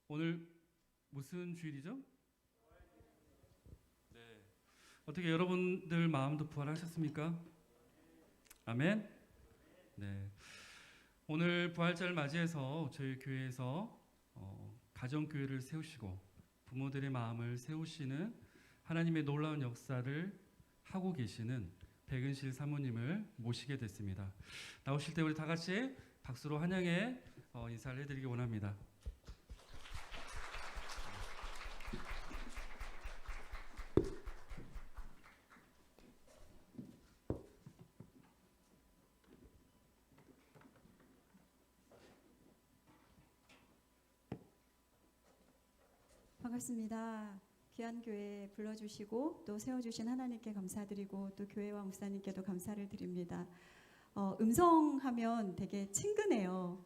오늘 무슨 주일이죠? 네. 어떻게 여러분들 마음도 부활하셨습니까? 아멘. 네. 오늘 부활절을 맞이해서 저희 교회에서 가정교회를 세우시고 부모들의 마음을 세우시는 하나님의 놀라운 역사를 하고 계시는 백은실 사모님을 모시게 됐습니다. 나오실 때 우리 다 같이 박수로 환영의 인사를 해드리기 원합니다. 반갑습니다. 귀한 교회 불러주시고 또 세워주신 하나님께 감사드리고 또 교회와 목사님께도 감사를 드립니다. 음성하면 되게 친근해요.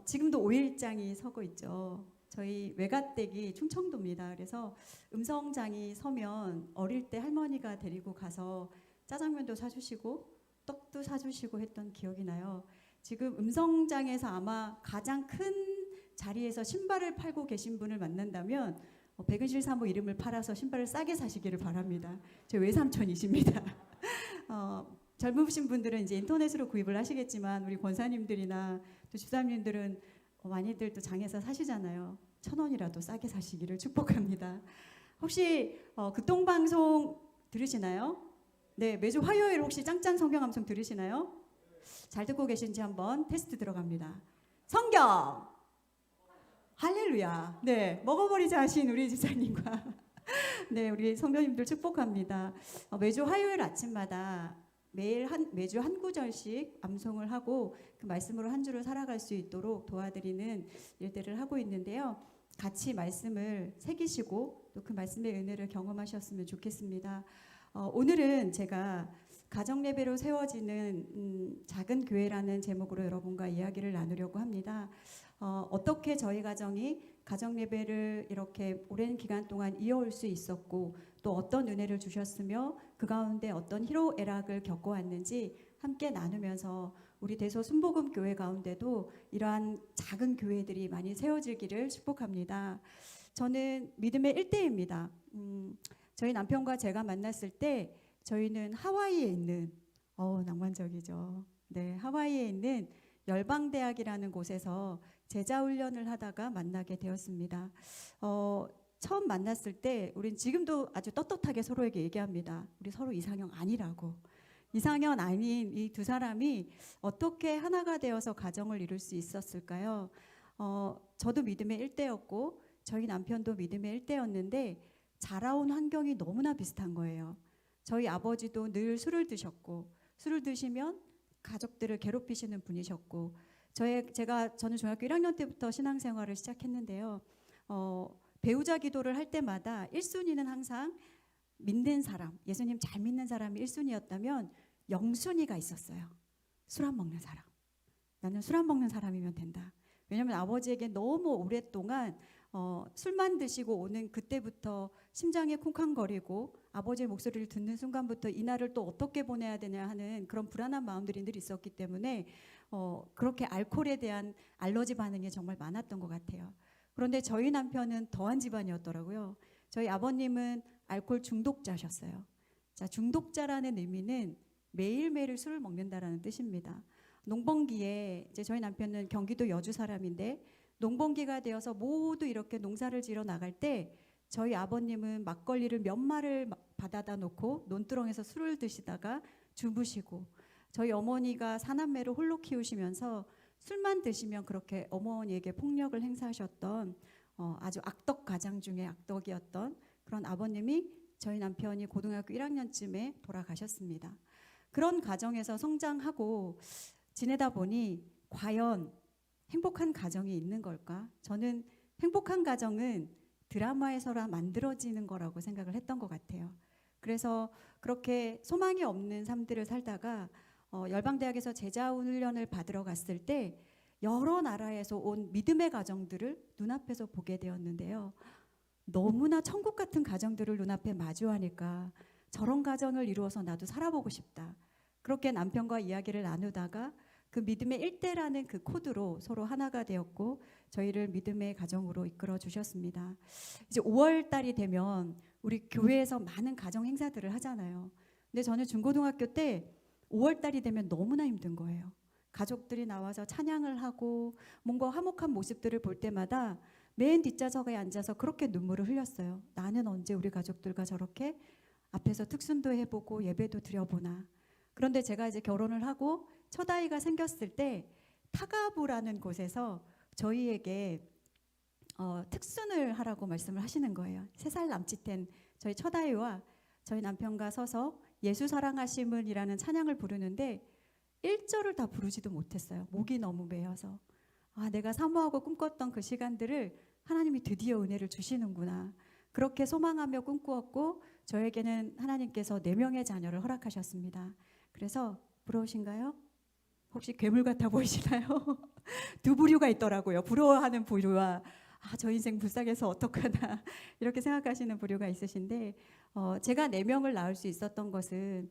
지금도 5일장이 서고 있죠. 저희 외갓댁이 충청도입니다. 그래서 음성장이 서면 어릴 때 할머니가 데리고 가서 짜장면도 사주시고 떡도 사주시고 했던 기억이 나요. 지금 음성장에서 아마 가장 큰 자리에서 신발을 팔고 계신 분을 만난다면 백은실 사모 이름을 팔아서 신발을 싸게 사시기를 바랍니다. 제 외삼촌이십니다. 젊으신 분들은 이제 인터넷으로 구입을 하시겠지만 우리 권사님들이나 또 집사님들은 많이들 또 장에서 사시잖아요. 1,000원이라도 싸게 사시기를 축복합니다. 혹시 극동방송 들으시나요? 네, 매주 화요일 혹시 짱짱 성경 함성 들으시나요? 잘 듣고 계신지 한번 테스트 들어갑니다. 성경! 할렐루야. 네, 먹어버리자 하신 우리 집사님과 네, 우리 성도님들 축복합니다. 매주 화요일 아침마다 매주 한 구절씩 암송을 하고 그 말씀으로 한 주를 살아갈 수 있도록 도와드리는 일들을 하고 있는데요. 같이 말씀을 새기시고 또 그 말씀의 은혜를 경험하셨으면 좋겠습니다. 오늘은 제가 가정 예배로 세워지는 작은 교회라는 제목으로 여러분과 이야기를 나누려고 합니다. 어떻게 저희 가정이 가정 예배를 이렇게 오랜 기간 동안 이어올 수 있었고 또 어떤 은혜를 주셨으며 그 가운데 어떤 희로애락을 겪어왔는지 함께 나누면서 우리 대소 순복음 교회 가운데도 이러한 작은 교회들이 많이 세워지기를 축복합니다. 저는 믿음의 일대입니다. 저희 남편과 제가 만났을 때 저희는 하와이에 있는 낭만적이죠. 네, 하와이에 있는 열방대학이라는 곳에서 제자훈련을 하다가 만나게 되었습니다. 처음 만났을 때 우린 지금도 아주 떳떳하게 서로에게 얘기합니다. 우리 서로 이상형 아니라고. 이상형 아닌 이 두 사람이 어떻게 하나가 되어서 가정을 이룰 수 있었을까요? 저도 믿음의 일대였고 저희 남편도 믿음의 일대였는데 자라온 환경이 너무나 비슷한 거예요. 저희 아버지도 늘 술을 드셨고 술을 드시면 가족들을 괴롭히시는 분이셨고 저는 중학교 1학년 때부터 신앙생활을 시작했는데요. 배우자 기도를 할 때마다 1순위는 항상 믿는 사람, 예수님 잘 믿는 사람이 1순위였다면 0순위가 있었어요. 술 안 먹는 사람. 나는 술 안 먹는 사람이면 된다. 왜냐하면 아버지에게 너무 오랫동안 술만 드시고 오는 그때부터 심장이 쿵쾅거리고 아버지의 목소리를 듣는 순간부터 이 날을 또 어떻게 보내야 되냐 하는 그런 불안한 마음들이 늘 있었기 때문에 그렇게 알코올에 대한 알러지 반응이 정말 많았던 것 같아요. 그런데 저희 남편은 더한 집안이었더라고요. 저희 아버님은 알코올 중독자셨어요. 자, 중독자라는 의미는 매일매일 술을 먹는다라는 뜻입니다. 농번기에 이제 저희 남편은 경기도 여주 사람인데 농번기가 되어서 모두 이렇게 농사를 지러 나갈 때 저희 아버님은 막걸리를 몇 마를 받아다 놓고 논두렁에서 술을 드시다가 주무시고 저희 어머니가 사남매를 홀로 키우시면서 술만 드시면 그렇게 어머니에게 폭력을 행사하셨던 아주 악덕 가장 중에 악덕이었던 그런 아버님이 저희 남편이 고등학교 1학년쯤에 돌아가셨습니다. 그런 가정에서 성장하고 지내다 보니 과연 행복한 가정이 있는 걸까? 저는 행복한 가정은 드라마에서라 만들어지는 거라고 생각을 했던 것 같아요. 그래서 그렇게 소망이 없는 삶들을 살다가 열방대학에서 제자훈련을 받으러 갔을 때 여러 나라에서 온 믿음의 가정들을 눈앞에서 보게 되었는데요. 너무나 천국 같은 가정들을 눈앞에 마주하니까 저런 가정을 이루어서 나도 살아보고 싶다. 그렇게 남편과 이야기를 나누다가 그 믿음의 일대라는 그 코드로 서로 하나가 되었고 저희를 믿음의 가정으로 이끌어 주셨습니다. 이제 5월 달이 되면 우리 교회에서 많은 가정 행사들을 하잖아요. 근데 저는 중고등학교 때 5월 달이 되면 너무나 힘든 거예요. 가족들이 나와서 찬양을 하고 뭔가 화목한 모습들을 볼 때마다 맨 뒷좌석에 앉아서 그렇게 눈물을 흘렸어요. 나는 언제 우리 가족들과 저렇게 앞에서 특순도 해보고 예배도 드려보나. 그런데 제가 이제 결혼을 하고 첫 아이가 생겼을 때 타가부라는 곳에서 저희에게 특순을 하라고 말씀을 하시는 거예요. 3살 남짓된 저희 첫 아이와 저희 남편과 서서 예수 사랑하심은이라는 찬양을 부르는데 1절을 다 부르지도 못했어요. 목이 너무 메어서. 내가 사모하고 꿈꿨던 그 시간들을 하나님이 드디어 은혜를 주시는구나. 그렇게 소망하며 꿈꾸었고 저에게는 하나님께서 4명의 자녀를 허락하셨습니다. 그래서 부러우신가요? 혹시 괴물 같아 보이시나요? 두 부류가 있더라고요. 부러워하는 부류와 저 인생 불쌍해서 어떡하나 이렇게 생각하시는 부류가 있으신데 제가 4명을 낳을 수 있었던 것은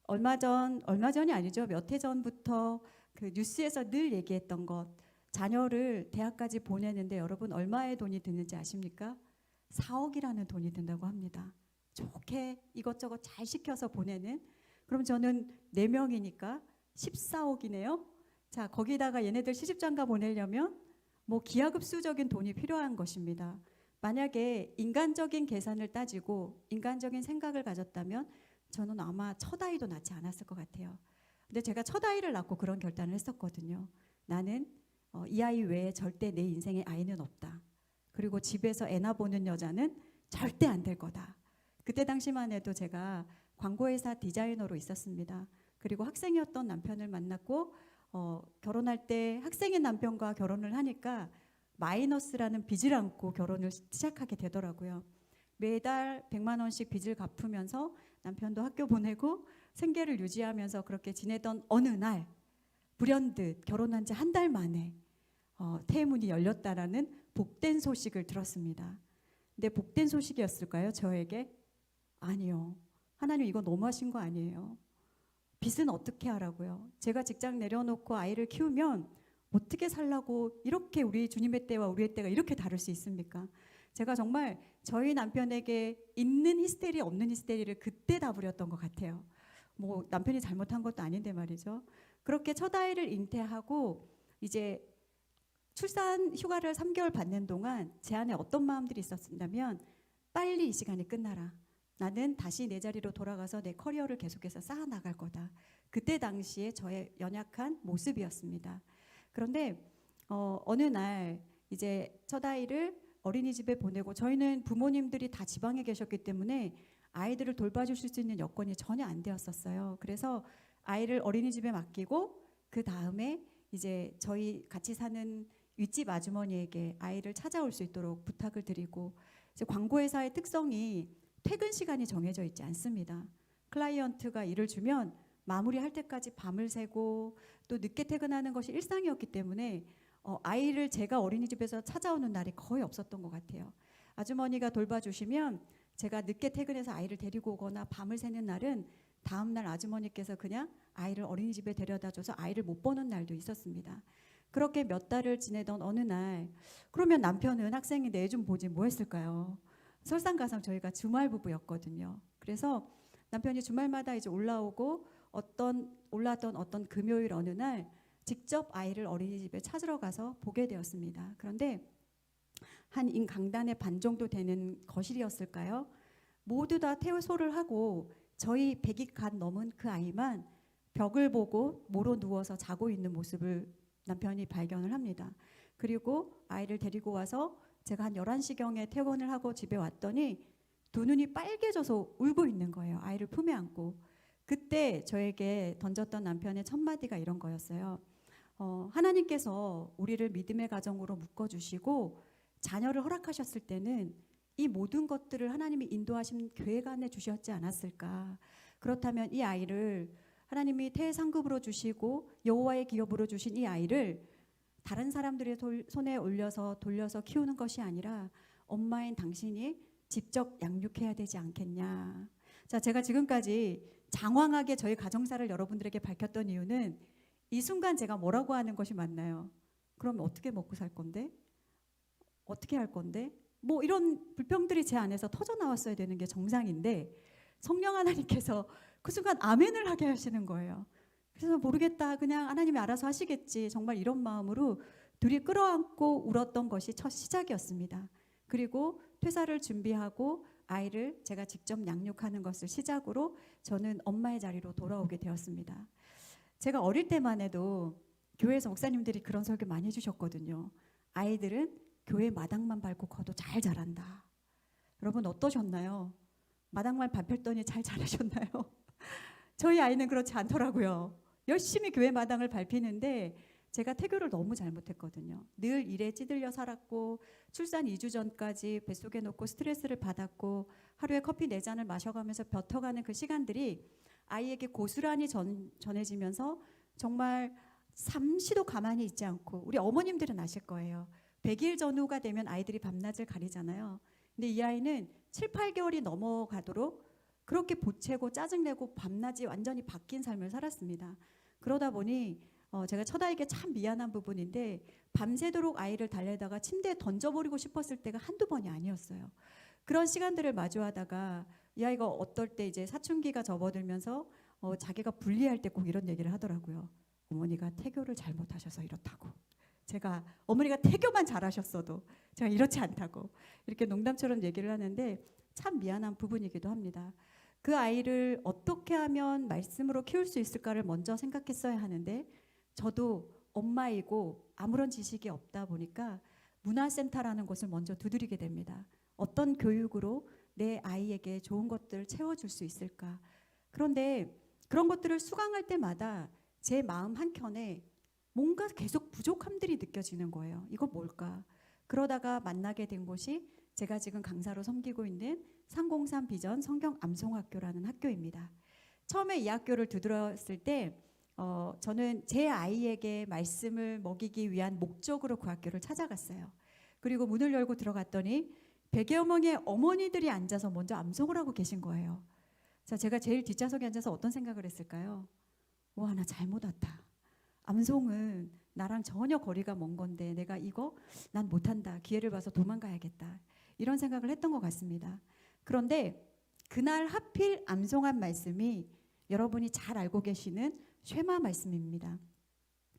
얼마 전이 아니죠. 몇 해 전부터 그 뉴스에서 늘 얘기했던 것, 자녀를 대학까지 보내는데 여러분 얼마의 돈이 드는지 아십니까? 4억이라는 돈이 든다고 합니다. 좋게 이것저것 잘 시켜서 보내는. 그럼 저는 4명이니까 14억이네요. 자, 거기다가 얘네들 시집장가 보내려면 뭐 기하급수적인 돈이 필요한 것입니다. 만약에 인간적인 계산을 따지고 인간적인 생각을 가졌다면 저는 아마 첫 아이도 낳지 않았을 것 같아요. 근데 제가 첫 아이를 낳고 그런 결단을 했었거든요. 나는 이 아이 외에 절대 내 인생에 아이는 없다. 그리고 집에서 애나 보는 여자는 절대 안 될 거다. 그때 당시만 해도 제가 광고회사 디자이너로 있었습니다. 그리고 학생이었던 남편을 만났고 결혼할 때 학생인 남편과 결혼을 하니까 마이너스라는 빚을 안고 결혼을 시작하게 되더라고요. 매달 100만 원씩 빚을 갚으면서 남편도 학교 보내고 생계를 유지하면서 그렇게 지내던 어느 날 불현듯 결혼한 지 한 달 만에 태문이 열렸다라는 복된 소식을 들었습니다. 근데 복된 소식이었을까요? 저에게? 아니요. 하나님 이거 너무하신 거 아니에요? 빚은 어떻게 하라고요? 제가 직장 내려놓고 아이를 키우면 어떻게 살라고 이렇게 우리 주님의 때와 우리의 때가 이렇게 다를 수 있습니까? 제가 정말 저희 남편에게 있는 히스테리 없는 히스테리를 그때 다 부렸던 것 같아요. 뭐 남편이 잘못한 것도 아닌데 말이죠. 그렇게 첫 아이를 잉태하고 이제 출산 휴가를 3개월 받는 동안 제 안에 어떤 마음들이 있었냐면 빨리 이 시간이 끝나라. 나는 다시 내 자리로 돌아가서 내 커리어를 계속해서 쌓아나갈 거다. 그때 당시에 저의 연약한 모습이었습니다. 그런데 어느 날 이제 첫 아이를 어린이집에 보내고 저희는 부모님들이 다 지방에 계셨기 때문에 아이들을 돌봐주실 수 있는 여건이 전혀 안 되었었어요. 그래서 아이를 어린이집에 맡기고 그 다음에 이제 저희 같이 사는 윗집 아주머니에게 아이를 찾아올 수 있도록 부탁을 드리고 이제 광고회사의 특성이 퇴근 시간이 정해져 있지 않습니다. 클라이언트가 일을 주면 마무리할 때까지 밤을 새고 또 늦게 퇴근하는 것이 일상이었기 때문에 아이를 제가 어린이집에서 찾아오는 날이 거의 없었던 것 같아요. 아주머니가 돌봐주시면 제가 늦게 퇴근해서 아이를 데리고 오거나 밤을 새는 날은 다음 날 아주머니께서 그냥 아이를 어린이집에 데려다줘서 아이를 못 보는 날도 있었습니다. 그렇게 몇 달을 지내던 어느 날 그러면 남편은 학생인데 애 좀 보지 뭐 했을까요? 설상가상 저희가 주말 부부였거든요. 그래서 남편이 주말마다 이제 올라오고 올라왔던 어떤 금요일 어느 날 직접 아이를 어린이집에 찾으러 가서 보게 되었습니다. 그런데 한 인강단의 반 정도 되는 거실이었을까요? 모두 다 퇴소를 하고 저희 100이 간 넘은 그 아이만 벽을 보고 모로 누워서 자고 있는 모습을 남편이 발견을 합니다. 그리고 아이를 데리고 와서 제가 한 11시경에 퇴근을 하고 집에 왔더니 두 눈이 빨개져서 울고 있는 거예요. 아이를 품에 안고. 그때 저에게 던졌던 남편의 첫 마디가 이런 거였어요. 하나님께서 우리를 믿음의 가정으로 묶어주시고 자녀를 허락하셨을 때는 이 모든 것들을 하나님이 인도하신 계획 안에 주셨지 않았을까. 그렇다면 이 아이를 하나님이 태상급으로 주시고 여호와의 기업으로 주신 이 아이를 다른 사람들의 손에 올려서 돌려서 키우는 것이 아니라 엄마인 당신이 직접 양육해야 되지 않겠냐. 자, 제가 지금까지 장황하게 저희 가정사를 여러분들에게 밝혔던 이유는 이 순간 제가 뭐라고 하는 것이 맞나요? 그럼 어떻게 먹고 살 건데? 어떻게 할 건데? 뭐 이런 불평들이 제 안에서 터져 나왔어야 되는 게 정상인데 성령 하나님께서 그 순간 아멘을 하게 하시는 거예요. 그래서 모르겠다. 그냥 하나님이 알아서 하시겠지. 정말 이런 마음으로 둘이 끌어안고 울었던 것이 첫 시작이었습니다. 그리고 퇴사를 준비하고 아이를 제가 직접 양육하는 것을 시작으로 저는 엄마의 자리로 돌아오게 되었습니다. 제가 어릴 때만 해도 교회에서 목사님들이 그런 설교 많이 해주셨거든요. 아이들은 교회 마당만 밟고 커도 잘 자란다. 여러분 어떠셨나요? 마당만 밟혔더니 잘 자라셨나요? 저희 아이는 그렇지 않더라고요. 열심히 교회 마당을 밟히는데 제가 태교를 너무 잘못했거든요. 늘 일에 찌들려 살았고 출산 2주 전까지 뱃속에 놓고 스트레스를 받았고 하루에 커피 4잔을 마셔가면서 벼터가는 그 시간들이 아이에게 고스란히 전해지면서 정말 잠시도 가만히 있지 않고 우리 어머님들은 아실 거예요. 100일 전후가 되면 아이들이 밤낮을 가리잖아요. 근데 이 아이는 7, 8개월이 넘어가도록 그렇게 보채고 짜증내고 밤낮이 완전히 바뀐 삶을 살았습니다. 그러다 보니 제가 첫 아이에게 참 미안한 부분인데 밤새도록 아이를 달래다가 침대에 던져버리고 싶었을 때가 한두 번이 아니었어요. 그런 시간들을 마주하다가 이 아이가 어떨 때 이제 사춘기가 접어들면서 자기가 불리할 때 꼭 이런 얘기를 하더라고요. 어머니가 태교를 잘못하셔서 이렇다고. 제가 어머니가 태교만 잘하셨어도 제가 이렇지 않다고 이렇게 농담처럼 얘기를 하는데 참 미안한 부분이기도 합니다. 그 아이를 어떻게 하면 말씀으로 키울 수 있을까를 먼저 생각했어야 하는데 저도 엄마이고 아무런 지식이 없다 보니까 문화센터라는 곳을 먼저 두드리게 됩니다. 어떤 교육으로 내 아이에게 좋은 것들을 채워줄 수 있을까? 그런데 그런 것들을 수강할 때마다 제 마음 한켠에 뭔가 계속 부족함들이 느껴지는 거예요. 이거 뭘까? 그러다가 만나게 된 곳이 제가 지금 강사로 섬기고 있는 303 비전 성경 암송학교라는 학교입니다. 처음에 이 학교를 두드렸을 때 저는 제 아이에게 말씀을 먹이기 위한 목적으로 그 학교를 찾아갔어요. 그리고 문을 열고 들어갔더니 100여 명의 어머니들이 앉아서 먼저 암송을 하고 계신 거예요. 자, 제가 제일 뒷좌석에 앉아서 어떤 생각을 했을까요? 와, 나 잘못 왔다. 암송은 나랑 전혀 거리가 먼 건데 내가 이거 난 못한다. 기회를 봐서 도망가야겠다. 이런 생각을 했던 것 같습니다. 그런데 그날 하필 암송한 말씀이 여러분이 잘 알고 계시는 쉐마 말씀입니다.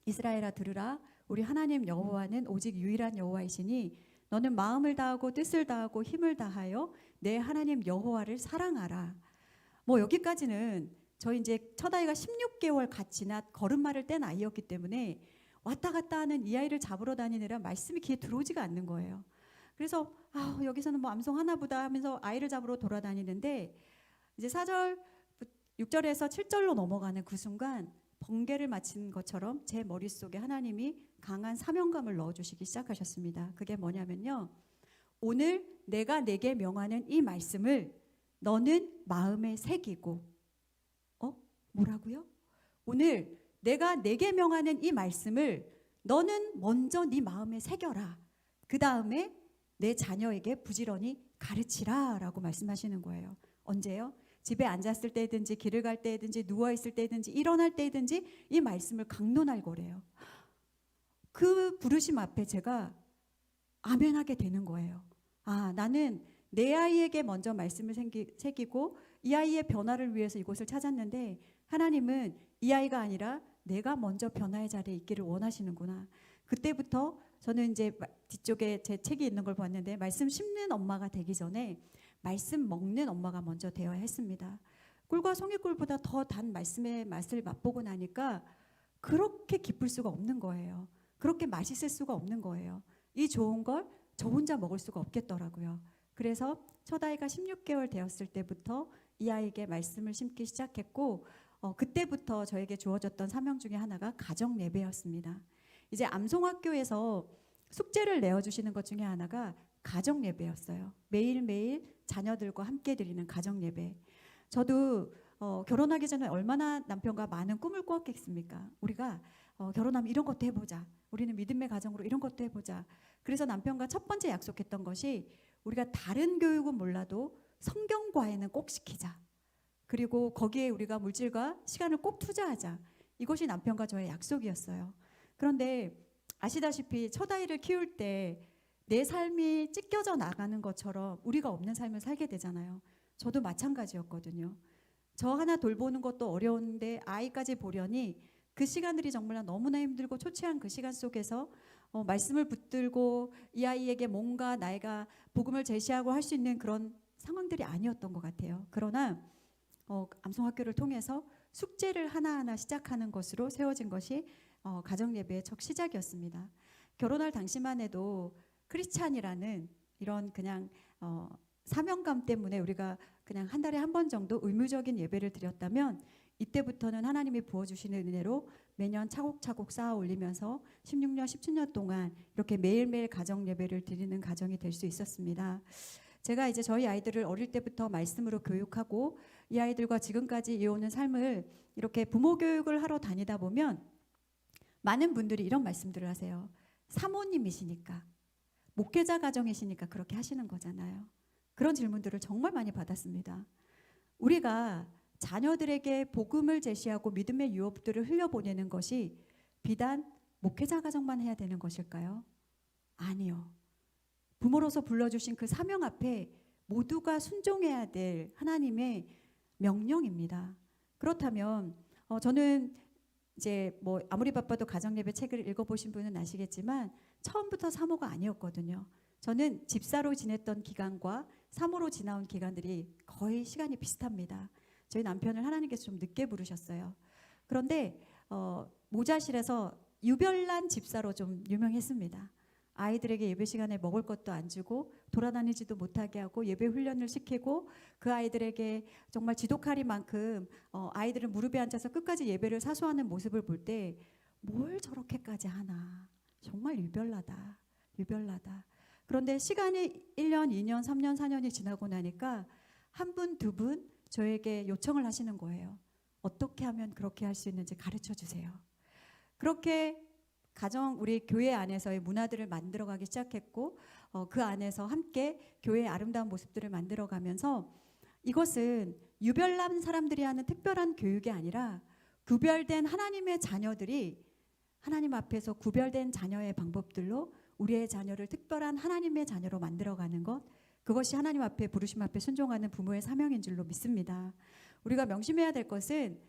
이스라엘아 들으라. 우리 하나님 여호와는 오직 유일한 여호와이시니 너는 마음을 다하고 뜻을 다하고 힘을 다하여 내 하나님 여호와를 사랑하라. 뭐 여기까지는 저희 이제 첫 아이가 16개월 갓 지나 걸음마를 뗀 아이였기 때문에 왔다 갔다 하는 이 아이를 잡으러 다니느라 말씀이 귀에 들어오지가 않는 거예요. 그래서 여기서는 뭐 암송 하나 보다 하면서 아이를 잡으러 돌아다니는데 이제 4절 6절에서 7절로 넘어가는 그 순간 번개를 맞힌 것처럼 제 머릿속에 하나님이 강한 사명감을 넣어주시기 시작하셨습니다. 그게 뭐냐면요. 오늘 내가 내게 명하는 이 말씀을 너는 마음에 새기고 뭐라고요? 오늘 내가 내게 명하는 이 말씀을 너는 먼저 네 마음에 새겨라. 그 다음에 내 자녀에게 부지런히 가르치라 라고 말씀하시는 거예요. 언제요? 집에 앉았을 때든지 길을 갈 때든지 누워있을 때든지 일어날 때든지 이 말씀을 강론할 거래요. 그 부르심 앞에 제가 아멘하게 되는 거예요. 나는 내 아이에게 먼저 말씀을 새기고 이 아이의 변화를 위해서 이곳을 찾았는데 하나님은 이 아이가 아니라 내가 먼저 변화의 자리에 있기를 원하시는구나. 그때부터 저는 이제 뒤쪽에 제 책이 있는 걸 봤는데 말씀 심는 엄마가 되기 전에 말씀 먹는 엄마가 먼저 되어야 했습니다. 꿀과 송이꿀보다 더 단 말씀의 맛을 맛보고 나니까 그렇게 기쁠 수가 없는 거예요. 그렇게 맛있을 수가 없는 거예요. 이 좋은 걸 저 혼자 먹을 수가 없겠더라고요. 그래서 첫 아이가 16개월 되었을 때부터 이 아이에게 말씀을 심기 시작했고 그때부터 저에게 주어졌던 사명 중에 하나가 가정 예배였습니다. 이제 암송학교에서 숙제를 내어주시는 것 중에 하나가 가정 예배였어요. 매일매일 자녀들과 함께 드리는 가정 예배. 저도 결혼하기 전에 얼마나 남편과 많은 꿈을 꾸었겠습니까? 우리가 결혼하면 이런 것도 해보자. 우리는 믿음의 가정으로 이런 것도 해보자. 그래서 남편과 첫 번째 약속했던 것이 우리가 다른 교육은 몰라도 성경과에는 꼭 시키자. 그리고 거기에 우리가 물질과 시간을 꼭 투자하자. 이것이 남편과 저의 약속이었어요. 그런데 아시다시피 첫 아이를 키울 때 내 삶이 찢겨져 나가는 것처럼 우리가 없는 삶을 살게 되잖아요. 저도 마찬가지였거든요. 저 하나 돌보는 것도 어려운데 아이까지 보려니 그 시간들이 정말 너무나 힘들고 초췌한 그 시간 속에서 말씀을 붙들고 이 아이에게 뭔가 내가 복음을 제시하고 할 수 있는 그런 상황들이 아니었던 것 같아요. 그러나 암송학교를 통해서 숙제를 하나하나 시작하는 것으로 세워진 것이 가정예배의 첫 시작이었습니다. 결혼할 당시만 해도 크리스찬이라는 이런 그냥 사명감 때문에 우리가 그냥 한 달에 한 번 정도 의무적인 예배를 드렸다면 이때부터는 하나님이 부어주시는 은혜로 매년 차곡차곡 쌓아 올리면서 16년, 17년 동안 이렇게 매일매일 가정 예배를 드리는 가정이 될 수 있었습니다. 제가 이제 저희 아이들을 어릴 때부터 말씀으로 교육하고 이 아이들과 지금까지 이어오는 삶을 이렇게 부모 교육을 하러 다니다 보면 많은 분들이 이런 말씀들을 하세요. 사모님이시니까, 목회자 가정이시니까 그렇게 하시는 거잖아요. 그런 질문들을 정말 많이 받았습니다. 우리가 자녀들에게 복음을 제시하고 믿음의 유업들을 흘려보내는 것이 비단 목회자 가정만 해야 되는 것일까요? 아니요. 부모로서 불러주신 그 사명 앞에 모두가 순종해야 될 하나님의 명령입니다. 그렇다면 저는 이제 뭐 아무리 바빠도 가정예배 책을 읽어보신 분은 아시겠지만 처음부터 사모가 아니었거든요. 저는 집사로 지냈던 기간과 사모로 지나온 기간들이 거의 시간이 비슷합니다. 저희 남편을 하나님께서 좀 늦게 부르셨어요. 그런데 모자실에서 유별난 집사로 좀 유명했습니다. 아이들에게 예배 시간에 먹을 것도 안 주고 돌아다니지도 못하게 하고 예배 훈련을 시키고 그 아이들에게 정말 지독하리만큼 아이들은 무릎에 앉아서 끝까지 예배를 사수하는 모습을 볼 때 뭘 저렇게까지 하나, 정말 유별나다. 그런데 시간이 1년, 2년, 3년, 4년이 지나고 나니까 한 분, 두 분 저에게 요청을 하시는 거예요. 어떻게 하면 그렇게 할 수 있는지 가르쳐 주세요. 그렇게 우리 교회 안에서의 문화들을 만들어가기 시작했고 그 안에서 함께 교회의 아름다운 모습들을 만들어가면서 이것은 유별난 사람들이 하는 특별한 교육이 아니라 구별된 하나님의 자녀들이 하나님 앞에서 구별된 자녀의 방법들로 우리의 자녀를 특별한 하나님의 자녀로 만들어가는 것, 그것이 하나님 앞에 부르심 앞에 순종하는 부모의 사명인 줄로 믿습니다. 우리가 명심해야 될 것은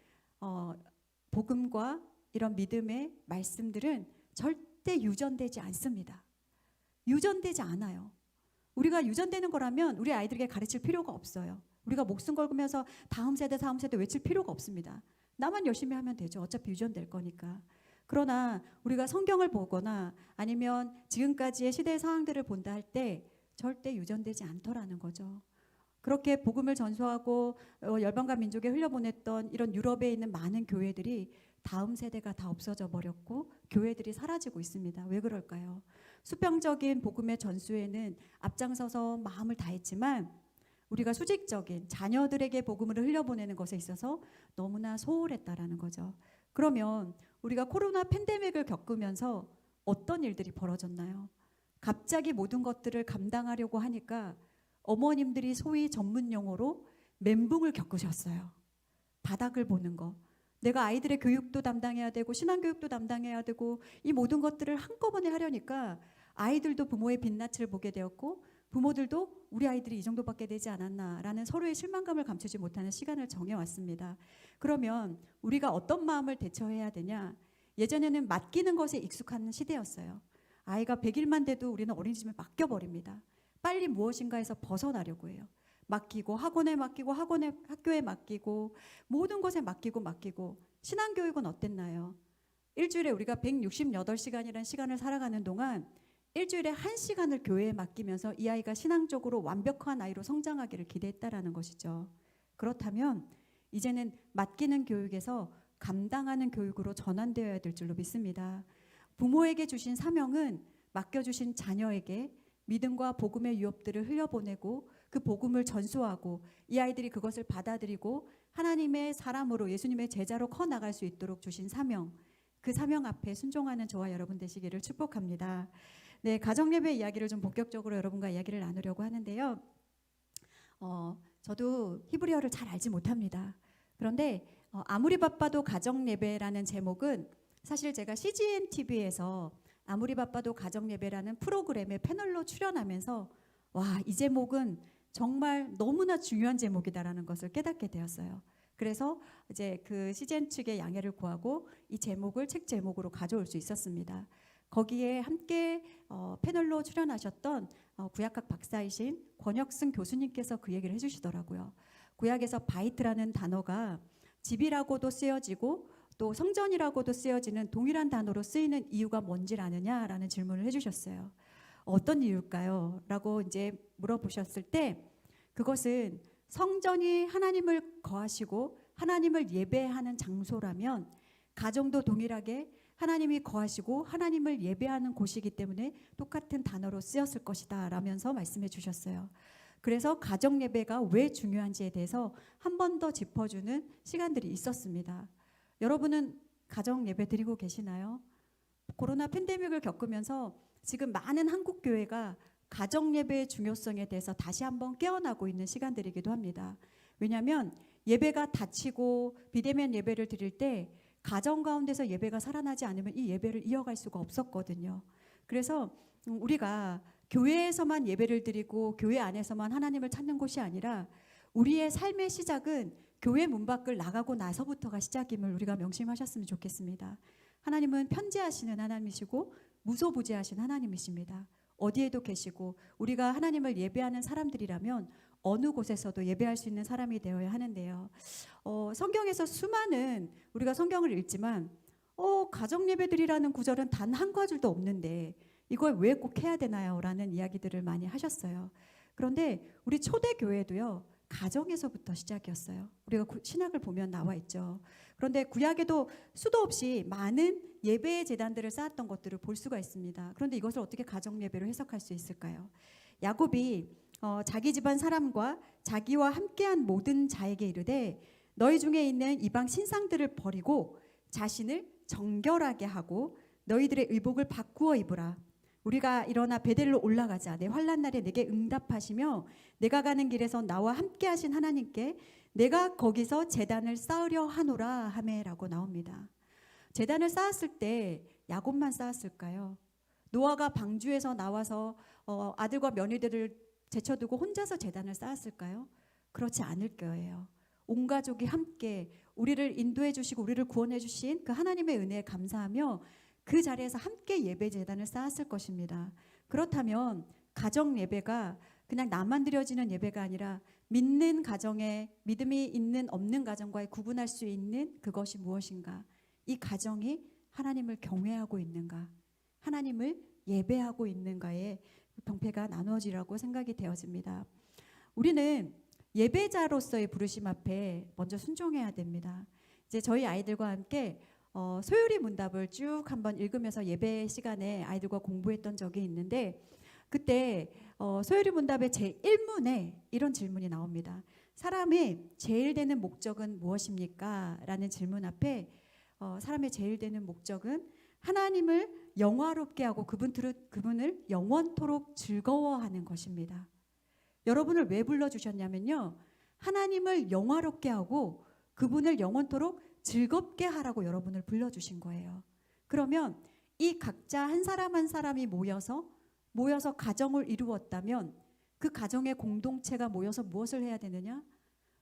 복음과 이런 믿음의 말씀들은 절대 유전되지 않습니다. 유전되지 않아요. 우리가 유전되는 거라면 우리 아이들에게 가르칠 필요가 없어요. 우리가 목숨 걸면서 다음 세대 외칠 필요가 없습니다. 나만 열심히 하면 되죠. 어차피 유전될 거니까. 그러나 우리가 성경을 보거나 아니면 지금까지의 시대의 상황들을 본다 할 때 절대 유전되지 않더라는 거죠. 그렇게 복음을 전수하고 열방과 민족에 흘려보냈던 이런 유럽에 있는 많은 교회들이 다음 세대가 다 없어져 버렸고 교회들이 사라지고 있습니다. 왜 그럴까요? 수평적인 복음의 전수에는 앞장서서 마음을 다했지만 우리가 수직적인 자녀들에게 복음을 흘려보내는 것에 있어서 너무나 소홀했다라는 거죠. 그러면 우리가 코로나 팬데믹을 겪으면서 어떤 일들이 벌어졌나요? 갑자기 모든 것들을 감당하려고 하니까 어머님들이 소위 전문 용어로 멘붕을 겪으셨어요. 바닥을 보는 거. 내가 아이들의 교육도 담당해야 되고 신앙교육도 담당해야 되고 이 모든 것들을 한꺼번에 하려니까 아이들도 부모의 빛낯을 보게 되었고 부모들도 우리 아이들이 이 정도밖에 되지 않았나라는 서로의 실망감을 감추지 못하는 시간을 정해왔습니다. 그러면 우리가 어떤 마음을 대처해야 되냐? 예전에는 맡기는 것에 익숙한 시대였어요. 아이가 100일만 돼도 우리는 어린이집에 맡겨버립니다. 빨리 무엇인가에서 벗어나려고 해요. 맡기고 학원에 맡기고 학교에 맡기고 모든 것에 맡기고 신앙교육은 어땠나요? 일주일에 우리가 168시간이라는 시간을 살아가는 동안 일주일에 1시간을 교회에 맡기면서 이 아이가 신앙적으로 완벽한 아이로 성장하기를 기대했다라는 것이죠. 그렇다면 이제는 맡기는 교육에서 감당하는 교육으로 전환되어야 될 줄로 믿습니다. 부모에게 주신 사명은 맡겨주신 자녀에게 믿음과 복음의 유업들을 흘려보내고 그 복음을 전수하고 이 아이들이 그것을 받아들이고 하나님의 사람으로 예수님의 제자로 커나갈 수 있도록 주신 사명, 그 사명 앞에 순종하는 저와 여러분 되시기를 축복합니다. 네, 가정예배 이야기를 좀 본격적으로 여러분과 이야기를 나누려고 하는데요. 저도 히브리어를 잘 알지 못합니다. 그런데 아무리 바빠도 가정 예배라는 제목은 사실 제가 CGN TV에서 아무리 바빠도 가정 예배라는 프로그램에 패널로 출연하면서 와, 이 제목은 정말 너무나 중요한 제목이다라는 것을 깨닫게 되었어요. 그래서 이제 그 CGN 측의 양해를 구하고 이 제목을 책 제목으로 가져올 수 있었습니다. 거기에 함께 패널로 출연하셨던 구약학 박사이신 권혁승 교수님께서 그 얘기를 해주시더라고요. 구약에서 바이트라는 단어가 집이라고도 쓰여지고 또 성전이라고도 쓰여지는 동일한 단어로 쓰이는 이유가 뭔지 아느냐라는 질문을 해주셨어요. 어떤 이유일까요? 라고 이제 물어보셨을 때 그것은 성전이 하나님을 거하시고 하나님을 예배하는 장소라면 가정도 동일하게 하나님이 거하시고 하나님을 예배하는 곳이기 때문에 똑같은 단어로 쓰였을 것이다 라면서 말씀해 주셨어요. 그래서 가정 예배가 왜 중요한지에 대해서 한 번 더 짚어주는 시간들이 있었습니다. 여러분은 가정 예배 드리고 계시나요? 코로나 팬데믹을 겪으면서 지금 많은 한국 교회가 가정 예배의 중요성에 대해서 다시 한번 깨어나고 있는 시간들이기도 합니다. 왜냐하면 예배가 닫히고 비대면 예배를 드릴 때 가정 가운데서 예배가 살아나지 않으면 이 예배를 이어갈 수가 없었거든요. 그래서 우리가 교회에서만 예배를 드리고 교회 안에서만 하나님을 찾는 곳이 아니라 우리의 삶의 시작은 교회 문 밖을 나가고 나서부터가 시작임을 우리가 명심하셨으면 좋겠습니다. 하나님은 편재하시는 하나님이시고 무소부재하신 하나님이십니다. 어디에도 계시고 우리가 하나님을 예배하는 사람들이라면 어느 곳에서도 예배할 수 있는 사람이 되어야 하는데요. 성경에서 수많은 우리가 성경을 읽지만 가정 예배드리라는 구절은 단 한 구절도 없는데 이걸 왜 꼭 해야 되나요? 라는 이야기들을 많이 하셨어요. 그런데 우리 초대교회도요. 가정에서부터 시작이었어요. 우리가 신약을 보면 나와 있죠. 그런데 구약에도 수도 없이 많은 예배의 제단들을 쌓았던 것들을 볼 수가 있습니다. 그런데 이것을 어떻게 가정 예배로 해석할 수 있을까요? 야곱이 자기 집안 사람과 자기와 함께한 모든 자에게 이르되 너희 중에 있는 이방 신상들을 버리고 자신을 정결하게 하고 너희들의 의복을 바꾸어 입으라. 우리가 일어나 베델로 올라가자. 내 환난 날에 내게 응답하시며 내가 가는 길에서 나와 함께 하신 하나님께 내가 거기서 제단을 쌓으려 하노라 하매라고 나옵니다. 제단을 쌓았을 때 야곱만 쌓았을까요? 노아가 방주에서 나와서 아들과 며느리들을 제쳐두고 혼자서 제단을 쌓았을까요? 그렇지 않을 거예요. 온 가족이 함께 우리를 인도해 주시고 우리를 구원해 주신 그 하나님의 은혜에 감사하며 그 자리에서 함께 예배 제단을 쌓았을 것입니다. 그렇다면 가정 예배가 그냥 나만 드려지는 예배가 아니라 믿는 가정에 믿음이 있는 없는 가정과의 구분할 수 있는 그것이 무엇인가? 이 가정이 하나님을 경외하고 있는가? 하나님을 예배하고 있는가의 병폐가 나누어지라고 생각이 되어집니다. 우리는 예배자로서의 부르심 앞에 먼저 순종해야 됩니다. 이제 저희 아이들과 함께 소요리 문답을 쭉 한번 읽으면서 예배 시간에 아이들과 공부했던 적이 있는데 그때 소요리 문답의 제1문에 이런 질문이 나옵니다. 사람의 제일 되는 목적은 무엇입니까? 라는 질문 앞에 사람의 제일 되는 목적은 하나님을 영화롭게 하고 그분을 영원토록 즐거워하는 것입니다. 여러분을 왜 불러주셨냐면요. 하나님을 영화롭게 하고 그분을 영원토록 즐겁게 하라고 여러분을 불러주신 거예요. 그러면 이 각자 한 사람 한 사람이 모여서 가정을 이루었다면 그 가정의 공동체가 모여서 무엇을 해야 되느냐?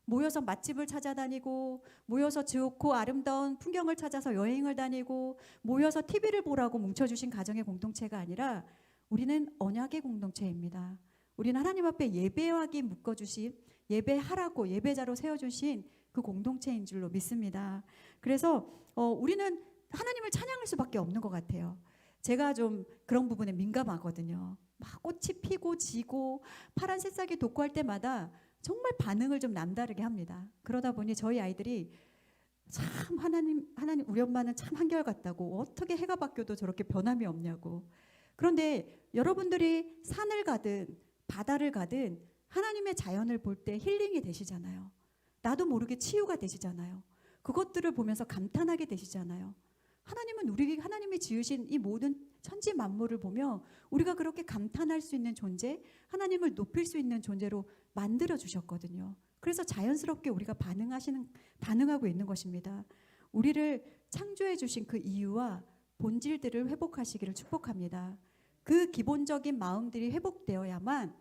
모여서 맛집을 찾아다니고 모여서 좋고 아름다운 풍경을 찾아서 여행을 다니고 모여서 TV를 보라고 뭉쳐주신 가정의 공동체가 아니라 우리는 언약의 공동체입니다. 우리는 하나님 앞에 예배하기 묶어주신 예배하라고 예배자로 세워주신 그 공동체인 줄로 믿습니다. 그래서 우리는 하나님을 찬양할 수밖에 없는 것 같아요. 제가 좀 그런 부분에 민감하거든요. 막 꽃이 피고 지고 파란 새싹이 돋고할 때마다 정말 반응을 좀 남다르게 합니다. 그러다 보니 저희 아이들이 참 하나님 우리 엄마는 참 한결같다고 어떻게 해가 바뀌어도 저렇게 변함이 없냐고. 그런데 여러분들이 산을 가든 바다를 가든 하나님의 자연을 볼 때 힐링이 되시잖아요. 나도 모르게 치유가 되시잖아요. 그것들을 보면서 감탄하게 되시잖아요. 하나님이 지으신 이 모든 천지 만물을 보며 우리가 그렇게 감탄할 수 있는 존재, 하나님을 높일 수 있는 존재로 만들어 주셨거든요. 그래서 자연스럽게 우리가 반응하고 있는 것입니다. 우리를 창조해 주신 그 이유와 본질들을 회복하시기를 축복합니다. 그 기본적인 마음들이 회복되어야만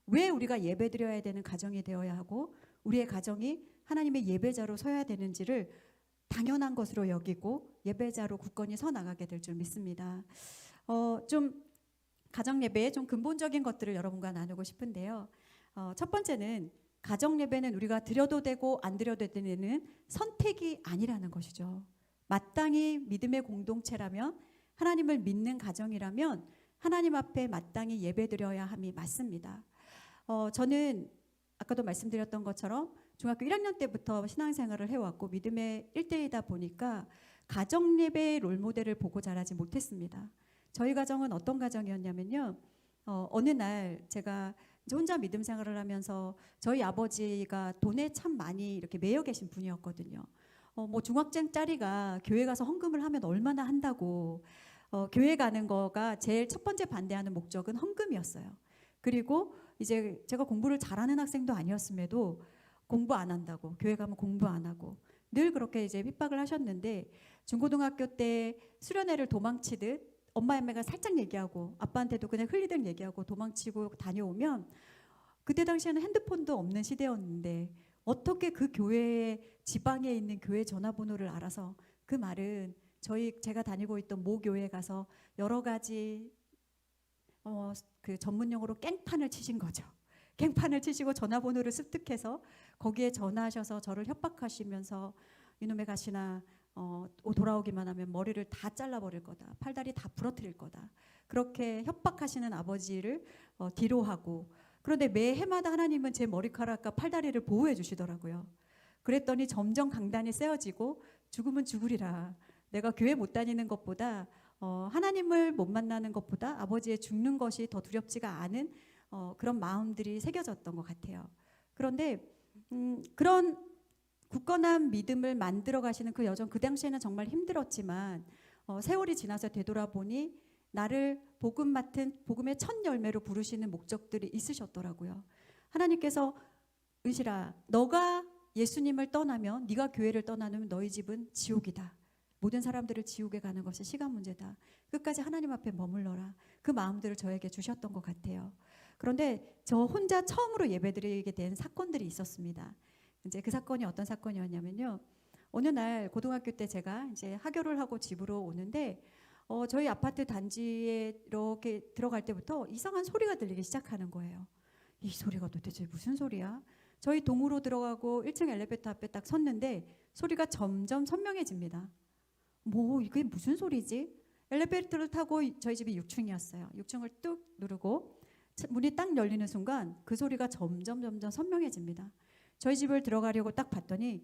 왜 우리가 예배드려야 되는 가정이 되어야 하고 우리의 가정이 하나님의 예배자로 서야 되는지를 당연한 것으로 여기고 예배자로 굳건히 서 나가게 될 줄 믿습니다. 좀 가정 예배의 좀 근본적인 것들을 여러분과 나누고 싶은데요. 첫 번째는 가정 예배는 우리가 드려도 되고 안 드려도 되는 선택이 아니라는 것이죠. 마땅히 믿음의 공동체라면, 하나님을 믿는 가정이라면 하나님 앞에 마땅히 예배드려야 함이 맞습니다. 저는 아까도 말씀드렸던 것처럼 중학교 1학년 때부터 신앙생활을 해왔고 믿음의 1대이다 보니까 가정 예배의 롤모델을 보고 자라지 못했습니다. 저희 가정은 어떤 가정이었냐면요. 어느 날 제가 이제 혼자 믿음 생활을 하면서 저희 아버지가 돈에 참 많이 이렇게 매여 계신 분이었거든요. 뭐 중학생짜리가 교회 가서 헌금을 하면 얼마나 한다고, 교회 가는 거가 제일 첫 번째 반대하는 목적은 헌금이었어요. 그리고 이제 제가 공부를 잘하는 학생도 아니었음에도 공부 안 한다고, 교회 가면 공부 안 하고 늘 그렇게 이제 핍박을 하셨는데, 중고등학교 때 수련회를 도망치듯 엄마가 살짝 얘기하고 아빠한테도 그냥 흘리듯 얘기하고 도망치고 다녀오면, 그때 당시에는 핸드폰도 없는 시대였는데 어떻게 그 교회의 지방에 있는 교회 전화번호를 알아서, 그 말은 제가 다니고 있던 모 교회에 가서 여러 가지 그 전문용어로 깽판을 치신 거죠. 깽판을 치시고 전화번호를 습득해서 거기에 전화하셔서 저를 협박하시면서 이놈의 가시나 돌아오기만 하면 머리를 다 잘라버릴 거다, 팔다리 다 부러뜨릴 거다, 그렇게 협박하시는 아버지를 뒤로 하고, 그런데 매 해마다 하나님은 제 머리카락과 팔다리를 보호해 주시더라고요. 그랬더니 점점 강단이 세워지고 죽으면 죽으리라, 내가 교회 못 다니는 것보다 하나님을 못 만나는 것보다 아버지의 죽는 것이 더 두렵지가 않은 그런 마음들이 새겨졌던 것 같아요. 그런데 그런 굳건한 믿음을 만들어 가시는 그 여정, 그 당시에는 정말 힘들었지만 세월이 지나서 되돌아보니 나를 복음 맡은 복음의 첫 열매로 부르시는 목적들이 있으셨더라고요. 하나님께서 은실아, 너가 예수님을 떠나면, 네가 교회를 떠나면 너희 집은 지옥이다. 모든 사람들을 지옥에 가는 것이 시간 문제다. 끝까지 하나님 앞에 머물러라. 그 마음들을 저에게 주셨던 것 같아요. 그런데 저 혼자 처음으로 예배드리게 된 사건들이 있었습니다. 이제 그 사건이 어떤 사건이었냐면요. 어느 날 고등학교 때 제가 이제 하교를 하고 집으로 오는데 저희 아파트 단지에 이렇게 들어갈 때부터 이상한 소리가 들리기 시작하는 거예요. 이 소리가 도대체 무슨 소리야? 저희 동으로 들어가고 1층 엘리베이터 앞에 딱 섰는데 소리가 점점 선명해집니다. 뭐 이게 무슨 소리지? 엘리베이터를 타고 저희 집이 6층이었어요. 6층을 뚝 누르고 문이 딱 열리는 순간 그 소리가 점점 선명해집니다. 저희 집을 들어가려고 딱 봤더니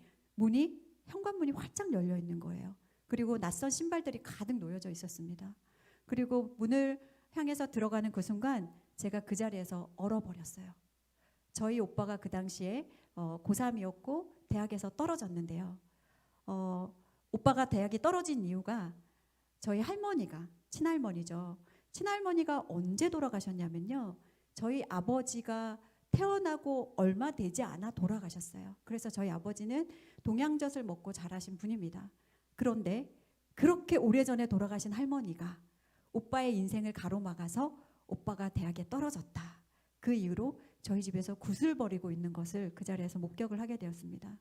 현관문이 활짝 열려 있는 거예요. 그리고 낯선 신발들이 가득 놓여져 있었습니다. 그리고 문을 향해서 들어가는 그 순간 제가 그 자리에서 얼어버렸어요. 저희 오빠가 그 당시에 고3이었고 대학에서 떨어졌는데요. 오빠가 대학이 떨어진 이유가 저희 할머니가, 친할머니죠. 친할머니가 언제 돌아가셨냐면요. 저희 아버지가 태어나고 얼마 되지 않아 돌아가셨어요. 그래서 저희 아버지는 동양젖을 먹고 자라신 분입니다. 그런데 그렇게 오래전에 돌아가신 할머니가 오빠의 인생을 가로막아서 오빠가 대학에 떨어졌다. 그 이후로 저희 집에서 굿을 버리고 있는 것을 그 자리에서 목격을 하게 되었습니다.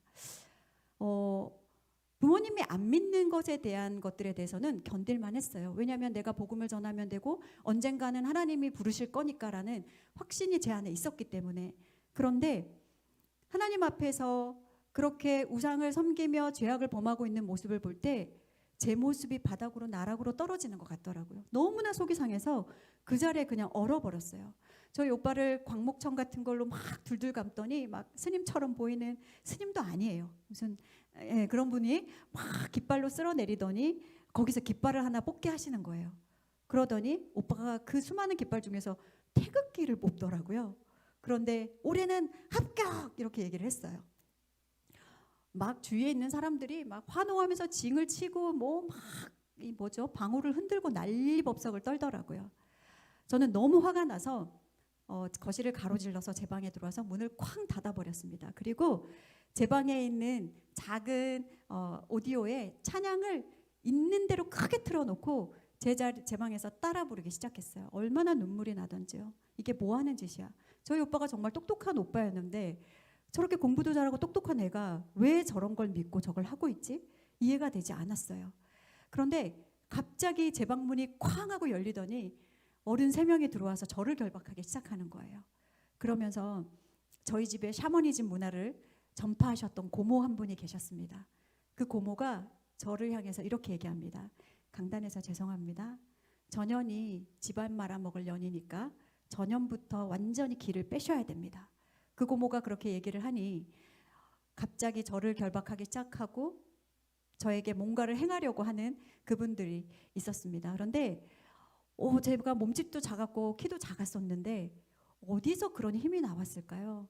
부모님이 안 믿는 것에 대한 것들에 대해서는 견딜만 했어요. 왜냐하면 내가 복음을 전하면 되고 언젠가는 하나님이 부르실 거니까라는 확신이 제 안에 있었기 때문에. 그런데 하나님 앞에서 그렇게 우상을 섬기며 죄악을 범하고 있는 모습을 볼 때 제 모습이 바닥으로 나락으로 떨어지는 것 같더라고요. 너무나 속이 상해서 그 자리에 그냥 얼어버렸어요. 저희 오빠를 광목청 같은 걸로 막 둘둘 감더니 막 스님처럼 보이는, 스님도 아니에요. 무슨 그런 분이 막 깃발로 쓸어내리더니 거기서 깃발을 하나 뽑게 하시는 거예요. 그러더니 오빠가 그 수많은 깃발 중에서 태극기를 뽑더라고요. 그런데 올해는 합격! 이렇게 얘기를 했어요. 막 주위에 있는 사람들이 막 환호하면서 징을 치고 방울을 흔들고 난리법석을 떨더라고요. 저는 너무 화가 나서 거실을 가로질러서 제 방에 들어와서 문을 쾅 닫아버렸습니다. 그리고 제 방에 있는 작은 오디오에 찬양을 있는 대로 크게 틀어놓고 제 방에서 따라 부르기 시작했어요. 얼마나 눈물이 나던지요. 이게 뭐 하는 짓이야. 저희 오빠가 정말 똑똑한 오빠였는데 저렇게 공부도 잘하고 똑똑한 애가 왜 저런 걸 믿고 저걸 하고 있지? 이해가 되지 않았어요. 그런데 갑자기 제 방문이 쾅 하고 열리더니 어른 3명이 들어와서 저를 결박하기 시작하는 거예요. 그러면서 저희 집에 샤머니즘 문화를 전파하셨던 고모 한 분이 계셨습니다. 그 고모가 저를 향해서 이렇게 얘기합니다. 강단에서 죄송합니다. 전현이 집안 말아먹을 년이니까 전현부터 완전히 기를 빼셔야 됩니다. 그 고모가 그렇게 얘기를 하니 갑자기 저를 결박하기 시작하고 저에게 뭔가를 행하려고 하는 그분들이 있었습니다. 그런데 제가 몸집도 작았고 키도 작았었는데 어디서 그런 힘이 나왔을까요?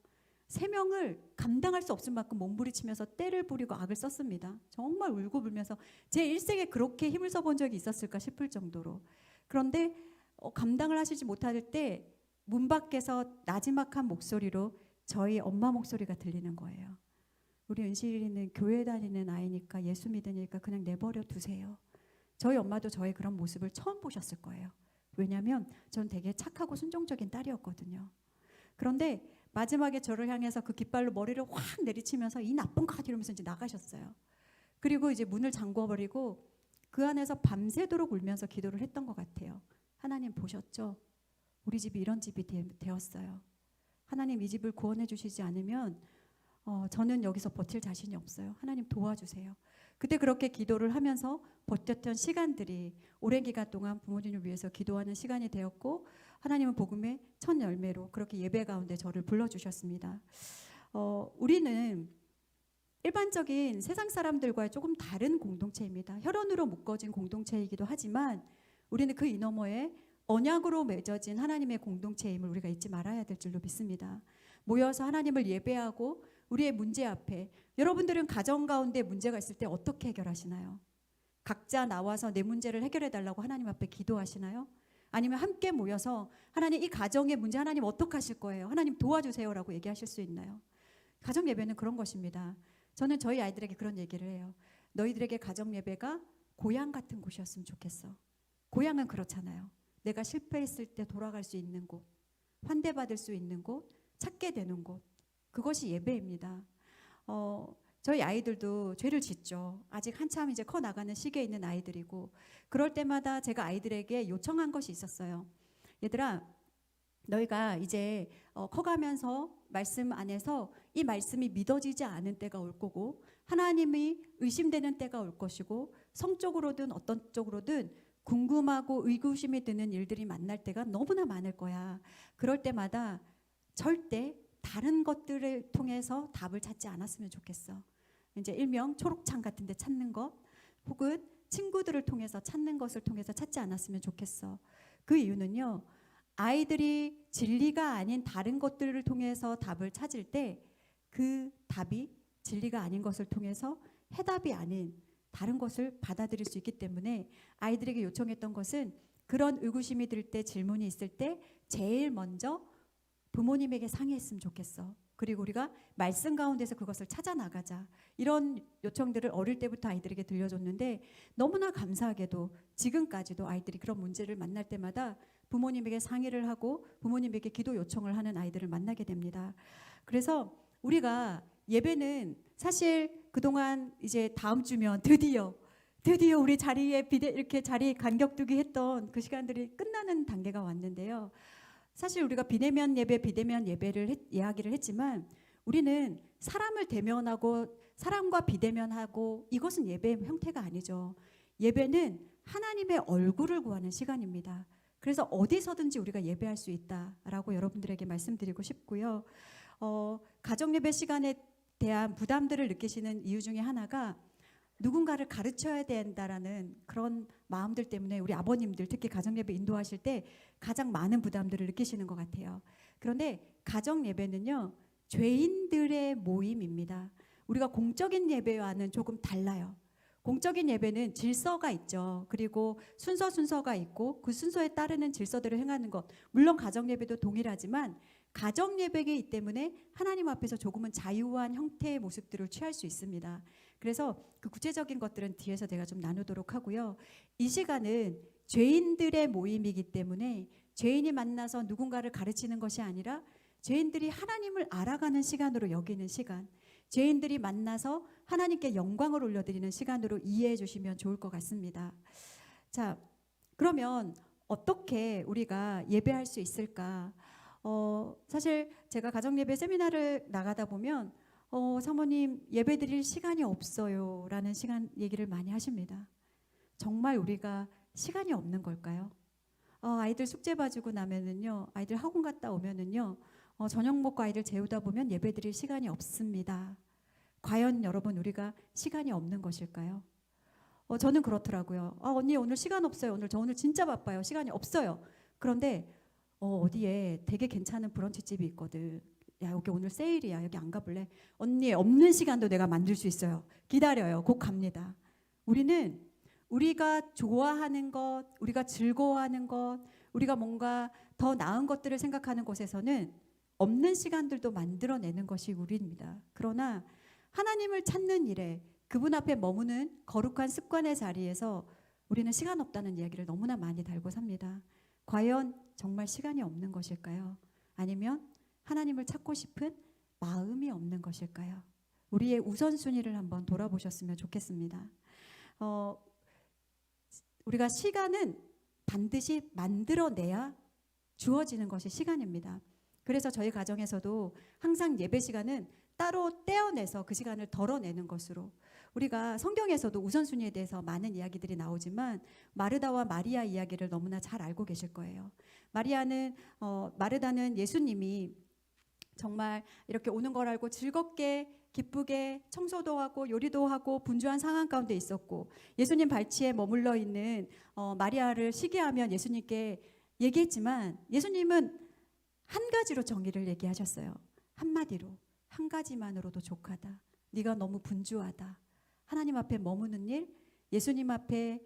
3명을 감당할 수 없을 만큼 몸부리치면서 때를 부리고 악을 썼습니다. 정말 울고 불면서 제 일생에 그렇게 힘을 써본 적이 있었을까 싶을 정도로. 그런데 감당을 하시지 못할 때 문 밖에서 나지막한 목소리로 저희 엄마 목소리가 들리는 거예요. 우리 은실이는 교회 다니는 아이니까 예수 믿으니까 그냥 내버려 두세요. 저희 엄마도 저의 그런 모습을 처음 보셨을 거예요. 왜냐하면 전 되게 착하고 순종적인 딸이었거든요. 그런데 마지막에 저를 향해서 그 깃발로 머리를 확 내리치면서 이 나쁜 것 이러면서 이제 나가셨어요. 그리고 이제 문을 잠궈버리고 그 안에서 밤새도록 울면서 기도를 했던 것 같아요. 하나님 보셨죠? 우리 집이 이런 집이 되었어요. 하나님 이 집을 구원해 주시지 않으면 저는 여기서 버틸 자신이 없어요. 하나님 도와주세요. 그때 그렇게 기도를 하면서 버텼던 시간들이 오랜 기간 동안 부모님을 위해서 기도하는 시간이 되었고 하나님은 복음의 첫 열매로 그렇게 예배 가운데 저를 불러주셨습니다. 우리는 일반적인 세상 사람들과의 조금 다른 공동체입니다. 혈연으로 묶어진 공동체이기도 하지만 우리는 그 이너머에 언약으로 맺어진 하나님의 공동체임을 우리가 잊지 말아야 될 줄로 믿습니다. 모여서 하나님을 예배하고 우리의 문제 앞에 여러분들은 가정 가운데 문제가 있을 때 어떻게 해결하시나요? 각자 나와서 내 문제를 해결해 달라고 하나님 앞에 기도하시나요? 아니면 함께 모여서 하나님 이 가정의 문제 하나님 어떻게 하실 거예요? 하나님 도와주세요라고 얘기하실 수 있나요? 가정 예배는 그런 것입니다. 저는 저희 아이들에게 그런 얘기를 해요. 너희들에게 가정 예배가 고향 같은 곳이었으면 좋겠어. 고향은 그렇잖아요. 내가 실패했을 때 돌아갈 수 있는 곳, 환대받을 수 있는 곳, 찾게 되는 곳. 그것이 예배입니다. 저희 아이들도 죄를 짓죠. 아직 한참 이제 커 나가는 시기에 있는 아이들이고 그럴 때마다 제가 아이들에게 요청한 것이 있었어요. 얘들아, 너희가 이제 커가면서 말씀 안에서 이 말씀이 믿어지지 않은 때가 올 거고 하나님이 의심되는 때가 올 것이고 성적으로든 어떤 쪽으로든 궁금하고 의구심이 드는 일들이 만날 때가 너무나 많을 거야. 그럴 때마다 절대 다른 것들을 통해서 답을 찾지 않았으면 좋겠어. 이제 일명 초록창 같은 데 찾는 것 혹은 친구들을 통해서 찾는 것을 통해서 찾지 않았으면 좋겠어. 그 이유는요. 아이들이 진리가 아닌 다른 것들을 통해서 답을 찾을 때 그 답이 진리가 아닌 것을 통해서 해답이 아닌 다른 것을 받아들일 수 있기 때문에 아이들에게 요청했던 것은 그런 의구심이 들 때 질문이 있을 때 제일 먼저 부모님에게 상의했으면 좋겠어. 그리고 우리가 말씀 가운데서 그것을 찾아 나가자. 이런 요청들을 어릴 때부터 아이들에게 들려줬는데 너무나 감사하게도 지금까지도 아이들이 그런 문제를 만날 때마다 부모님에게 상의를 하고 부모님에게 기도 요청을 하는 아이들을 만나게 됩니다. 그래서 우리가 예배는 사실 그동안 이제 다음 주면 드디어 우리 자리에 이렇게 자리 간격두기 했던 그 시간들이 끝나는 단계가 왔는데요. 사실 우리가 비대면 예배를 이야기를 했지만 우리는 사람을 대면하고 사람과 비대면하고 이것은 예배의 형태가 아니죠. 예배는 하나님의 얼굴을 구하는 시간입니다. 그래서 어디서든지 우리가 예배할 수 있다라고 여러분들에게 말씀드리고 싶고요. 가정 예배 시간에 대한 부담들을 느끼시는 이유 중에 하나가 누군가를 가르쳐야 된다라는 그런 마음들 때문에 우리 아버님들 특히 가정 예배 인도하실 때 가장 많은 부담들을 느끼시는 것 같아요. 그런데 가정 예배는요. 죄인들의 모임입니다. 우리가 공적인 예배와는 조금 달라요. 공적인 예배는 질서가 있죠. 그리고 순서가 있고 그 순서에 따르는 질서대로 행하는 것. 물론 가정 예배도 동일하지만 가정 예배이기 때문에 하나님 앞에서 조금은 자유한 형태의 모습들을 취할 수 있습니다. 그래서 그 구체적인 것들은 뒤에서 제가 좀 나누도록 하고요. 이 시간은 죄인들의 모임이기 때문에 죄인이 만나서 누군가를 가르치는 것이 아니라 죄인들이 하나님을 알아가는 시간으로 여기는 시간, 죄인들이 만나서 하나님께 영광을 올려드리는 시간으로 이해해 주시면 좋을 것 같습니다. 자, 그러면 어떻게 우리가 예배할 수 있을까? 사실 제가 가정예배 세미나를 나가다 보면 사모님 예배 드릴 시간이 없어요 라는 시간 얘기를 많이 하십니다. 정말 우리가 시간이 없는 걸까요? 아이들 숙제 봐주고 나면은요, 아이들 학원 갔다 오면은요, 저녁 먹고 아이들 재우다 보면 예배 드릴 시간이 없습니다. 과연 여러분 우리가 시간이 없는 것일까요? 저는 그렇더라고요. 언니 오늘 시간 없어요. 저 오늘 진짜 바빠요. 시간이 없어요. 그런데 어디에 되게 괜찮은 브런치집이 있거든. 야, 여기 오늘 세일이야. 여기 안 가볼래? 언니 없는 시간도 내가 만들 수 있어요. 기다려요. 곧 갑니다. 우리는 우리가 좋아하는 것, 우리가 즐거워하는 것, 우리가 뭔가 더 나은 것들을 생각하는 곳에서는 없는 시간들도 만들어내는 것이 우리입니다. 그러나 하나님을 찾는 일에 그분 앞에 머무는 거룩한 습관의 자리에서 우리는 시간 없다는 이야기를 너무나 많이 달고 삽니다. 과연 정말 시간이 없는 것일까요? 아니면 하나님을 찾고 싶은 마음이 없는 것일까요? 우리의 우선순위를 한번 돌아보셨으면 좋겠습니다. 우리가 시간은 반드시 만들어내야 주어지는 것이 시간입니다. 그래서 저희 가정에서도 항상 예배 시간은 따로 떼어내서 그 시간을 덜어내는 것으로, 우리가 성경에서도 우선순위에 대해서 많은 이야기들이 나오지만 마르다와 마리아 이야기를 너무나 잘 알고 계실 거예요. 마르다는 예수님이 정말 이렇게 오는 걸 알고 즐겁게 기쁘게 청소도 하고 요리도 하고 분주한 상황 가운데 있었고, 예수님 발치에 머물러 있는 마리아를 시기하면 예수님께 얘기했지만 예수님은 한 가지로 정의를 얘기하셨어요. 한마디로, 한 가지만으로도 족하다. 네가 너무 분주하다. 하나님 앞에 머무는 일, 예수님 앞에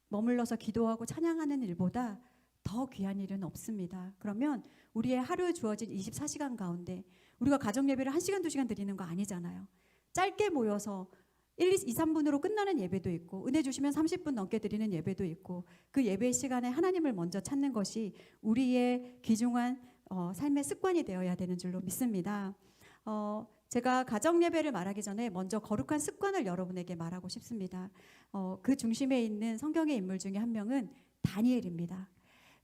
머물러서 기도하고 찬양하는 일보다 더 귀한 일은 없습니다. 그러면 우리의 하루에 주어진 24시간 가운데 우리가 가정 예배를 1시간, 2시간 드리는 거 아니잖아요. 짧게 모여서 1, 2, 3분으로 끝나는 예배도 있고, 은혜 주시면 30분 넘게 드리는 예배도 있고, 그 예배 시간에 하나님을 먼저 찾는 것이 우리의 귀중한 삶의 습관이 되어야 되는 줄로 믿습니다. 제가 가정 예배를 말하기 전에 먼저 거룩한 습관을 여러분에게 말하고 싶습니다. 그 중심에 있는 성경의 인물 중에 한 명은 다니엘입니다.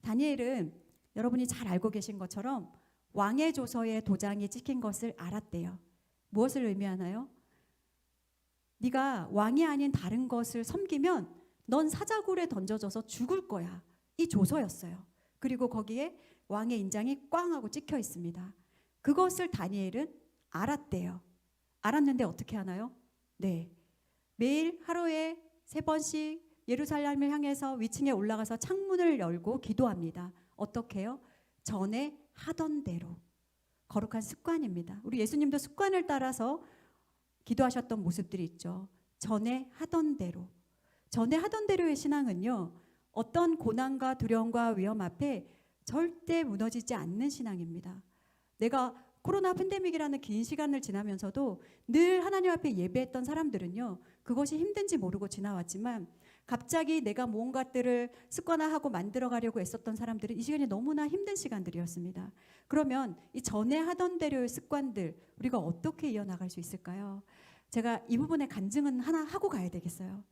다니엘은 여러분이 잘 알고 계신 것처럼 왕의 조서에 도장이 찍힌 것을 알았대요. 무엇을 의미하나요? 네가 왕이 아닌 다른 것을 섬기면 넌 사자굴에 던져져서 죽을 거야. 이 조서였어요. 그리고 거기에 왕의 인장이 꽝 하고 찍혀 있습니다. 그것을 다니엘은 알았대요. 알았는데 어떻게 하나요? 네, 매일 하루에 3번씩 예루살렘을 향해서 위층에 올라가서 창문을 열고 기도합니다. 어떻게 해요? 전에 하던 대로. 거룩한 습관입니다. 우리 예수님도 습관을 따라서 기도하셨던 모습들이 있죠. 전에 하던 대로. 전에 하던 대로의 신앙은요, 어떤 고난과 두려움과 위험 앞에 절대 무너지지 않는 신앙입니다. 내가 코로나 팬데믹이라는 긴 시간을 지나면서도 늘 하나님 앞에 예배했던 사람들은요, 그것이 힘든지 모르고 지나왔지만 갑자기 내가 무언가들을 습관화하고 만들어가려고 애썼던 사람들은 이 시간이 너무나 힘든 시간들이었습니다. 그러면 이 전에 하던 대로의 습관들 우리가 어떻게 이어나갈 수 있을까요? 제가 이 부분에 간증은 하나 하고 가야 되겠어요.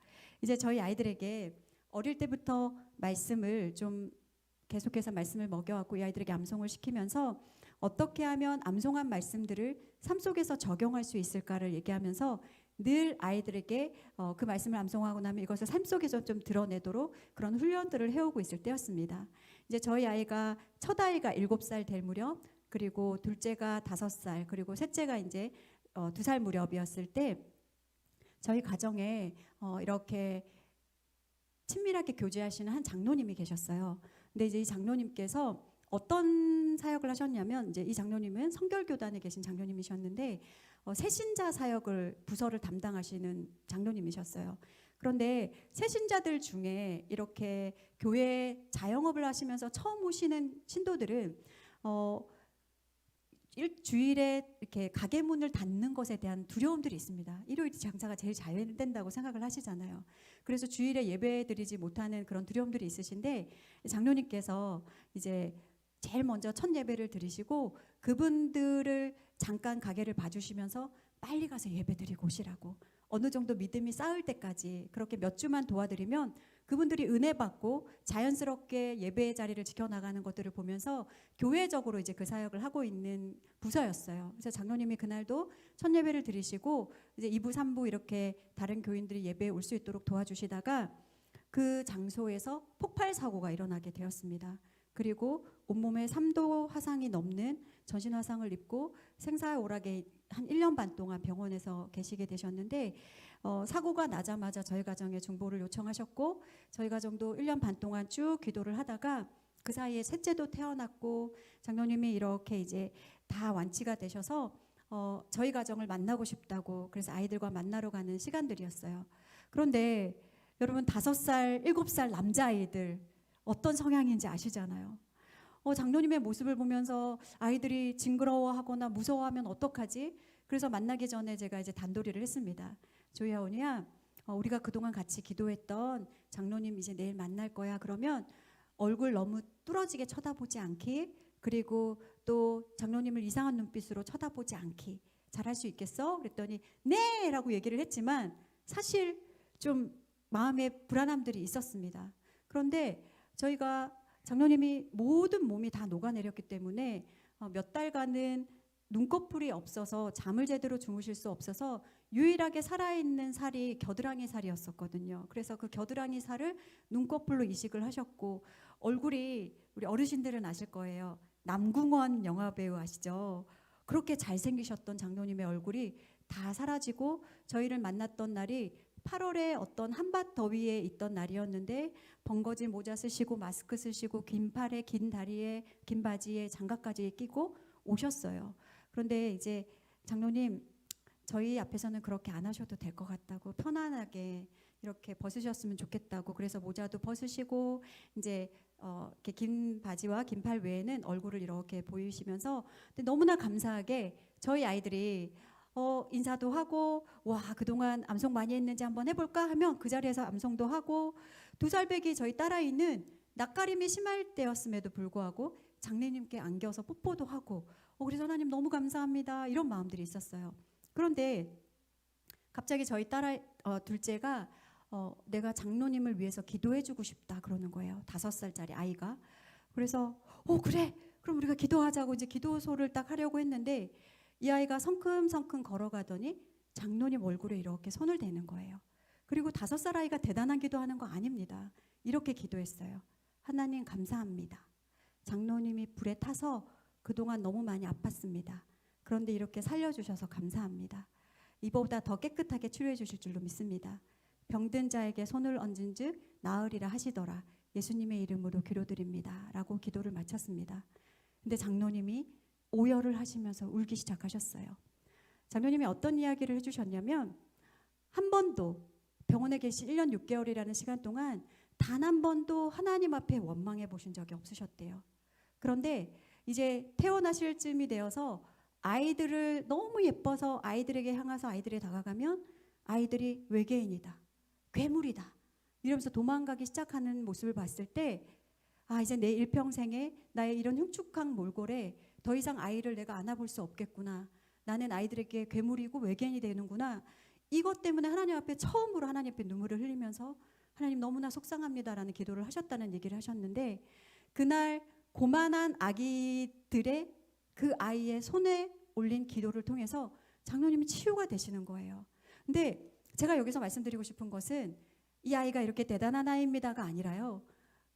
이제 저희 아이들에게 어릴 때부터 말씀을 좀 계속해서 말씀을 먹여왔고 이 아이들에게 암송을 시키면서 어떻게 하면 암송한 말씀들을 삶 속에서 적용할 수 있을까를 얘기하면서 늘 아이들에게 그 말씀을 암송하고 나면 이것을 삶 속에서 좀 드러내도록 그런 훈련들을 해오고 있을 때였습니다. 이제 저희 아이가 첫 아이가 7살 될 무렵, 그리고 둘째가 5살, 그리고 셋째가 이제 2살 무렵이었을 때 저희 가정에 이렇게 친밀하게 교제하시는 한 장로님이 계셨어요. 근데 이제 이 장로님께서 어떤 사역을 하셨냐면 이제 이 장로님은 성결교단에 계신 장로님이셨는데 새신자 사역을 부서를 담당하시는 장로님이셨어요. 그런데 새신자들 중에 이렇게 교회 자영업을 하시면서 처음 오시는 신도들은 주일에 이렇게 가게 문을 닫는 것에 대한 두려움들이 있습니다. 일요일 장사가 제일 잘 된다고 생각을 하시잖아요. 그래서 주일에 예배 드리지 못하는 그런 두려움들이 있으신데 장로님께서 이제 제일 먼저 첫 예배를 드리시고 그분들을 잠깐 가게를 봐주시면서 빨리 가서 예배 드리고 오시라고, 어느 정도 믿음이 쌓을 때까지 그렇게 몇 주만 도와드리면 그분들이 은혜 받고 자연스럽게 예배의 자리를 지켜나가는 것들을 보면서 교회적으로 이제 그 사역을 하고 있는 부서였어요. 그래서 장로님이 그날도 첫 예배를 드리시고 이제 2부, 3부 이렇게 다른 교인들이 예배에 올 수 있도록 도와주시다가 그 장소에서 폭발 사고가 일어나게 되었습니다. 그리고 온몸에 3도 화상이 넘는 전신 화상을 입고 생사오락에 한 1년 반 동안 병원에서 계시게 되셨는데 사고가 나자마자 저희 가정에 중보를 요청하셨고 저희 가정도 1년 반 동안 쭉 기도를 하다가 그 사이에 셋째도 태어났고 장로님이 이렇게 이제 다 완치가 되셔서 저희 가정을 만나고 싶다고, 그래서 아이들과 만나러 가는 시간들이었어요. 그런데 여러분 5살, 7살 남자아이들 어떤 성향인지 아시잖아요. 장로님의 모습을 보면서 아이들이 징그러워하거나 무서워하면 어떡하지? 그래서 만나기 전에 제가 이제 단도리를 했습니다. 조이야, 온유야, 우리가 그동안 같이 기도했던 장로님 이제 내일 만날 거야. 그러면 얼굴 너무 뚫어지게 쳐다보지 않기, 그리고 또 장로님을 이상한 눈빛으로 쳐다보지 않기 잘할 수 있겠어? 그랬더니 네! 라고 얘기를 했지만 사실 좀 마음에 불안함들이 있었습니다. 그런데 저희가 장로님이 모든 몸이 다 녹아내렸기 때문에 몇 달간은 눈꺼풀이 없어서 잠을 제대로 주무실 수 없어서 유일하게 살아있는 살이 겨드랑이 살이었었거든요. 그래서 그 겨드랑이 살을 눈꺼풀로 이식을 하셨고 얼굴이, 우리 어르신들은 아실 거예요. 남궁원 영화배우 아시죠? 그렇게 잘생기셨던 장로님의 얼굴이 다 사라지고 저희를 만났던 날이 8월에 어떤 한밭 더위에 있던 날이었는데 번거지 모자 쓰시고 마스크 쓰시고 긴 팔에 긴 다리에 긴 바지에 장갑까지 끼고 오셨어요. 그런데 이제 장로님 저희 앞에서는 그렇게 안 하셔도 될 것 같다고, 편안하게 이렇게 벗으셨으면 좋겠다고, 그래서 모자도 벗으시고 이제 이렇게 긴 바지와 긴 팔 외에는 얼굴을 이렇게 보이시면서 근데 너무나 감사하게 저희 아이들이 인사도 하고 와 그동안 암송 많이 했는지 한번 해볼까 하면 그 자리에서 암송도 하고 2살배기 저희 딸아이는 낯가림이 심할 때였음에도 불구하고 장로님께 안겨서 뽀뽀도 하고 그래서 하나님 너무 감사합니다 이런 마음들이 있었어요. 그런데 갑자기 저희 딸아이 둘째가 내가 장로님을 위해서 기도해주고 싶다 그러는 거예요. 5살짜리 아이가. 그래서 그래 그럼 우리가 기도하자고 이제 기도소를 딱 하려고 했는데 이 아이가 성큼성큼 걸어가더니 장로님 얼굴에 이렇게 손을 대는 거예요. 그리고 5살 아이가 대단한 기도하는 거 아닙니다. 이렇게 기도했어요. 하나님 감사합니다. 장로님이 불에 타서 그동안 너무 많이 아팠습니다. 그런데 이렇게 살려주셔서 감사합니다. 이보다 더 깨끗하게 치료해 주실 줄로 믿습니다. 병든 자에게 손을 얹은 즉 나으리라 하시더라. 예수님의 이름으로 기도드립니다. 라고 기도를 마쳤습니다. 근데 장로님이 오열을 하시면서 울기 시작하셨어요. 장로님이 어떤 이야기를 해주셨냐면 한 번도 병원에 계신 1년 6개월이라는 시간 동안 단 한 번도 하나님 앞에 원망해 보신 적이 없으셨대요. 그런데 이제 태어나실 쯤이 되어서 아이들을 너무 예뻐서 아이들에게 향해서 아이들에 다가가면 아이들이 외계인이다, 괴물이다 이러면서 도망가기 시작하는 모습을 봤을 때 이제 내 일평생에 나의 이런 흉측한 몰골에 더 이상 아이를 내가 안아볼 수 없겠구나. 나는 아이들에게 괴물이고 외계인이 되는구나. 이것 때문에 하나님 앞에 처음으로 하나님 앞에 눈물을 흘리면서 하나님 너무나 속상합니다라는 기도를 하셨다는 얘기를 하셨는데 그날 고만한 아기들의 그 아이의 손에 올린 기도를 통해서 장로님이 치유가 되시는 거예요. 근데 제가 여기서 말씀드리고 싶은 것은 이 아이가 이렇게 대단한 아이입니다가 아니라요.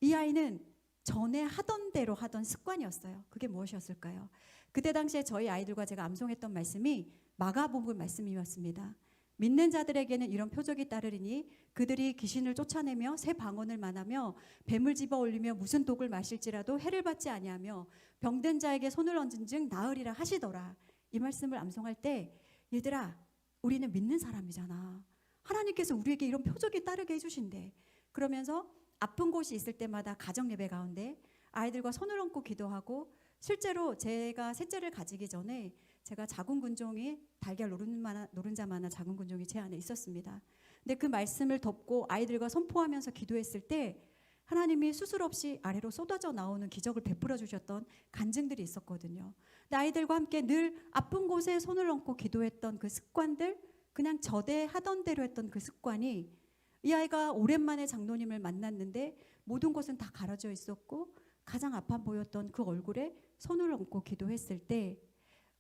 이 아이는 전에 하던 대로 하던 습관이었어요. 그게 무엇이었을까요? 그때 당시에 저희 아이들과 제가 암송했던 말씀이 마가복음 말씀이었습니다. 믿는 자들에게는 이런 표적이 따르리니 그들이 귀신을 쫓아내며 새 방언을 말하며 뱀을 집어 올리며 무슨 독을 마실지라도 해를 받지 아니하며 병든 자에게 손을 얹은즉 나으리라 하시더라. 이 말씀을 암송할 때 얘들아 우리는 믿는 사람이잖아. 하나님께서 우리에게 이런 표적이 따르게 해주신대. 그러면서 아픈 곳이 있을 때마다 가정 예배 가운데 아이들과 손을 얹고 기도하고 실제로 제가 셋째를 가지기 전에 제가 자궁근종이 달걀 노른자만한 자궁근종이 제 안에 있었습니다. 근데 그 말씀을 덮고 아이들과 선포하면서 기도했을 때 하나님이 수술 없이 아래로 쏟아져 나오는 기적을 베풀어 주셨던 간증들이 있었거든요. 근데 아이들과 함께 늘 아픈 곳에 손을 얹고 기도했던 그 습관들, 그냥 저대하던 대로 했던 그 습관이 이 아이가 오랜만에 장로님을 만났는데 모든 것은 다 가려져 있었고 가장 아파 보였던 그 얼굴에 손을 얹고 기도했을 때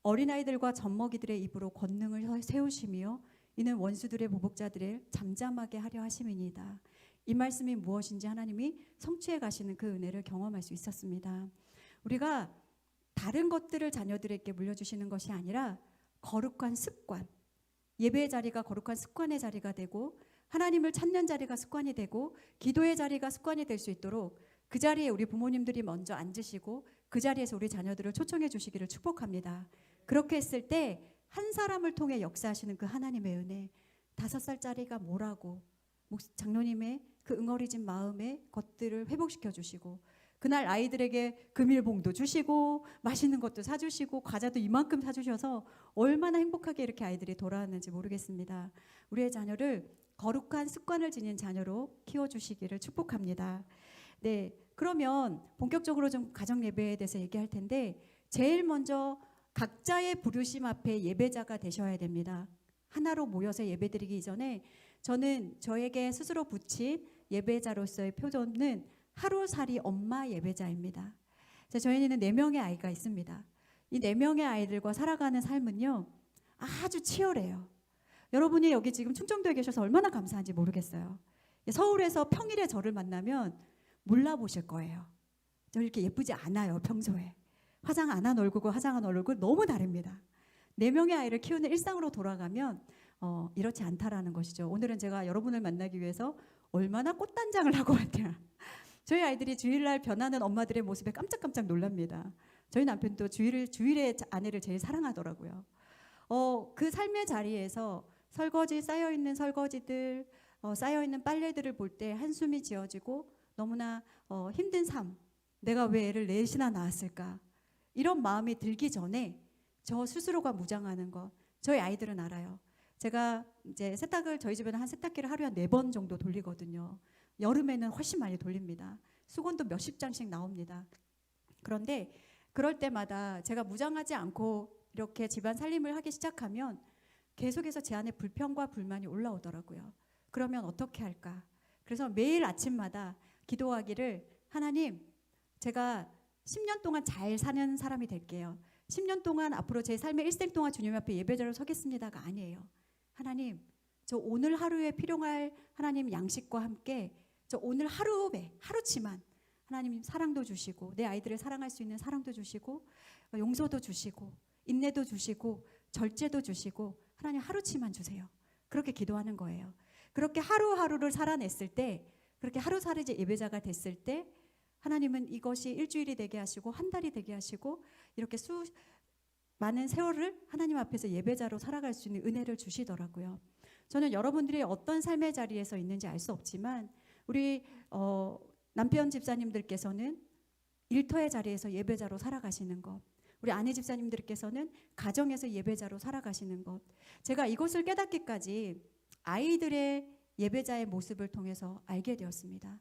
어린아이들과 젖먹이들의 입으로 권능을 세우시며 이는 원수들의 보복자들을 잠잠하게 하려 하심이니이다. 이 말씀이 무엇인지 하나님이 성취해 가시는 그 은혜를 경험할 수 있었습니다. 우리가 다른 것들을 자녀들에게 물려주시는 것이 아니라 거룩한 습관, 예배의 자리가 거룩한 습관의 자리가 되고 하나님을 찾는 자리가 습관이 되고 기도의 자리가 습관이 될 수 있도록 그 자리에 우리 부모님들이 먼저 앉으시고 그 자리에서 우리 자녀들을 초청해 주시기를 축복합니다. 그렇게 했을 때 한 사람을 통해 역사하시는 그 하나님의 은혜, 5살짜리가 뭐라고 장로님의 그 응어리진 마음의 것들을 회복시켜 주시고 그날 아이들에게 금일봉도 주시고 맛있는 것도 사주시고 과자도 이만큼 사주셔서 얼마나 행복하게 이렇게 아이들이 돌아왔는지 모르겠습니다. 우리의 자녀를 거룩한 습관을 지닌 자녀로 키워주시기를 축복합니다. 네, 그러면 본격적으로 좀 가정 예배에 대해서 얘기할 텐데 제일 먼저 각자의 부르심 앞에 예배자가 되셔야 됩니다. 하나로 모여서 예배드리기 이전에 저는 저에게 스스로 붙인 예배자로서의 표준은 하루살이 엄마 예배자입니다. 저희는 4명의 아이가 있습니다. 이 4명의 아이들과 살아가는 삶은요 아주 치열해요. 여러분이 여기 지금 충청도에 계셔서 얼마나 감사한지 모르겠어요. 서울에서 평일에 저를 만나면 몰라보실 거예요. 저 이렇게 예쁘지 않아요. 평소에 화장 안 한 얼굴과 화장한 얼굴 너무 다릅니다. 4명의 아이를 키우는 일상으로 돌아가면 이렇지 않다라는 것이죠. 오늘은 제가 여러분을 만나기 위해서 얼마나 꽃단장을 하고 왔냐. 저희 아이들이 주일날 변하는 엄마들의 모습에 깜짝깜짝 놀랍니다. 저희 남편도 주일에 아내를 제일 사랑하더라고요. 그 삶의 자리에서 설거지 쌓여있는 설거지들, 쌓여있는 빨래들을 볼 때 한숨이 지어지고 너무나 힘든 삶, 내가 왜 애를 4이나 낳았을까 이런 마음이 들기 전에 저 스스로가 무장하는 것, 저희 아이들은 알아요. 제가 이제 세탁을 저희 집에는 한 세탁기를 하루에 4번 정도 돌리거든요. 여름에는 훨씬 많이 돌립니다. 수건도 몇십 장씩 나옵니다. 그런데 그럴 때마다 제가 무장하지 않고 이렇게 집안 살림을 하기 시작하면 계속해서 제 안에 불평과 불만이 올라오더라고요. 그러면 어떻게 할까? 그래서 매일 아침마다 기도하기를 하나님, 제가 10년 동안 잘 사는 사람이 될게요. 10년 동안 앞으로 제 삶의 일생 동안 주님 앞에 예배자로 서겠습니다가 아니에요. 하나님, 저 오늘 하루에 필요할 하나님 양식과 함께 저 오늘 하루치만 하나님 사랑도 주시고 내 아이들을 사랑할 수 있는 사랑도 주시고 용서도 주시고 인내도 주시고 절제도 주시고 하나님 하루치만 주세요. 그렇게 기도하는 거예요. 그렇게 하루하루를 살아냈을 때 그렇게 하루살이 예배자가 됐을 때 하나님은 이것이 일주일이 되게 하시고 한 달이 되게 하시고 이렇게 많은 세월을 하나님 앞에서 예배자로 살아갈 수 있는 은혜를 주시더라고요. 저는 여러분들이 어떤 삶의 자리에서 있는지 알 수 없지만 우리 남편 집사님들께서는 일터의 자리에서 예배자로 살아가시는 것, 우리 아내 집사님들께서는 가정에서 예배자로 살아가시는 것, 제가 이것을 깨닫기까지 아이들의 예배자의 모습을 통해서 알게 되었습니다.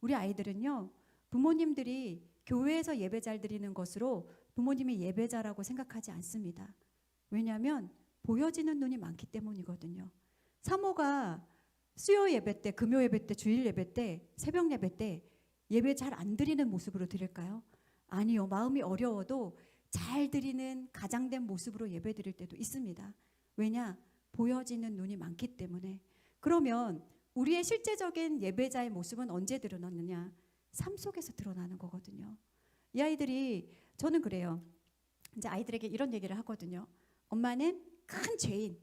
우리 아이들은요, 부모님들이 교회에서 예배 잘 드리는 것으로 부모님이 예배자라고 생각하지 않습니다. 왜냐하면 보여지는 눈이 많기 때문이거든요. 사모가 수요 예배 때, 금요 예배 때, 주일 예배 때, 새벽 예배 때 예배 잘 안 드리는 모습으로 드릴까요? 아니요. 마음이 어려워도 잘 드리는 가장된 모습으로 예배 드릴 때도 있습니다. 왜냐? 보여지는 눈이 많기 때문에. 그러면 우리의 실제적인 예배자의 모습은 언제 드러났느냐? 삶 속에서 드러나는 거거든요. 이 아이들이, 저는 그래요. 이제 아이들에게 이런 얘기를 하거든요. 엄마는 큰 죄인,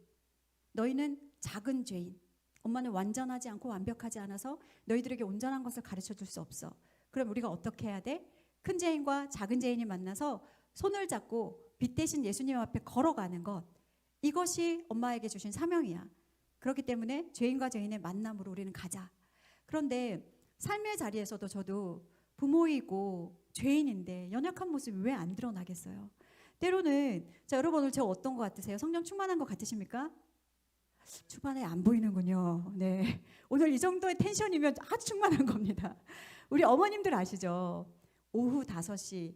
너희는 작은 죄인. 엄마는 완전하지 않고 완벽하지 않아서 너희들에게 온전한 것을 가르쳐 줄 수 없어. 그럼 우리가 어떻게 해야 돼? 큰 죄인과 작은 죄인이 만나서 손을 잡고 빛 대신 예수님 앞에 걸어가는 것. 이것이 엄마에게 주신 사명이야. 그렇기 때문에 죄인과 죄인의 만남으로 우리는 가자. 그런데 삶의 자리에서도 저도 부모이고 죄인인데 연약한 모습이 왜 안 드러나겠어요? 때로는 자 여러분 오늘 저 어떤 것 같으세요? 성령 충만한 것 같으십니까? 주변에 안 보이는군요. 네, 오늘 이 정도의 텐션이면 아주 충만한 겁니다. 우리 어머님들 아시죠? 오후 5시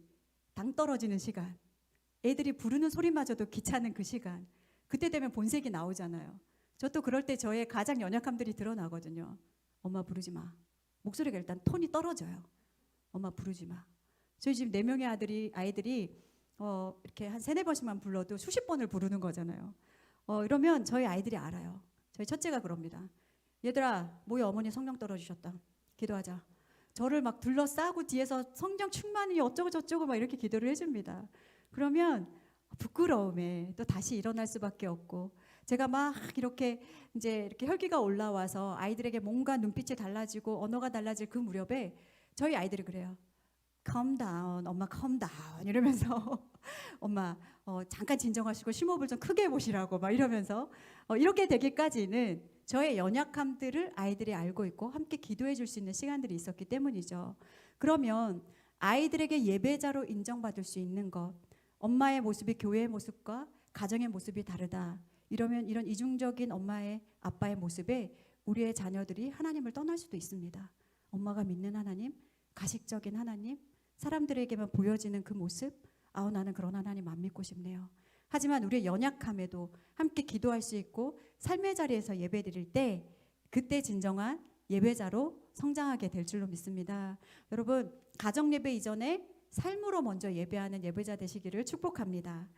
당 떨어지는 시간, 애들이 부르는 소리마저도 귀찮은 그 시간, 그때 되면 본색이 나오잖아요. 저 또 그럴 때 저의 가장 연약함들이 드러나거든요. 엄마 부르지 마. 목소리가 일단 톤이 떨어져요. 엄마 부르지 마. 저희 집 4명의 아이들이 이렇게 한 3-4번씩만 불러도 수십 번을 부르는 거잖아요. 이러면 저희 아이들이 알아요. 저희 첫째가 그럽니다. 얘들아, 모여, 어머니 성령 떨어지셨다. 기도하자. 저를 막 둘러싸고 뒤에서 성령 충만이 어쩌고 저쩌고 막 이렇게 기도를 해줍니다. 그러면 부끄러움에 또 다시 일어날 수밖에 없고, 제가 막 이렇게 이제 이렇게 혈기가 올라와서 아이들에게 뭔가 눈빛이 달라지고 언어가 달라질 그 무렵에 저희 아이들이 그래요. calm down, 엄마 calm down 이러면서 엄마 잠깐 진정하시고 심호흡을 좀 크게 해보시라고 막 이러면서 이렇게 되기까지는 저의 연약함들을 아이들이 알고 있고 함께 기도해 줄 수 있는 시간들이 있었기 때문이죠. 그러면 아이들에게 예배자로 인정받을 수 있는 것, 엄마의 모습이 교회의 모습과 가정의 모습이 다르다. 이러면 이런 이중적인 엄마의 아빠의 모습에 우리의 자녀들이 하나님을 떠날 수도 있습니다. 엄마가 믿는 하나님, 가식적인 하나님, 사람들에게만 보여지는 그 모습, 나는 그런 하나님 안 믿고 싶네요. 하지만 우리의 연약함에도 함께 기도할 수 있고 삶의 자리에서 예배 드릴 때 그때 진정한 예배자로 성장하게 될 줄로 믿습니다. 여러분, 가정 예배 이전에 삶으로 먼저 예배하는 예배자 되시기를 축복합니다.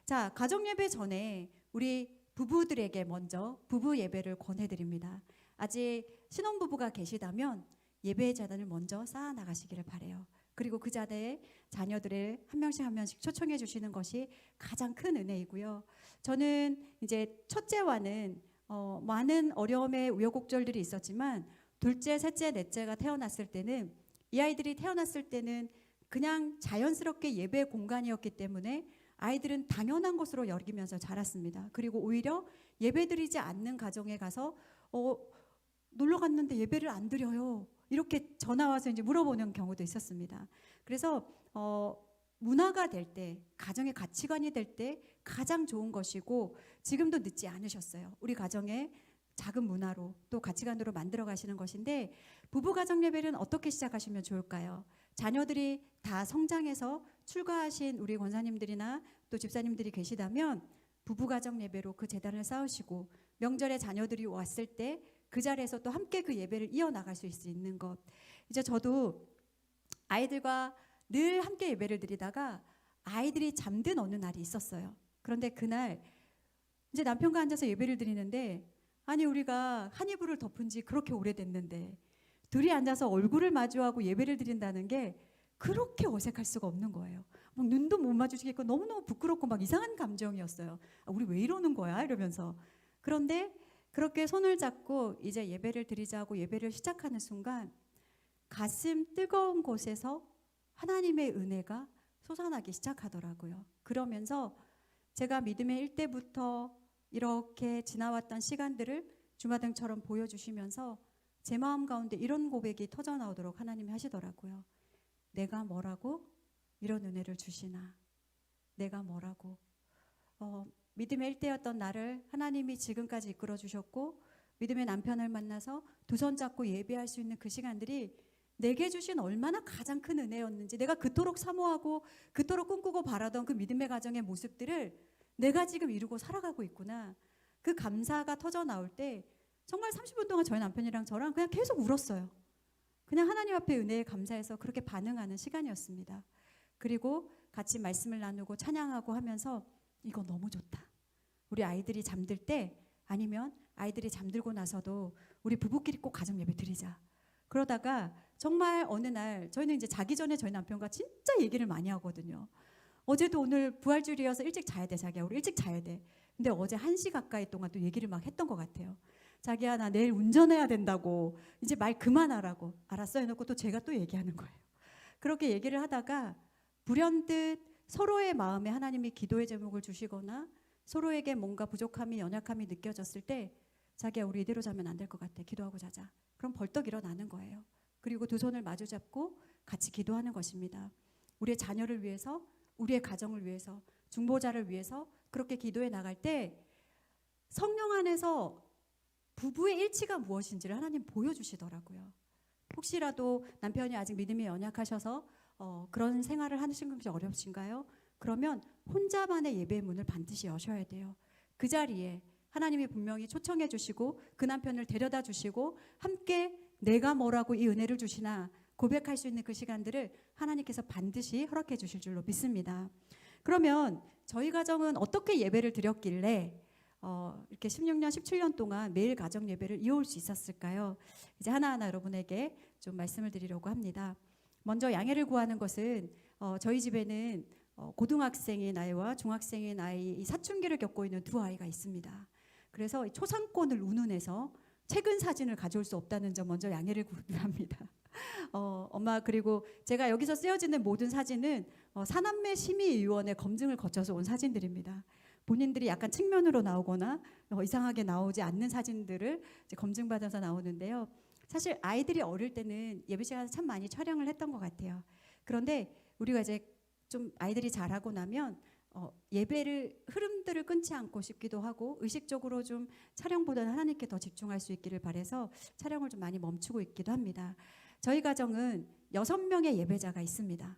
자, 가정 예배 전에 우리 부부들에게 먼저 부부 예배를 권해드립니다. 아직 신혼부부가 계시다면 예배의 자단을 먼저 쌓아 나가시기를 바라요. 그리고 그 자리에 자녀들을 한 명씩 초청해 주시는 것이 가장 큰 은혜이고요. 저는 이제 첫째와는 많은 어려움의 우여곡절들이 있었지만 둘째, 셋째, 넷째가 태어났을 때는 이 아이들이 태어났을 때는 그냥 자연스럽게 예배 공간이었기 때문에 아이들은 당연한 것으로 여기면서 자랐습니다. 그리고 오히려 예배드리지 않는 가정에 가서 놀러 갔는데 예배를 안 드려요. 이렇게 전화 와서 이제 물어보는 경우도 있었습니다. 그래서 문화가 될 때, 가정의 가치관이 될 때 가장 좋은 것이고 지금도 늦지 않으셨어요. 우리 가정의 작은 문화로 또 가치관으로 만들어 가시는 것인데 부부 가정 예배는 어떻게 시작하시면 좋을까요? 자녀들이 다 성장해서 출가하신 우리 권사님들이나 또 집사님들이 계시다면 부부 가정 예배로 그 재단을 쌓으시고 명절에 자녀들이 왔을 때 그 자리에서 또 함께 그 예배를 이어나갈 수 있는 것. 이제 저도 아이들과 늘 함께 예배를 드리다가 아이들이 잠든 어느 날이 있었어요. 그런데 그날 이제 남편과 앉아서 예배를 드리는데 아니 우리가 한 이불을 덮은 지 그렇게 오래됐는데 둘이 앉아서 얼굴을 마주하고 예배를 드린다는 게 그렇게 어색할 수가 없는 거예요. 막 눈도 못 마주치겠고 너무너무 부끄럽고 막 이상한 감정이었어요. 우리 왜 이러는 거야? 이러면서. 그런데 그렇게 손을 잡고 이제 예배를 드리자고 예배를 시작하는 순간 가슴 뜨거운 곳에서 하나님의 은혜가 솟아나기 시작하더라고요. 그러면서 제가 믿음의 1대부터 이렇게 지나왔던 시간들을 주마등처럼 보여주시면서 제 마음 가운데 이런 고백이 터져나오도록 하나님이 하시더라고요. 내가 뭐라고 이런 은혜를 주시나. 내가 뭐라고. 믿음의 1대였던 나를 하나님이 지금까지 이끌어 주셨고 믿음의 남편을 만나서 두 손 잡고 예배할 수 있는 그 시간들이 내게 주신 얼마나 가장 큰 은혜였는지, 내가 그토록 사모하고 그토록 꿈꾸고 바라던 그 믿음의 가정의 모습들을 내가 지금 이루고 살아가고 있구나. 그 감사가 터져 나올 때 정말 30분 동안 저희 남편이랑 저랑 그냥 계속 울었어요. 그냥 하나님 앞에 은혜에 감사해서 그렇게 반응하는 시간이었습니다. 그리고 같이 말씀을 나누고 찬양하고 하면서 이거 너무 좋다. 우리 아이들이 잠들 때 아니면 아이들이 잠들고 나서도 우리 부부끼리 꼭 가정 예배 드리자. 그러다가 정말 어느 날 저희는 이제 자기 전에 저희 남편과 진짜 얘기를 많이 하거든요. 어제도 오늘 부활주일이어서 일찍 자야 돼 자기야. 우리 일찍 자야 돼. 근데 어제 1시 가까이 동안 또 얘기를 막 했던 것 같아요. 자기야, 나 내일 운전해야 된다고. 이제 말 그만하라고. 알았어 해놓고 또 제가 또 얘기하는 거예요. 그렇게 얘기를 하다가 불현듯 서로의 마음에 하나님이 기도의 제목을 주시거나 서로에게 뭔가 부족함이 연약함이 느껴졌을 때 자기야, 우리 이대로 자면 안 될 것 같아. 기도하고 자자. 그럼 벌떡 일어나는 거예요. 그리고 두 손을 마주 잡고 같이 기도하는 것입니다. 우리의 자녀를 위해서, 우리의 가정을 위해서, 중보자를 위해서 그렇게 기도해 나갈 때 성령 안에서 부부의 일치가 무엇인지를 하나님 보여주시더라고요. 혹시라도 남편이 아직 믿음이 연약하셔서 그런 생활을 하시는 것이 어렵신가요? 그러면 혼자만의 예배의 문을 반드시 여셔야 돼요. 그 자리에 하나님이 분명히 초청해 주시고 그 남편을 데려다 주시고 함께 내가 뭐라고 이 은혜를 주시나 고백할 수 있는 그 시간들을 하나님께서 반드시 허락해 주실 줄로 믿습니다. 그러면 저희 가정은 어떻게 예배를 드렸길래 이렇게 16년, 17년 동안 매일 가정 예배를 이어올 수 있었을까요? 이제 하나하나 여러분에게 좀 말씀을 드리려고 합니다. 먼저 양해를 구하는 것은 저희 집에는 고등학생의 나이와 중학생의 나이 이 사춘기를 겪고 있는 두 아이가 있습니다. 그래서 초상권을 운운해서 최근 사진을 가져올 수 없다는 점 먼저 양해를 구합니다. 엄마, 그리고 제가 여기서 쓰여지는 모든 사진은 사남매 심의위원회 검증을 거쳐서 온 사진들입니다. 본인들이 약간 측면으로 나오거나 이상하게 나오지 않는 사진들을 이제 검증받아서 나오는데요. 사실 아이들이 어릴 때는 예배 시간에 참 많이 촬영을 했던 것 같아요. 그런데 우리가 이제 좀 아이들이 자라고 나면 예배를 흐름들을 끊지 않고 싶기도 하고 의식적으로 좀 촬영보다는 하나님께 더 집중할 수 있기를 바라서 촬영을 좀 많이 멈추고 있기도 합니다. 저희 가정은 6명의 예배자가 있습니다.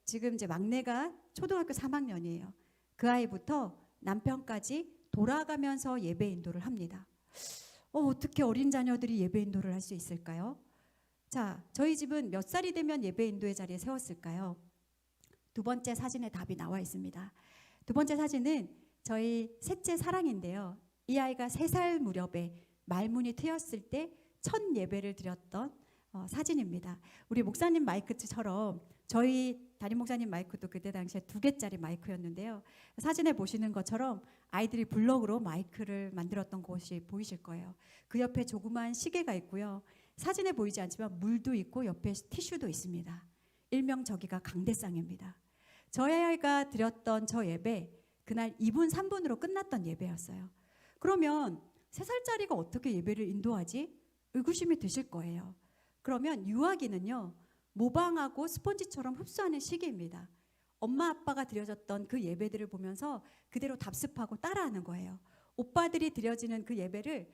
지금 이제 막내가 초등학교 3학년이에요. 그 아이부터 남편까지 돌아가면서 예배 인도를 합니다. 어떻게 어린 자녀들이 예배 인도를 할 수 있을까요? 자, 저희 집은 몇 살이 되면 예배 인도의 자리에 세웠을까요? 두 번째 사진에 답이 나와 있습니다. 두 번째 사진은 저희 셋째 사랑인데요. 이 아이가 3살 무렵에 말문이 트였을 때 첫 예배를 드렸던 사진입니다. 우리 목사님 마이크처럼 저희 담임 목사님 마이크도 그때 당시에 2개짜리 마이크였는데요. 사진에 보시는 것처럼 아이들이 블럭으로 마이크를 만들었던 곳이 보이실 거예요. 그 옆에 조그만 시계가 있고요. 사진에 보이지 않지만 물도 있고 옆에 티슈도 있습니다. 일명 저기가 강대상입니다. 저희 아이가 드렸던 저 예배, 그날 2분, 3분으로 끝났던 예배였어요. 그러면 3살짜리가 어떻게 예배를 인도하지? 의구심이 드실 거예요. 그러면 유아기는요, 모방하고 스펀지처럼 흡수하는 시기입니다. 엄마 아빠가 드려졌던 그 예배들을 보면서 그대로 답습하고 따라하는 거예요. 오빠들이 드려지는 그 예배를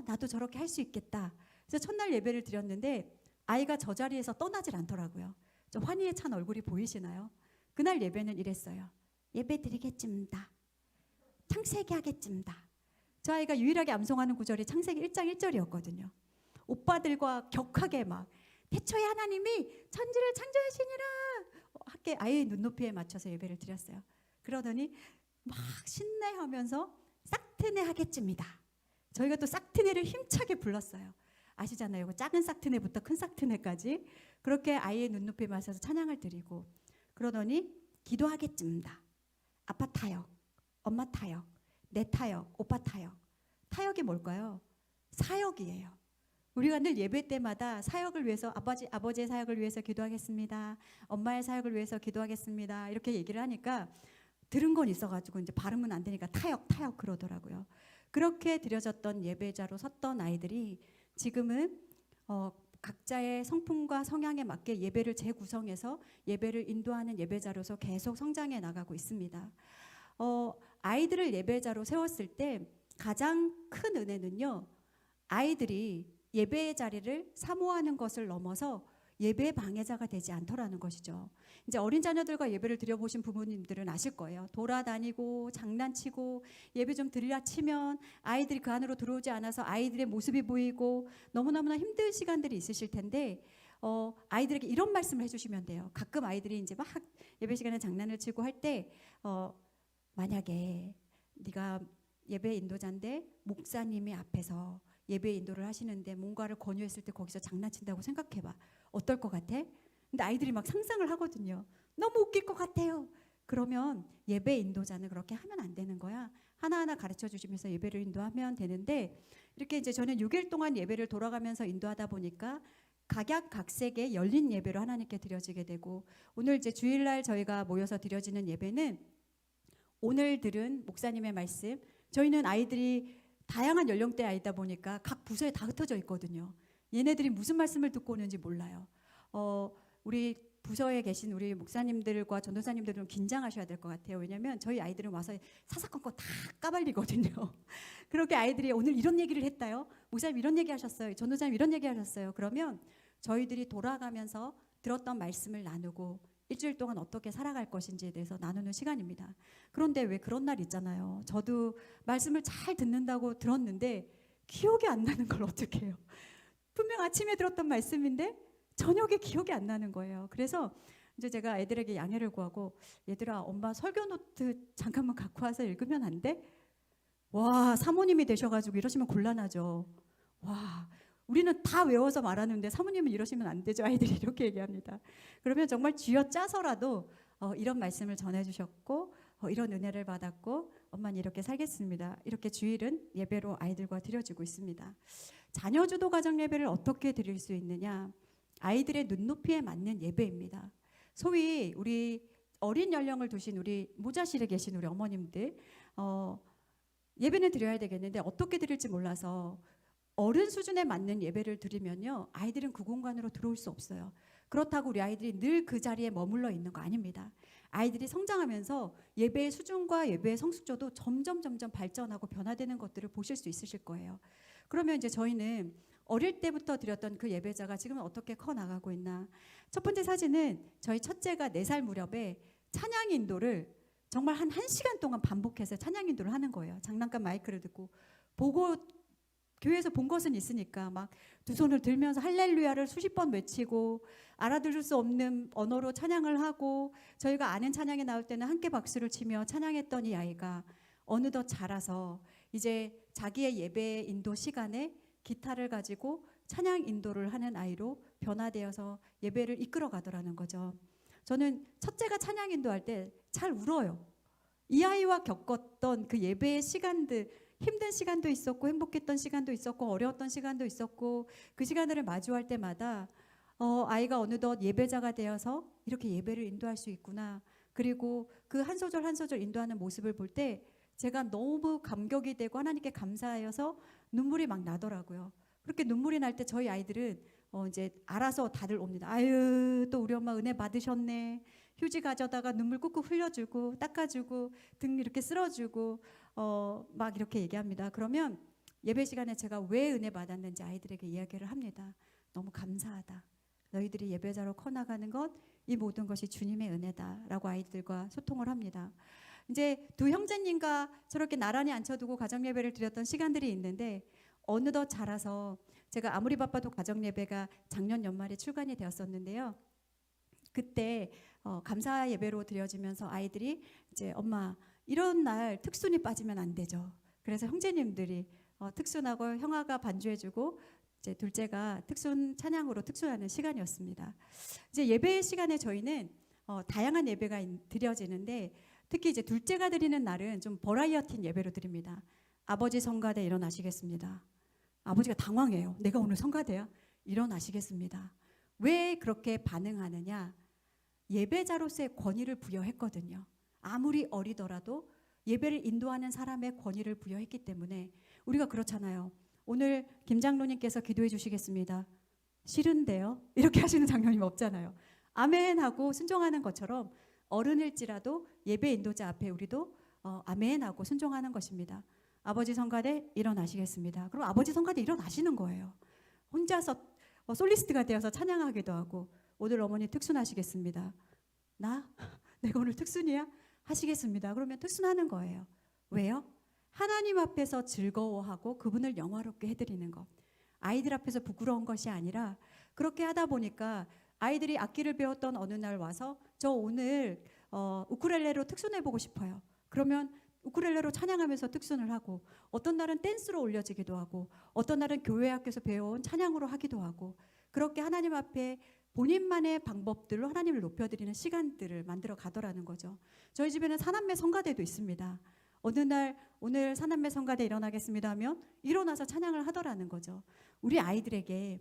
나도 저렇게 할 수 있겠다. 그래서 첫날 예배를 드렸는데 아이가 저 자리에서 떠나질 않더라고요. 저 환희에 찬 얼굴이 보이시나요? 그날 예배는 이랬어요. 예배 드리겠습니다. 창세기 하겠습니다. 저 아이가 유일하게 암송하는 구절이 창세기 1장 1절이었거든요. 오빠들과 격하게 막 태초에 하나님이 천지를 창조하시니라 함께 아이의 눈높이에 맞춰서 예배를 드렸어요. 그러더니 막 신내하면서 싹트네 하겠습니다. 저희가 또 싹트네를 힘차게 불렀어요. 아시잖아요. 작은 싹트네부터 큰 싹트네까지 그렇게 아이의 눈높이에 맞춰서 찬양을 드리고 그러더니 기도하겠습니다. 아빠 타역, 엄마 타역, 내 타역, 오빠 타역. 타역이 뭘까요? 사역이에요. 우리가 늘 예배 때마다 사역을 위해서 아버지의 사역을 위해서 기도하겠습니다. 엄마의 사역을 위해서 기도하겠습니다. 이렇게 얘기를 하니까 들은 건 있어가지고 이제 발음은 안 되니까 타역 그러더라고요. 그렇게 드려졌던 예배자로 섰던 아이들이 지금은 각자의 성품과 성향에 맞게 예배를 재구성해서 예배를 인도하는 예배자로서 계속 성장해 나가고 있습니다. 아이들을 예배자로 세웠을 때 가장 큰 은혜는요, 아이들이 예배의 자리를 사모하는 것을 넘어서 예배의 방해자가 되지 않더라는 것이죠. 이제 어린 자녀들과 예배를 드려보신 부모님들은 아실 거예요. 돌아다니고 장난치고 예배 좀 드리라 치면 아이들이 그 안으로 들어오지 않아서 아이들의 모습이 보이고 너무너무나 힘든 시간들이 있으실 텐데 아이들에게 이런 말씀을 해주시면 돼요. 가끔 아이들이 이제 막 예배 시간에 장난을 치고 할 때 만약에 네가 예배 인도자인데 목사님이 앞에서 예배 인도를 하시는데 뭔가를 권유했을 때 거기서 장난친다고 생각해봐. 어떨 것 같아? 근데 아이들이 막 상상을 하거든요. 너무 웃길 것 같아요. 그러면 예배 인도자는 그렇게 하면 안 되는 거야. 하나하나 가르쳐 주시면서 예배를 인도하면 되는데, 이렇게 이제 저는 6일 동안 예배를 돌아가면서 인도하다 보니까 각약각색의 열린 예배로 하나님께 드려지게 되고, 오늘 이제 주일날 저희가 모여서 드려지는 예배는 오늘 들은 목사님의 말씀, 저희는 아이들이 다양한 연령대 아이다 보니까 각 부서에 다 흩어져 있거든요. 얘네들이 무슨 말씀을 듣고 오는지 몰라요. 우리 부서에 계신 우리 목사님들과 전도사님들은 긴장하셔야 될 것 같아요. 왜냐하면 저희 아이들은 와서 사사건건 다 까발리거든요. 그렇게 아이들이 오늘 이런 얘기를 했다요. 목사님 이런 얘기 하셨어요. 전도사님 이런 얘기 하셨어요. 그러면 저희들이 돌아가면서 들었던 말씀을 나누고 일주일 동안 어떻게 살아갈 것인지에 대해서 나누는 시간입니다. 그런데 왜 그런 날 있잖아요. 저도 말씀을 잘 듣는다고 들었는데 기억이 안 나는 걸 어떻게 해요. 분명 아침에 들었던 말씀인데 저녁에 기억이 안 나는 거예요. 그래서 이제 제가 애들에게 양해를 구하고, 얘들아 엄마 설교 노트 잠깐만 갖고 와서 읽으면 안 돼? 와, 사모님이 되셔가지고 이러시면 곤란하죠. 와, 우리는 다 외워서 말하는데 사모님은 이러시면 안 되죠. 아이들이 이렇게 얘기합니다. 그러면 정말 쥐어짜서라도 이런 말씀을 전해주셨고 이런 은혜를 받았고 엄마는 이렇게 살겠습니다. 이렇게 주일은 예배로 아이들과 드려지고 있습니다. 자녀 주도 가정 예배를 어떻게 드릴 수 있느냐? 아이들의 눈높이에 맞는 예배입니다. 소위 우리 어린 연령을 두신 우리 모자실에 계신 우리 어머님들, 예배는 드려야 되겠는데 어떻게 드릴지 몰라서 어른 수준에 맞는 예배를 드리면요, 아이들은 그 공간으로 들어올 수 없어요. 그렇다고 우리 아이들이 늘 그 자리에 머물러 있는 거 아닙니다. 아이들이 성장하면서 예배의 수준과 예배의 성숙도도 점점 발전하고 변화되는 것들을 보실 수 있으실 거예요. 그러면 이제 저희는 어릴 때부터 드렸던 그 예배자가 지금은 어떻게 커 나가고 있나. 첫 번째 사진은 저희 첫째가 4살 무렵에 찬양 인도를 정말 한 1시간 동안 반복해서 찬양 인도를 하는 거예요. 장난감 마이크를 듣고 보고, 교회에서 본 것은 있으니까 막 두 손을 들면서 할렐루야를 수십 번 외치고 알아들을 수 없는 언어로 찬양을 하고, 저희가 아는 찬양이 나올 때는 함께 박수를 치며 찬양했던 이 아이가 어느덧 자라서 이제 자기의 예배 인도 시간에 기타를 가지고 찬양 인도를 하는 아이로 변화되어서 예배를 이끌어 가더라는 거죠. 저는 첫째가 찬양 인도할 때 잘 울어요. 이 아이와 겪었던 그 예배의 시간들, 힘든 시간도 있었고 행복했던 시간도 있었고 어려웠던 시간도 있었고, 그 시간들을 마주할 때마다 아이가 어느덧 예배자가 되어서 이렇게 예배를 인도할 수 있구나. 그리고 그 한 소절 한 소절 인도하는 모습을 볼 때 제가 너무 감격이 되고 하나님께 감사하여서 눈물이 막 나더라고요. 그렇게 눈물이 날 때 저희 아이들은 이제 알아서 다들 옵니다. 아유, 또 우리 엄마 은혜 받으셨네. 휴지 가져다가 눈물 꾹꾹 흘려주고 닦아주고 등 이렇게 쓸어주고 막 이렇게 얘기합니다. 그러면 예배 시간에 제가 왜 은혜 받았는지 아이들에게 이야기를 합니다. 너무 감사하다. 너희들이 예배자로 커나가는 것, 이 모든 것이 주님의 은혜다라고 아이들과 소통을 합니다. 이제 두 형제님과 저렇게 나란히 앉혀두고 가정예배를 드렸던 시간들이 있는데, 어느덧 자라서 제가 아무리 바빠도 가정예배가 작년 연말에 출간이 되었었는데요. 그때 감사 예배로 드려지면서 아이들이 이제 엄마 이런 날 특순이 빠지면 안 되죠. 그래서 형제님들이 특순하고 형아가 반주해주고 이제 둘째가 특순 찬양으로 특순하는 시간이었습니다. 이제 예배 시간에 저희는 다양한 예배가 드려지는데, 특히 이제 둘째가 드리는 날은 좀 버라이어티 예배로 드립니다. 아버지 성가대 일어나시겠습니다. 아버지가 당황해요. 내가 오늘 성가대야? 일어나시겠습니다. 왜 그렇게 반응하느냐? 예배자로서의 권위를 부여했거든요. 아무리 어리더라도 예배를 인도하는 사람의 권위를 부여했기 때문에. 우리가 그렇잖아요. 오늘 김 장로님께서 기도해 주시겠습니다. 싫은데요? 이렇게 하시는 장로님 없잖아요. 아멘 하고 순종하는 것처럼 어른일지라도 예배 인도자 앞에 우리도 아멘 하고 순종하는 것입니다. 아버지 성가대 일어나시겠습니다. 그럼 아버지 성가대 일어나시는 거예요. 혼자서 솔리스트가 되어서 찬양하기도 하고, 오늘 어머니 특순하시겠습니다. 나? 내가 오늘 특순이야? 하시겠습니다. 그러면 특순하는 거예요. 왜요? 하나님 앞에서 즐거워하고 그분을 영화롭게 해드리는 것. 아이들 앞에서 부끄러운 것이 아니라, 그렇게 하다 보니까 아이들이 악기를 배웠던 어느 날 와서 저 오늘 우쿨렐레로 특순해보고 싶어요. 그러면 우쿨렐레로 찬양하면서 특순을 하고, 어떤 날은 댄스로 올려지기도 하고, 어떤 날은 교회 학교에서 배워온 찬양으로 하기도 하고, 그렇게 하나님 앞에 본인만의 방법들로 하나님을 높여드리는 시간들을 만들어 가더라는 거죠. 저희 집에는 사남매 성가대도 있습니다. 어느 날 오늘 사남매 성가대 일어나겠습니다 하면 일어나서 찬양을 하더라는 거죠. 우리 아이들에게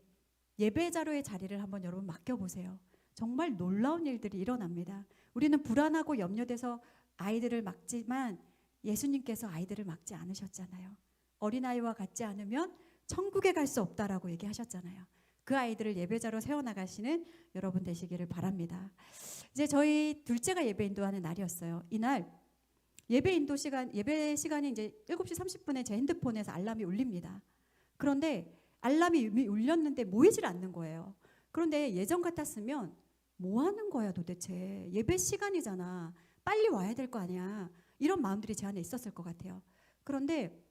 예배자로의 자리를 한번 여러분 맡겨보세요. 정말 놀라운 일들이 일어납니다. 우리는 불안하고 염려돼서 아이들을 막지만 예수님께서 아이들을 막지 않으셨잖아요. 어린아이와 같지 않으면 천국에 갈 수 없다라고 얘기하셨잖아요. 그 아이들을 예배자로 세워나가시는 여러분 되시기를 바랍니다. 이제 저희 둘째가 예배 인도하는 날이었어요. 이날 예배 시간이 이제 7시 30분에 제 핸드폰에서 알람이 울립니다. 그런데 알람이 이미 울렸는데 모이질 않는 거예요. 그런데 예전 같았으면 뭐 하는 거야 도대체? 예배 시간이잖아. 빨리 와야 될 거 아니야. 이런 마음들이 제 안에 있었을 것 같아요. 그런데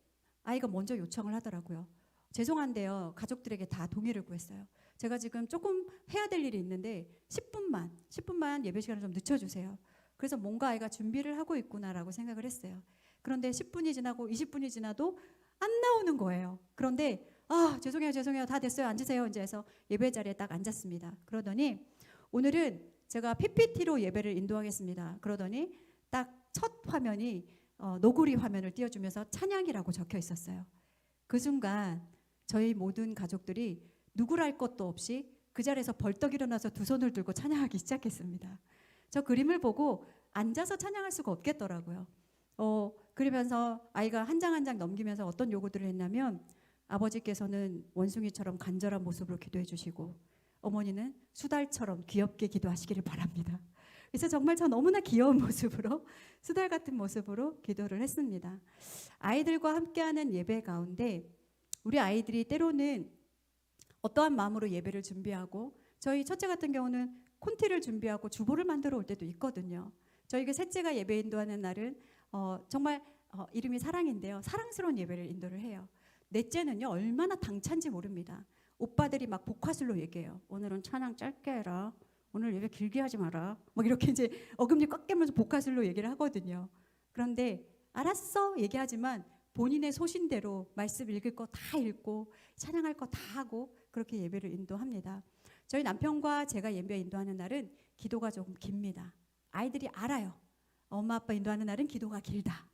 아이가 먼저 요청을 하더라고요. 죄송한데요. 가족들에게 다 동의를 구했어요. 제가 지금 조금 해야 될 일이 있는데 10분만 예배 시간을 좀 늦춰주세요. 그래서 뭔가 아이가 준비를 하고 있구나라고 생각을 했어요. 그런데 10분이 지나고 20분이 지나도 안 나오는 거예요. 그런데 죄송해요. 다 됐어요. 앉으세요. 이제 해서 예배 자리에 딱 앉았습니다. 그러더니 오늘은 제가 PPT로 예배를 인도하겠습니다. 그러더니 딱 첫 화면이 노구리 화면을 띄워주면서 찬양이라고 적혀 있었어요. 그 순간 저희 모든 가족들이 누구랄 것도 없이 그 자리에서 벌떡 일어나서 두 손을 들고 찬양하기 시작했습니다. 저 그림을 보고 앉아서 찬양할 수가 없겠더라고요. 그러면서 아이가 한 장 한 장 넘기면서 어떤 요구들을 했냐면 아버지께서는 원숭이처럼 간절한 모습으로 기도해 주시고 어머니는 수달처럼 귀엽게 기도하시기를 바랍니다. 그래서 정말 저 너무나 귀여운 모습으로 수달 같은 모습으로 기도를 했습니다. 아이들과 함께하는 예배 가운데 우리 아이들이 때로는 어떠한 마음으로 예배를 준비하고 저희 첫째 같은 경우는 콘티를 준비하고 주보를 만들어 올 때도 있거든요. 저희 셋째가 예배 인도하는 날은 정말 이름이 사랑인데요. 사랑스러운 예배를 인도를 해요. 넷째는요 얼마나 당찬지 모릅니다. 오빠들이 막 복화술로 얘기해요. 오늘은 찬양 짧게 해라. 오늘 예배 길게 하지 마라. 막 이렇게 이제 어금니 꽉 깨면서 복화술로 얘기를 하거든요. 그런데 알았어 얘기하지만 본인의 소신대로 말씀 읽을 거 다 읽고 찬양할 거 다 하고 그렇게 예배를 인도합니다. 저희 남편과 제가 예배 인도하는 날은 기도가 조금 깁니다. 아이들이 알아요. 엄마 아빠 인도하는 날은 기도가 길다.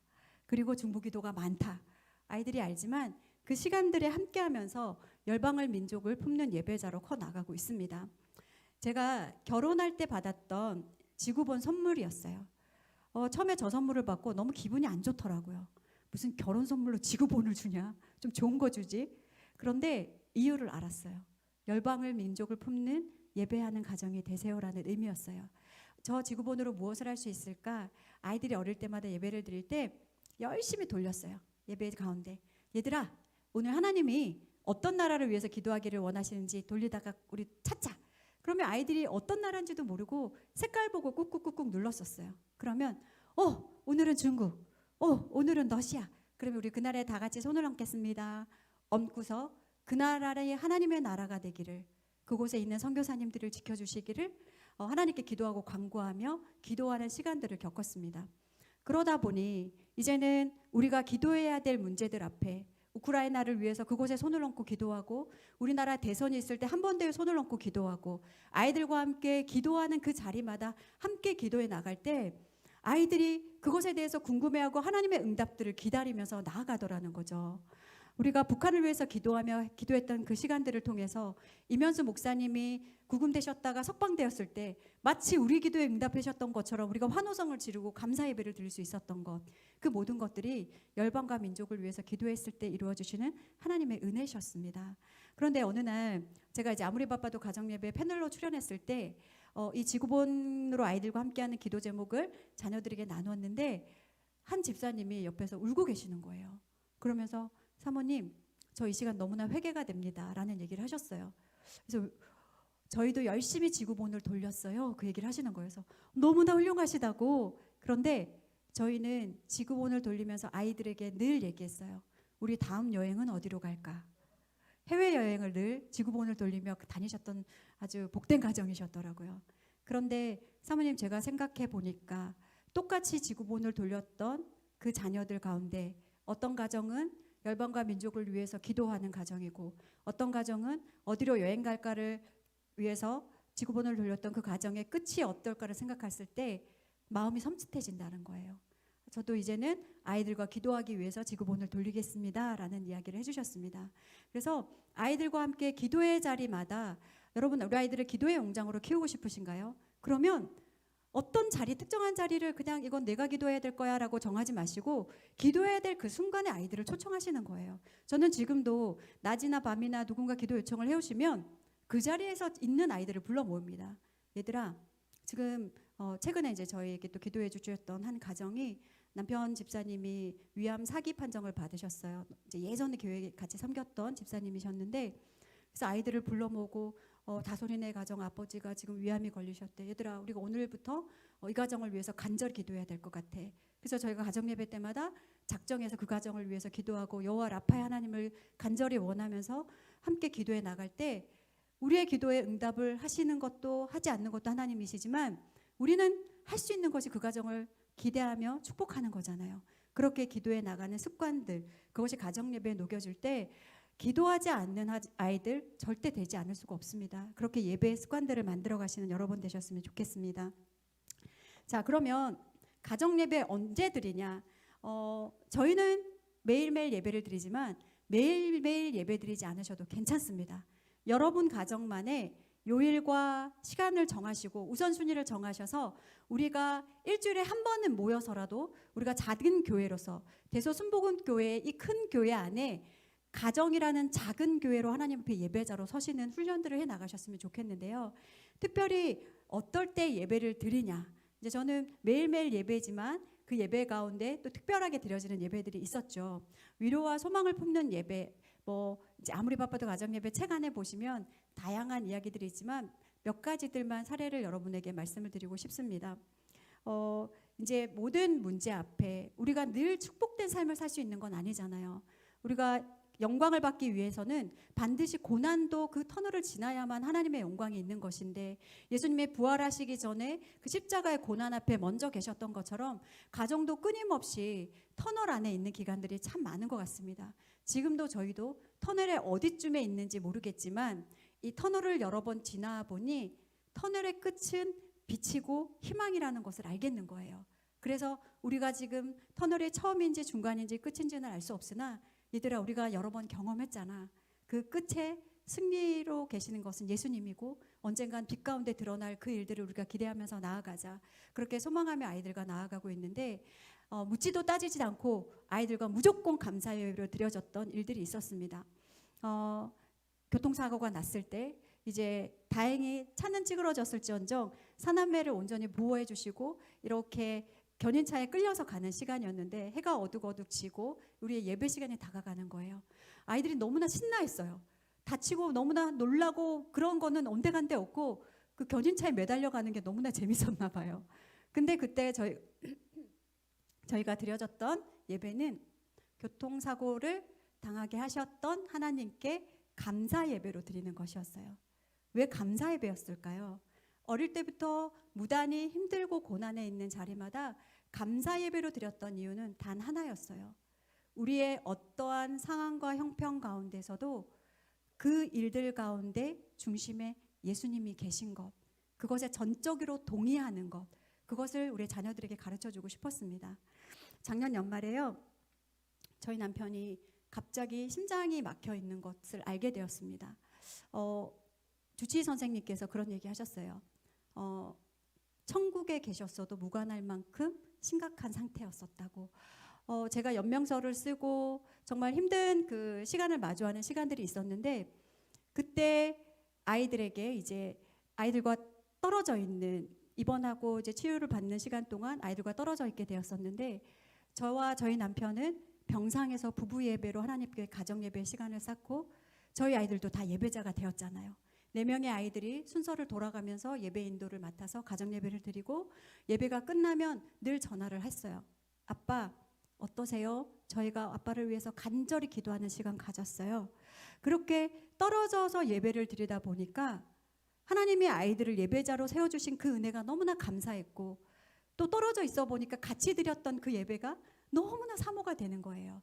그리고 중보기도가 많다. 아이들이 알지만 그 시간들에 함께하면서 열방을 민족을 품는 예배자로 커 나가고 있습니다. 제가 결혼할 때 받았던 지구본 선물이었어요. 처음에 저 선물을 받고 너무 기분이 안 좋더라고요. 무슨 결혼 선물로 지구본을 주냐? 좀 좋은 거 주지. 그런데 이유를 알았어요. 열방을 민족을 품는 예배하는 가정이 되세요라는 의미였어요. 저 지구본으로 무엇을 할 수 있을까? 아이들이 어릴 때마다 예배를 드릴 때 열심히 돌렸어요. 예배 가운데. 얘들아, 오늘 하나님이 어떤 나라를 위해서 기도하기를 원하시는지 돌리다가 우리 찾자. 그러면 아이들이 어떤 나라인지도 모르고 색깔 보고 꾹꾹꾹꾹 눌렀었어요. 그러면 오늘은 중국, 오늘은 러시아. 그러면 우리 그 나라에 다 같이 손을 얹겠습니다. 얹고서 그 나라의 하나님의 나라가 되기를, 그곳에 있는 선교사님들을 지켜주시기를 하나님께 기도하고 간구하며 기도하는 시간들을 겪었습니다. 그러다 보니 이제는 우리가 기도해야 될 문제들 앞에 우크라이나를 위해서 그곳에 손을 얹고 기도하고, 우리나라 대선이 있을 때 한번대에 손을 얹고 기도하고, 아이들과 함께 기도하는 그 자리마다 함께 기도해 나갈 때 아이들이 그것에 대해서 궁금해하고 하나님의 응답들을 기다리면서 나아가더라는 거죠. 우리가 북한을 위해서 기도했던 그 시간들을 통해서 이면수 목사님이 구금되셨다가 석방되었을 때 마치 우리 기도에 응답하셨던 것처럼 우리가 환호성을 지르고 감사 예배를 드릴 수 있었던 것, 그 모든 것들이 열방과 민족을 위해서 기도했을 때 이루어주시는 하나님의 은혜셨습니다. 그런데 어느 날 제가 이제 아무리 바빠도 가정예배 패널로 출연했을 때 이 지구본으로 아이들과 함께하는 기도 제목을 자녀들에게 나누었는데 한 집사님이 옆에서 울고 계시는 거예요. 그러면서 사모님, 저 이 시간 너무나 회개가 됩니다 라는 얘기를 하셨어요. 그래서 저희도 열심히 지구본을 돌렸어요. 그 얘기를 하시는 거예요. 그래서 너무나 훌륭하시다고. 그런데 저희는 지구본을 돌리면서 아이들에게 늘 얘기했어요. 우리 다음 여행은 어디로 갈까? 해외여행을 늘 지구본을 돌리며 다니셨던 아주 복된 가정이셨더라고요. 그런데 사모님, 제가 생각해 보니까 똑같이 지구본을 돌렸던 그 자녀들 가운데 어떤 가정은 열방과 민족을 위해서 기도하는 가정이고, 어떤 가정은 어디로 여행 갈까를 위해서 지구본을 돌렸던 그 가정의 끝이 어떨까를 생각했을 때 마음이 섬찟해진다는 거예요. 저도 이제는 아이들과 기도하기 위해서 지구본을 돌리겠습니다라는 이야기를 해주셨습니다. 그래서 아이들과 함께 기도의 자리마다 여러분 우리 아이들을 기도의 용장으로 키우고 싶으신가요? 그러면 어떤 자리, 특정한 자리를 그냥 이건 내가 기도해야 될 거야 라고 정하지 마시고 기도해야 될 그 순간에 아이들을 초청하시는 거예요. 저는 지금도 낮이나 밤이나 누군가 기도 요청을 해오시면 그 자리에서 있는 아이들을 불러 모읍니다. 얘들아, 지금 최근에 이제 저희에게 또 기도해 주셨던 한 가정이 남편 집사님이 위암 사기 판정을 받으셨어요. 이제 예전에 교회에 같이 섬겼던 집사님이셨는데 그래서 아이들을 불러 모으고 다솔이네 가정 아버지가 지금 위암이 걸리셨대. 얘들아, 우리가 오늘부터 이 가정을 위해서 간절히 기도해야 될 것 같아. 그래서 저희가 가정 예배 때마다 작정해서 그 가정을 위해서 기도하고 여호와 라파의 하나님을 간절히 원하면서 함께 기도해 나갈 때 우리의 기도에 응답을 하시는 것도 하지 않는 것도 하나님이시지만 우리는 할 수 있는 것이 그 가정을 기대하며 축복하는 거잖아요. 그렇게 기도해 나가는 습관들, 그것이 가정 예배에 녹여질 때 기도하지 않는 아이들 절대 되지 않을 수가 없습니다. 그렇게 예배의 습관들을 만들어 가시는 여러분 되셨으면 좋겠습니다. 자, 그러면 가정 예배 언제 드리냐? 저희는 매일매일 예배를 드리지만 매일매일 예배 드리지 않으셔도 괜찮습니다. 여러분 가정만의 요일과 시간을 정하시고 우선순위를 정하셔서 우리가 일주일에 한 번은 모여서라도 우리가 작은 교회로서 대소순복음교회의 이 큰 교회 안에 가정이라는 작은 교회로 하나님 앞에 예배자로 서시는 훈련들을 해 나가셨으면 좋겠는데요. 특별히 어떨 때 예배를 드리냐? 이제 저는 매일매일 예배지만 그 예배 가운데 또 특별하게 드려지는 예배들이 있었죠. 위로와 소망을 품는 예배, 이제 아무리 바빠도 가정 예배 책 안에 보시면 다양한 이야기들이 있지만 몇 가지들만 사례를 여러분에게 말씀을 드리고 싶습니다. 이제 모든 문제 앞에 우리가 늘 축복된 삶을 살 수 있는 건 아니잖아요. 우리가 영광을 받기 위해서는 반드시 고난도 그 터널을 지나야만 하나님의 영광이 있는 것인데 예수님의 부활하시기 전에 그 십자가의 고난 앞에 먼저 계셨던 것처럼 가정도 끊임없이 터널 안에 있는 기간들이 참 많은 것 같습니다. 지금도 저희도 터널의 어디쯤에 있는지 모르겠지만 이 터널을 여러 번 지나 보니 터널의 끝은 빛이고 희망이라는 것을 알겠는 거예요. 그래서 우리가 지금 터널의 처음인지 중간인지 끝인지는 알 수 없으나 얘들아, 우리가 여러 번 경험했잖아. 그 끝에 승리로 계시는 것은 예수님이고 언젠간 빛 가운데 드러날 그 일들을 우리가 기대하면서 나아가자. 그렇게 소망하며 아이들과 나아가고 있는데 묻지도 따지지 않고 아이들과 무조건 감사 예배로 드려졌던 일들이 있었습니다. 교통사고가 났을 때 이제 다행히 차는 찌그러졌을지언정 사남매를 온전히 보호해 주시고 이렇게 견인차에 끌려서 가는 시간이었는데 해가 어둑어둑 지고 우리의 예배 시간이 다가가는 거예요. 아이들이 너무나 신나했어요. 다치고 너무나 놀라고 그런 거는 온데간데 없고 그 견인차에 매달려 가는 게 너무나 재밌었나 봐요. 근데 그때 저희가 드려졌던 예배는 교통사고를 당하게 하셨던 하나님께 감사 예배로 드리는 것이었어요. 왜 감사 예배였을까요? 어릴 때부터 무단히 힘들고 고난에 있는 자리마다 감사 예배로 드렸던 이유는 단 하나였어요. 우리의 어떠한 상황과 형편 가운데서도 그 일들 가운데 중심에 예수님이 계신 것, 그것에 전적으로 동의하는 것, 그것을 우리 자녀들에게 가르쳐주고 싶었습니다. 작년 연말에요, 저희 남편이 갑자기 심장이 막혀 있는 것을 알게 되었습니다. 주치의 선생님께서 그런 얘기 하셨어요. 천국에 계셨어도 무관할 만큼 심각한 상태였었다고. 제가 연명서를 쓰고 정말 힘든 그 시간을 마주하는 시간들이 있었는데 그때 아이들에게 이제 아이들과 떨어져 있는 입원하고 이제 치유를 받는 시간 동안 아이들과 떨어져 있게 되었었는데 저와 저희 남편은 병상에서 부부 예배로 하나님께 가정 예배 시간을 쌓고 저희 아이들도 다 예배자가 되었잖아요. 4명의 아이들이 순서를 돌아가면서 예배 인도를 맡아서 가정 예배를 드리고 예배가 끝나면 늘 전화를 했어요. 아빠 어떠세요? 저희가 아빠를 위해서 간절히 기도하는 시간 가졌어요. 그렇게 떨어져서 예배를 드리다 보니까 하나님이 아이들을 예배자로 세워주신 그 은혜가 너무나 감사했고 또 떨어져 있어 보니까 같이 드렸던 그 예배가 너무나 사모가 되는 거예요.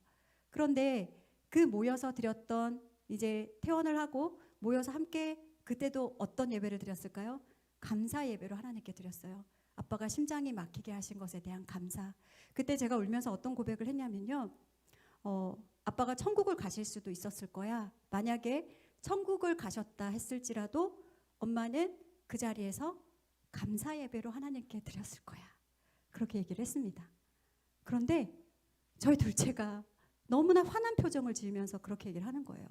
그런데 그 모여서 드렸던 이제 퇴원을 하고 모여서 함께 그때도 어떤 예배를 드렸을까요? 감사 예배로 하나님께 드렸어요. 아빠가 심장이 막히게 하신 것에 대한 감사. 그때 제가 울면서 어떤 고백을 했냐면요. 아빠가 천국을 가실 수도 있었을 거야. 만약에 천국을 가셨다 했을지라도 엄마는 그 자리에서 감사 예배로 하나님께 드렸을 거야. 그렇게 얘기를 했습니다. 그런데 저희 둘째가 너무나 화난 표정을 지으면서 그렇게 얘기를 하는 거예요.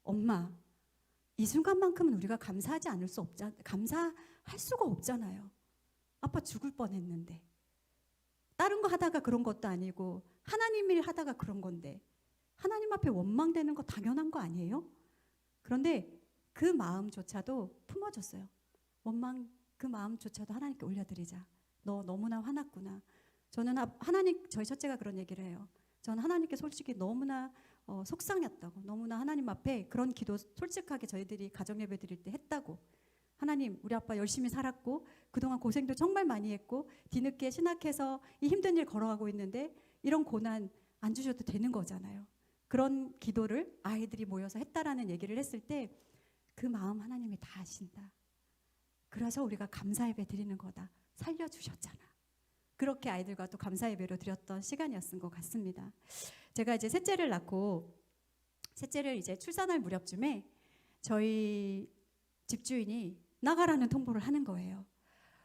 엄마, 이 순간만큼은 우리가 감사하지 않을 수 감사할 수가 없잖아요. 아빠 죽을 뻔했는데. 다른 거 하다가 그런 것도 아니고 하나님 일 하다가 그런 건데 하나님 앞에 원망되는 거 당연한 거 아니에요? 그런데 그 마음조차도 품어줬어요. 그 마음조차도 하나님께 올려드리자. 너 너무나 화났구나. 저는 하나님, 저희 첫째가 그런 얘기를 해요. 저는 하나님께 솔직히 너무나 속상했다고, 너무나 하나님 앞에 그런 기도 솔직하게 저희들이 가정예배 드릴 때 했다고. 하나님, 우리 아빠 열심히 살았고 그동안 고생도 정말 많이 했고 뒤늦게 신학해서 이 힘든 일 걸어가고 있는데 이런 고난 안 주셔도 되는 거잖아요. 그런 기도를 아이들이 모여서 했다라는 얘기를 했을 때 그 마음 하나님이 다 아신다. 그래서 우리가 감사 예배 드리는 거다. 살려주셨잖아. 그렇게 아이들과 또 감사 예배로 드렸던 시간이었던 것 같습니다. 제가 이제 셋째를 낳고 셋째를 이제 출산할 무렵쯤에 저희 집주인이 나가라는 통보를 하는 거예요.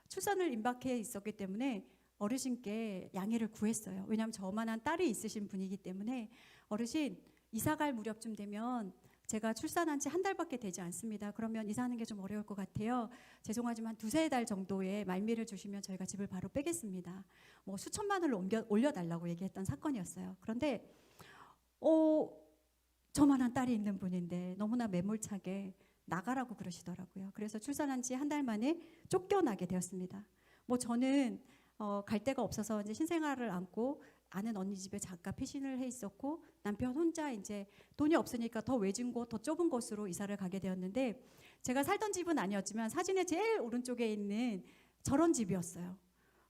출산을 임박해 있었기 때문에 어르신께 양해를 구했어요. 왜냐하면 저만한 딸이 있으신 분이기 때문에 어르신 이사갈 무렵쯤 되면 제가 출산한 지 한 달밖에 되지 않습니다. 그러면 이사하는 게 좀 어려울 것 같아요. 죄송하지만 두세 달 정도의 말미를 주시면 저희가 집을 바로 빼겠습니다. 뭐 수천만 원을 올려달라고 얘기했던 사건이었어요. 그런데 저만한 딸이 있는 분인데 너무나 매몰차게 나가라고 그러시더라고요. 그래서 출산한 지 한 달 만에 쫓겨나게 되었습니다. 뭐 저는 갈 데가 없어서 이제 신생아를 안고 아는 언니 집에 잠깐 피신을 해 있었고 남편 혼자 이제 돈이 없으니까 더 외진 곳, 더 좁은 곳으로 이사를 가게 되었는데 제가 살던 집은 아니었지만 사진의 제일 오른쪽에 있는 저런 집이었어요.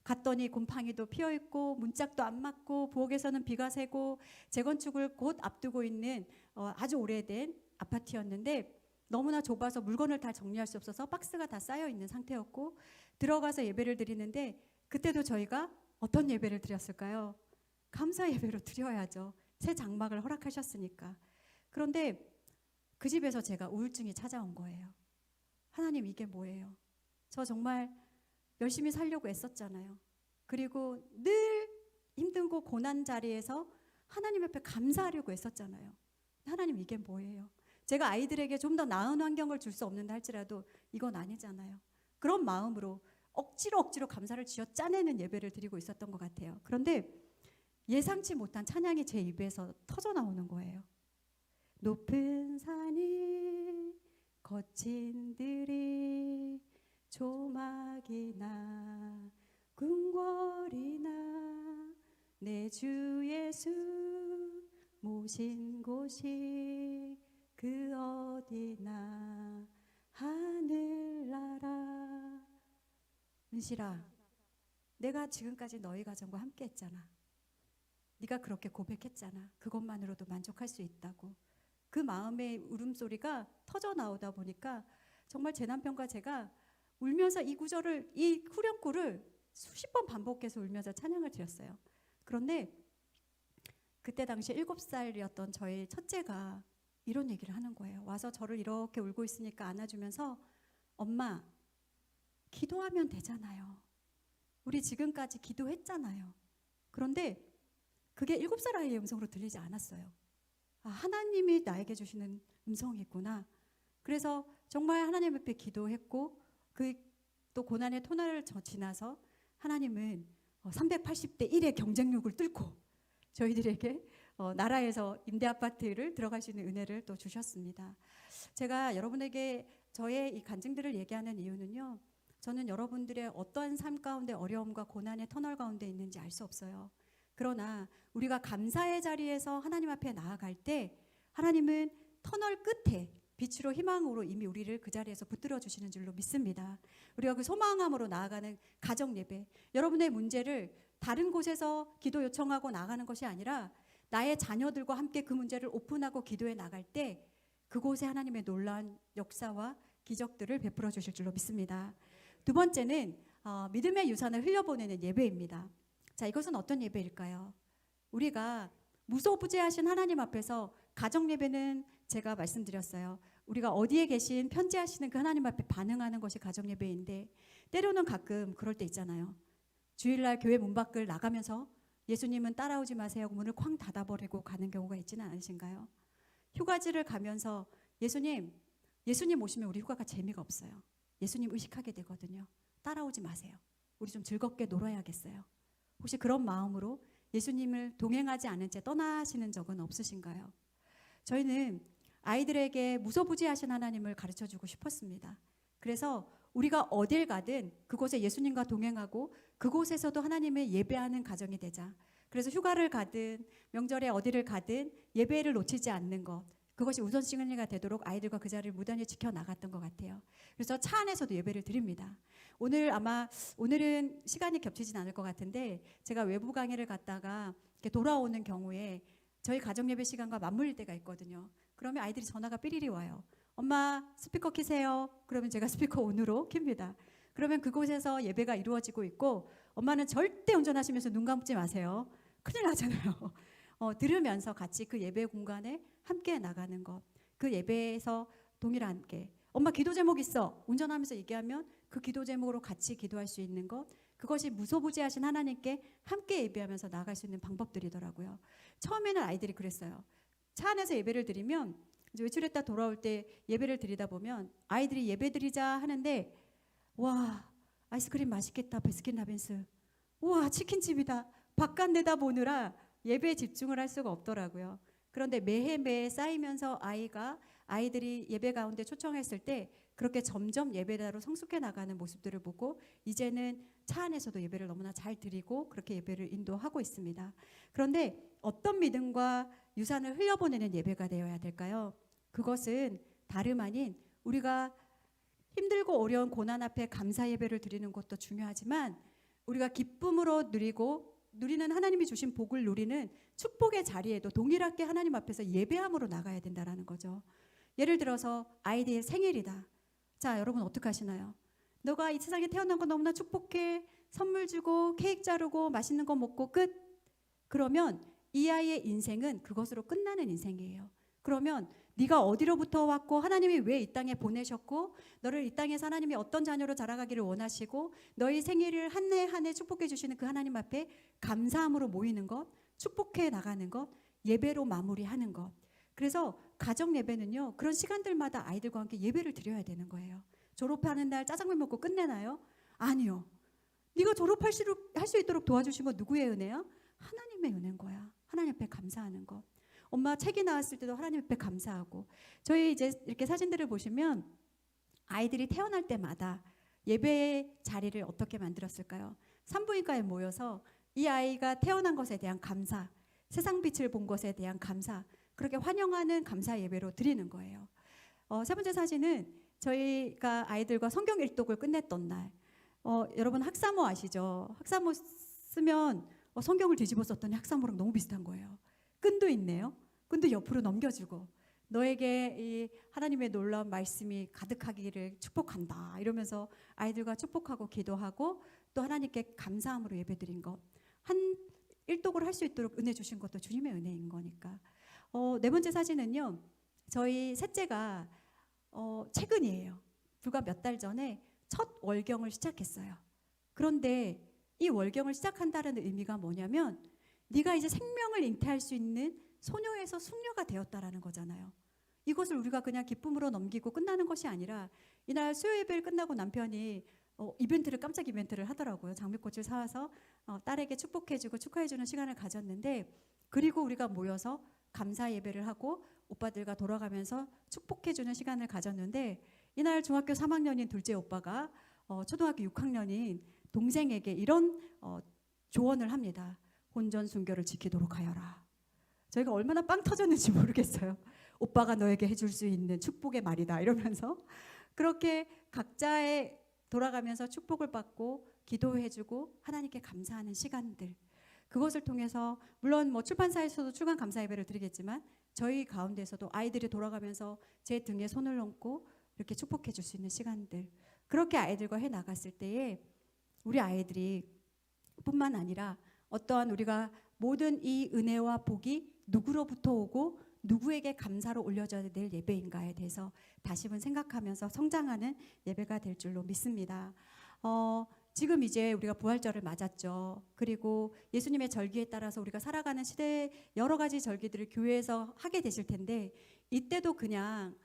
갔더니 곰팡이도 피어 있고 문짝도 안 맞고 부엌에서는 비가 새고 재건축을 곧 앞두고 있는 아주 오래된 아파트였는데 너무나 좁아서 물건을 다 정리할 수 없어서 박스가 다 쌓여 있는 상태였고 들어가서 예배를 드리는데 그때도 저희가 어떤 예배를 드렸을까요? 감사 예배로 드려야죠. 새 장막을 허락하셨으니까. 그런데 그 집에서 제가 우울증이 찾아온 거예요. 하나님, 이게 뭐예요? 저 정말 열심히 살려고 애썼잖아요. 그리고 늘 힘들고 고난 자리에서 하나님 앞에 감사하려고 애썼잖아요. 하나님, 이게 뭐예요? 제가 아이들에게 좀 더 나은 환경을 줄 수 없는다 할지라도 이건 아니잖아요. 그런 마음으로 억지로 감사를 쥐어 짜내는 예배를 드리고 있었던 것 같아요. 그런데 예상치 못한 찬양이 제 입에서 터져 나오는 거예요. 높은 산이 거친 들이 조막이나 궁궐이나 내 주 예수 모신 곳이 그 어디나 하늘나라. 은실아, 내가 지금까지 너희 가정과 함께 했잖아. 네가 그렇게 고백했잖아. 그것만으로도 만족할 수 있다고. 그 마음의 울음소리가 터져 나오다 보니까 정말 제 남편과 제가 울면서 이 구절을, 이 후렴구를 수십 번 반복해서 울면서 찬양을 드렸어요. 그런데 그때 당시 7살이었던 저희 첫째가 이런 얘기를 하는 거예요. 와서 저를 이렇게 울고 있으니까 안아주면서 엄마, 기도하면 되잖아요. 우리 지금까지 기도했잖아요. 그런데 그게 7살 아이의 음성으로 들리지 않았어요. 아, 하나님이 나에게 주시는 음성이 있구나. 그래서 정말 하나님 앞에 기도했고 그 또 고난의 터널을 지나서 하나님은 380대 1의 경쟁력을 뚫고 저희들에게 나라에서 임대 아파트를 들어갈 수 있는 은혜를 또 주셨습니다. 제가 여러분에게 저의 이 간증들을 얘기하는 이유는요. 저는 여러분들의 어떠한 삶 가운데 어려움과 고난의 터널 가운데 있는지 알 수 없어요. 그러나 우리가 감사의 자리에서 하나님 앞에 나아갈 때 하나님은 터널 끝에 빛으로 희망으로 이미 우리를 그 자리에서 붙들어 주시는 줄로 믿습니다. 우리가 그 소망함으로 나아가는 가정 예배, 여러분의 문제를 다른 곳에서 기도 요청하고 나가는 것이 아니라 나의 자녀들과 함께 그 문제를 오픈하고 기도해 나갈 때 그곳에 하나님의 놀라운 역사와 기적들을 베풀어 주실 줄로 믿습니다. 두 번째는 믿음의 유산을 흘려보내는 예배입니다. 자, 이것은 어떤 예배일까요? 우리가 무소부재하신 하나님 앞에서 가정 예배는 제가 말씀드렸어요. 우리가 어디에 계신 편지하시는 그 하나님 앞에 반응하는 것이 가정 예배인데, 때로는 가끔 그럴 때 있잖아요. 주일날 교회 문 밖을 나가면서 예수님은 따라오지 마세요 하고 문을 쾅 닫아버리고 가는 경우가 있지는 않으신가요? 휴가지를 가면서 예수님 오시면 우리 휴가가 재미가 없어요. 예수님 의식하게 되거든요. 따라오지 마세요. 우리 좀 즐겁게 놀아야겠어요. 혹시 그런 마음으로 예수님을 동행하지 않은 채 떠나시는 적은 없으신가요? 저희는 아이들에게 무소부지하신 하나님을 가르쳐주고 싶었습니다. 그래서 우리가 어딜 가든 그곳에 예수님과 동행하고 그곳에서도 하나님을 예배하는 가정이 되자. 그래서 휴가를 가든 명절에 어디를 가든 예배를 놓치지 않는 것, 그것이 우선순위가 되도록 아이들과 그 자리를 무단히 지켜나갔던 것 같아요. 그래서 차 안에서도 예배를 드립니다. 오늘은 시간이 겹치진 않을 것 같은데, 제가 외부 강의를 갔다가 이렇게 돌아오는 경우에 저희 가정 예배 시간과 맞물릴 때가 있거든요. 그러면 아이들이 전화가 삐리리 와요. 엄마 스피커 켜세요. 그러면 제가 스피커 온으로 켭니다. 그러면 그곳에서 예배가 이루어지고 있고, 엄마는 절대 운전하시면서 눈 감지 마세요. 큰일 나잖아요. 들으면서 같이 그 예배 공간에 함께 나가는 것, 그 예배에서 동일하게 엄마 기도 제목 있어 운전하면서 얘기하면 그 기도 제목으로 같이 기도할 수 있는 것, 그것이 무소부지하신 하나님께 함께 예배하면서 나아갈 수 있는 방법들이더라고요. 처음에는 아이들이 그랬어요. 차 안에서 예배를 드리면 이제 외출했다 돌아올 때 예배를 드리다 보면 아이들이 예배 드리자 하는데, 와 아이스크림 맛있겠다, 베스킨라빈스, 우와 치킨집이다, 바깥 내다보느라 예배에 집중을 할 수가 없더라고요. 그런데 매해 쌓이면서 아이들이 예배 가운데 초청했을 때 그렇게 점점 예배자로 성숙해 나가는 모습들을 보고, 이제는 차 안에서도 예배를 너무나 잘 드리고 그렇게 예배를 인도하고 있습니다. 그런데 어떤 믿음과 유산을 흘려보내는 예배가 되어야 될까요? 그것은 다름 아닌 우리가 힘들고 어려운 고난 앞에 감사 예배를 드리는 것도 중요하지만, 우리가 기쁨으로 누리는 하나님이 주신 복을 누리는 축복의 자리에도 동일하게 하나님 앞에서 예배함으로 나가야 된다는 거죠. 예를 들어서 아이들의 생일이다. 자, 여러분 어떻게 하시나요? 너가 이 세상에 태어난 거 너무나 축복해. 선물 주고 케이크 자르고 맛있는 거 먹고 끝. 그러면 이 아이의 인생은 그것으로 끝나는 인생이에요. 그러면 네가 어디로부터 왔고 하나님이 왜 이 땅에 보내셨고 너를 이 땅에서 하나님이 어떤 자녀로 자라가기를 원하시고 너희 생일을 한 해 한 해 축복해 주시는 그 하나님 앞에 감사함으로 모이는 것, 축복해 나가는 것, 예배로 마무리하는 것. 그래서 가정 예배는요, 그런 시간들마다 아이들과 함께 예배를 드려야 되는 거예요. 졸업하는 날 짜장면 먹고 끝내나요? 아니요. 네가 졸업할 수 있도록 도와주신 건 누구의 은혜야? 하나님의 은혜인 거야. 하나님 앞에 감사하는 것. 엄마 책이 나왔을 때도 하나님 앞에 감사하고. 저희 이제 이렇게 사진들을 보시면 아이들이 태어날 때마다 예배의 자리를 어떻게 만들었을까요? 산부인과에 모여서 이 아이가 태어난 것에 대한 감사, 세상 빛을 본 것에 대한 감사, 그렇게 환영하는 감사 예배로 드리는 거예요. 세 번째 사진은 저희가 아이들과 성경 일독을 끝냈던 날. 여러분 학사모 아시죠? 학사모 쓰면 성경을 뒤집어 썼더니 학사모랑 너무 비슷한 거예요. 끈도 있네요. 끈도 옆으로 넘겨주고 너에게 이 하나님의 놀라운 말씀이 가득하기를 축복한다 이러면서 아이들과 축복하고 기도하고 또 하나님께 감사함으로 예배드린 것, 한 일독을 할 수 있도록 은혜 주신 것도 주님의 은혜인 거니까. 네 번째 사진은요, 저희 셋째가 최근이에요. 불과 몇 달 전에 첫 월경을 시작했어요. 그런데 이 월경을 시작한다는 의미가 뭐냐면 네가 이제 생명을 잉태할 수 있는 소녀에서 숙녀가 되었다라는 거잖아요. 이것을 우리가 그냥 기쁨으로 넘기고 끝나는 것이 아니라, 이날 수요 예배를 끝나고 남편이 깜짝 이벤트를 하더라고요. 장미꽃을 사와서 딸에게 축복해주고 축하해주는 시간을 가졌는데, 그리고 우리가 모여서 감사 예배를 하고 오빠들과 돌아가면서 축복해주는 시간을 가졌는데, 이날 중학교 3학년인 둘째 오빠가 초등학교 6학년인 동생에게 이런 조언을 합니다. 혼전 순결을 지키도록 하여라. 저희가 얼마나 빵 터졌는지 모르겠어요. 오빠가 너에게 해줄 수 있는 축복의 말이다 이러면서 그렇게 각자의 돌아가면서 축복을 받고 기도해주고 하나님께 감사하는 시간들, 그것을 통해서 물론 출판사에서도 출간 감사 예배를 드리겠지만 저희 가운데서도 아이들이 돌아가면서 제 등에 손을 얹고 이렇게 축복해 줄 수 있는 시간들, 그렇게 아이들과 해 나갔을 때에 우리 아이들이 뿐만 아니라 어떠한 우리가 모든 이 은혜와 복이 누구로부터 오고 누구에게 감사로 올려져야 될 예배인가에 대해서 다시금 생각하면서 성장하는 예배가 될 줄로 믿습니다. 지금 이제 우리가 부활절을 맞았죠. 그리고 예수님의 절기에 따라서 우리가 살아가는 시대에 여러 가지 절기들을 교회에서 하게 되실 텐데, 이때도 그냥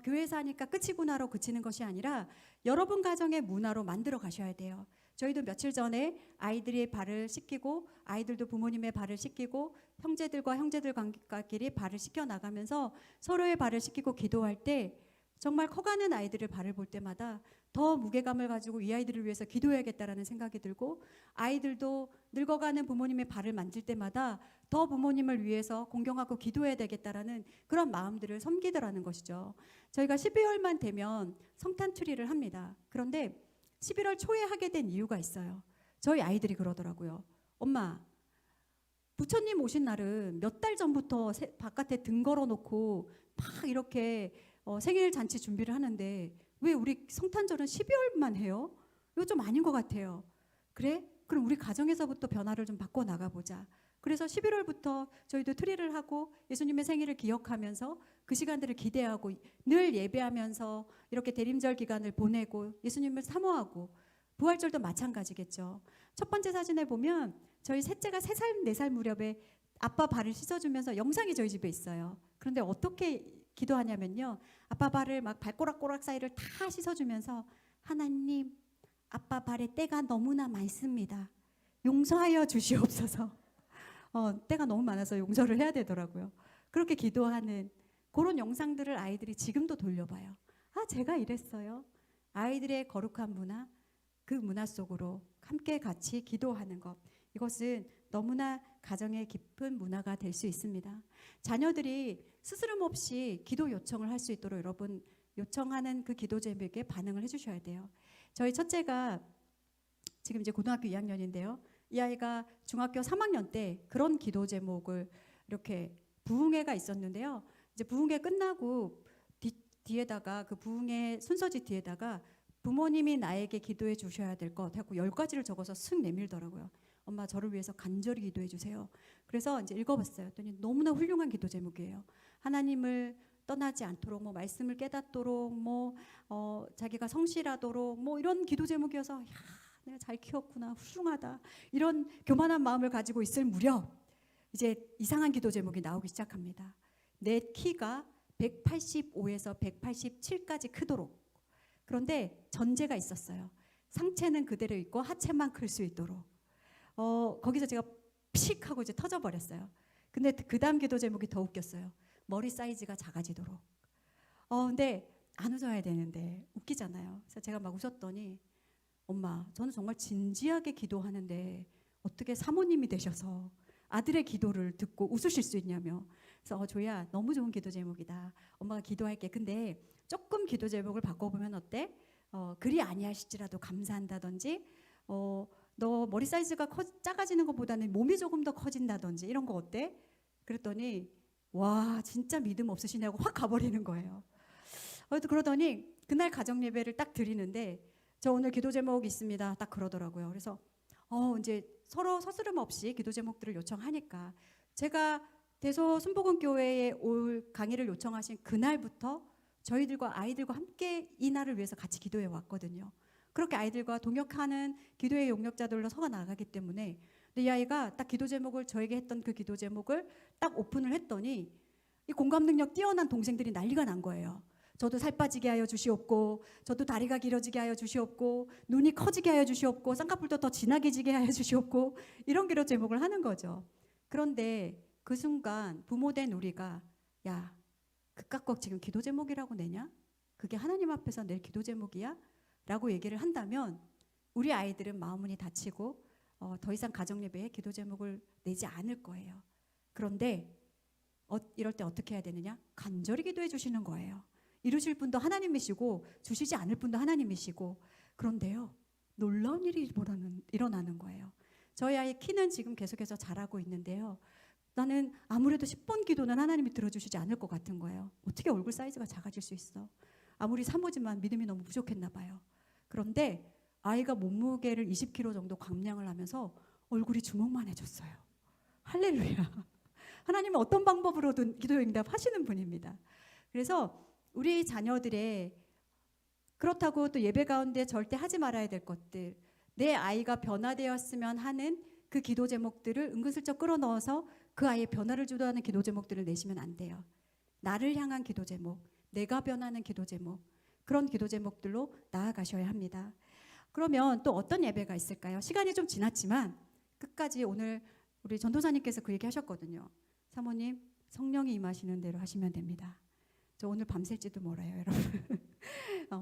교회에서 하니까 끝이구나로 그치는 것이 아니라 여러분 가정의 문화로 만들어 가셔야 돼요. 저희도 며칠 전에 아이들의 발을 씻기고 아이들도 부모님의 발을 씻기고 형제들과 형제들 관계끼리 발을 씻겨 나가면서 서로의 발을 씻기고 기도할 때 정말 커가는 아이들의 발을 볼 때마다 더 무게감을 가지고 이 아이들을 위해서 기도해야겠다라는 생각이 들고, 아이들도 늙어가는 부모님의 발을 만질 때마다 더 부모님을 위해서 공경하고 기도해야 되겠다라는 그런 마음들을 섬기더라는 것이죠. 저희가 12월만 되면 성탄 트리를 합니다. 그런데 11월 초에 하게 된 이유가 있어요. 저희 아이들이 그러더라고요. 엄마, 부처님 오신 날은 몇 달 전부터 바깥에 등 걸어놓고 막 이렇게 생일 잔치 준비를 하는데 왜 우리 성탄절은 12월만 해요? 이거 좀 아닌 것 같아요. 그래? 그럼 우리 가정에서부터 변화를 좀 바꿔 나가보자. 그래서 11월부터 저희도 트리를 하고 예수님의 생일을 기억하면서 그 시간들을 기대하고 늘 예배하면서 이렇게 대림절 기간을 보내고 예수님을 사모하고, 부활절도 마찬가지겠죠. 첫 번째 사진에 보면 저희 셋째가 3살, 4살 무렵에 아빠 발을 씻어주면서 영상이 저희 집에 있어요. 그런데 어떻게 기도하냐면요, 아빠 발을 막 발꼬락꼬락 사이를 다 씻어주면서 하나님, 아빠 발에 때가 너무나 많습니다. 용서하여 주시옵소서. 때가 너무 많아서 용서를 해야 되더라고요. 그렇게 기도하는 그런 영상들을 아이들이 지금도 돌려봐요. 제가 이랬어요. 아이들의 거룩한 문화, 그 문화 속으로 함께 같이 기도하는 것, 이것은 너무나 가정의 깊은 문화가 될 수 있습니다. 자녀들이 스스럼 없이 기도 요청을 할 수 있도록 여러분 요청하는 그 기도 제목에 반응을 해주셔야 돼요. 저희 첫째가 지금 이제 고등학교 2학년인데요. 이 아이가 중학교 3학년 때 그런 기도 제목을 이렇게 부흥회가 있었는데요. 이제 부흥회 끝나고 뒤에다가 그 부흥회 순서지 뒤에다가 부모님이 나에게 기도해 주셔야 될 것 하고 10가지를 적어서 쓱 내밀더라고요. 엄마, 저를 위해서 간절히 기도해 주세요. 그래서 이제 읽어봤어요. 그랬더니 너무나 훌륭한 기도 제목이에요. 하나님을 떠나지 않도록, 말씀을 깨닫도록, 자기가 성실하도록, 이런 기도 제목이어서 내가 잘 키웠구나, 훌륭하다, 이런 교만한 마음을 가지고 있을 무렵 이제 이상한 기도 제목이 나오기 시작합니다. 내 키가 185에서 187까지 크도록. 그런데 전제가 있었어요. 상체는 그대로 있고 하체만 클 수 있도록. 거기서 제가 픽 하고 이제 터져버렸어요. 근데 그 다음 기도 제목이 더 웃겼어요. 머리 사이즈가 작아지도록. 근데 안 웃어야 되는데 웃기잖아요. 그래서 제가 막 웃었더니, 엄마, 저는 정말 진지하게 기도하는데 어떻게 사모님이 되셔서 아들의 기도를 듣고 웃으실 수 있냐며. 그래서 조야, 너무 좋은 기도 제목이다. 엄마가 기도할게. 근데 조금 기도 제목을 바꿔보면 어때? 그리 아니하실지라도 감사한다든지, 너 머리 사이즈가 작아지는 것보다는 몸이 조금 더 커진다든지, 이런 거 어때? 그랬더니 와, 진짜 믿음 없으시냐고 확 가버리는 거예요. 그러더니 그날 가정 예배를 딱 드리는데, 저 오늘 기도 제목 있습니다, 딱 그러더라고요. 그래서 이제 서로 서스름 없이 기도 제목들을 요청하니까, 제가 대소 순복음교회에 올 강의를 요청하신 그날부터 저희들과 아이들과 함께 이 날을 위해서 같이 기도해 왔거든요. 그렇게 아이들과 동역하는 기도의 용역자들로 서가 나가기 때문에. 근데 이 아이가 딱 기도 제목을, 저에게 했던 그 기도 제목을 딱 오픈을 했더니 이 공감 능력 뛰어난 동생들이 난리가 난 거예요. 저도 살 빠지게 하여 주시옵고, 저도 다리가 길어지게 하여 주시옵고, 눈이 커지게 하여 주시옵고, 쌍꺼풀도 더 진하게 지게 하여 주시옵고, 이런 기도 제목을 하는 거죠. 그런데 그 순간 부모된 우리가, 야, 그깟 거 지금 기도 제목이라고 내냐? 그게 하나님 앞에서 낼 기도 제목이야? 라고 얘기를 한다면 우리 아이들은 마음문이 닫히고 더 이상 가정 예배에 기도 제목을 내지 않을 거예요. 그런데 이럴 때 어떻게 해야 되느냐? 간절히 기도해 주시는 거예요. 이루실 분도 하나님이시고 주시지 않을 분도 하나님이시고. 그런데요, 놀라운 일이 일어나는 거예요. 저희 아이 키는 지금 계속해서 자라고 있는데요, 나는 아무래도 10번 기도는 하나님이 들어주시지 않을 것 같은 거예요. 어떻게 얼굴 사이즈가 작아질 수 있어? 아무리 사모지만 믿음이 너무 부족했나 봐요. 그런데 아이가 몸무게를 20kg 정도 감량을 하면서 얼굴이 주먹만해졌어요. 할렐루야. 하나님은 어떤 방법으로든 기도 응답하시는 분입니다. 그래서 우리 자녀들의 그렇다고 또 예배 가운데 절대 하지 말아야 될 것들, 내 아이가 변화되었으면 하는 그 기도 제목들을 은근슬쩍 끌어넣어서 그 아이의 변화를 주도하는 기도 제목들을 내시면 안 돼요. 나를 향한 기도 제목, 내가 변하는 기도 제목, 그런 기도 제목들로 나아가셔야 합니다. 그러면 또 어떤 예배가 있을까요? 시간이 좀 지났지만 끝까지 오늘 우리 전도사님께서 그 얘기 하셨거든요. 사모님, 성령이 임하시는 대로 하시면 됩니다. 저 오늘 밤샐지도 몰라요, 여러분.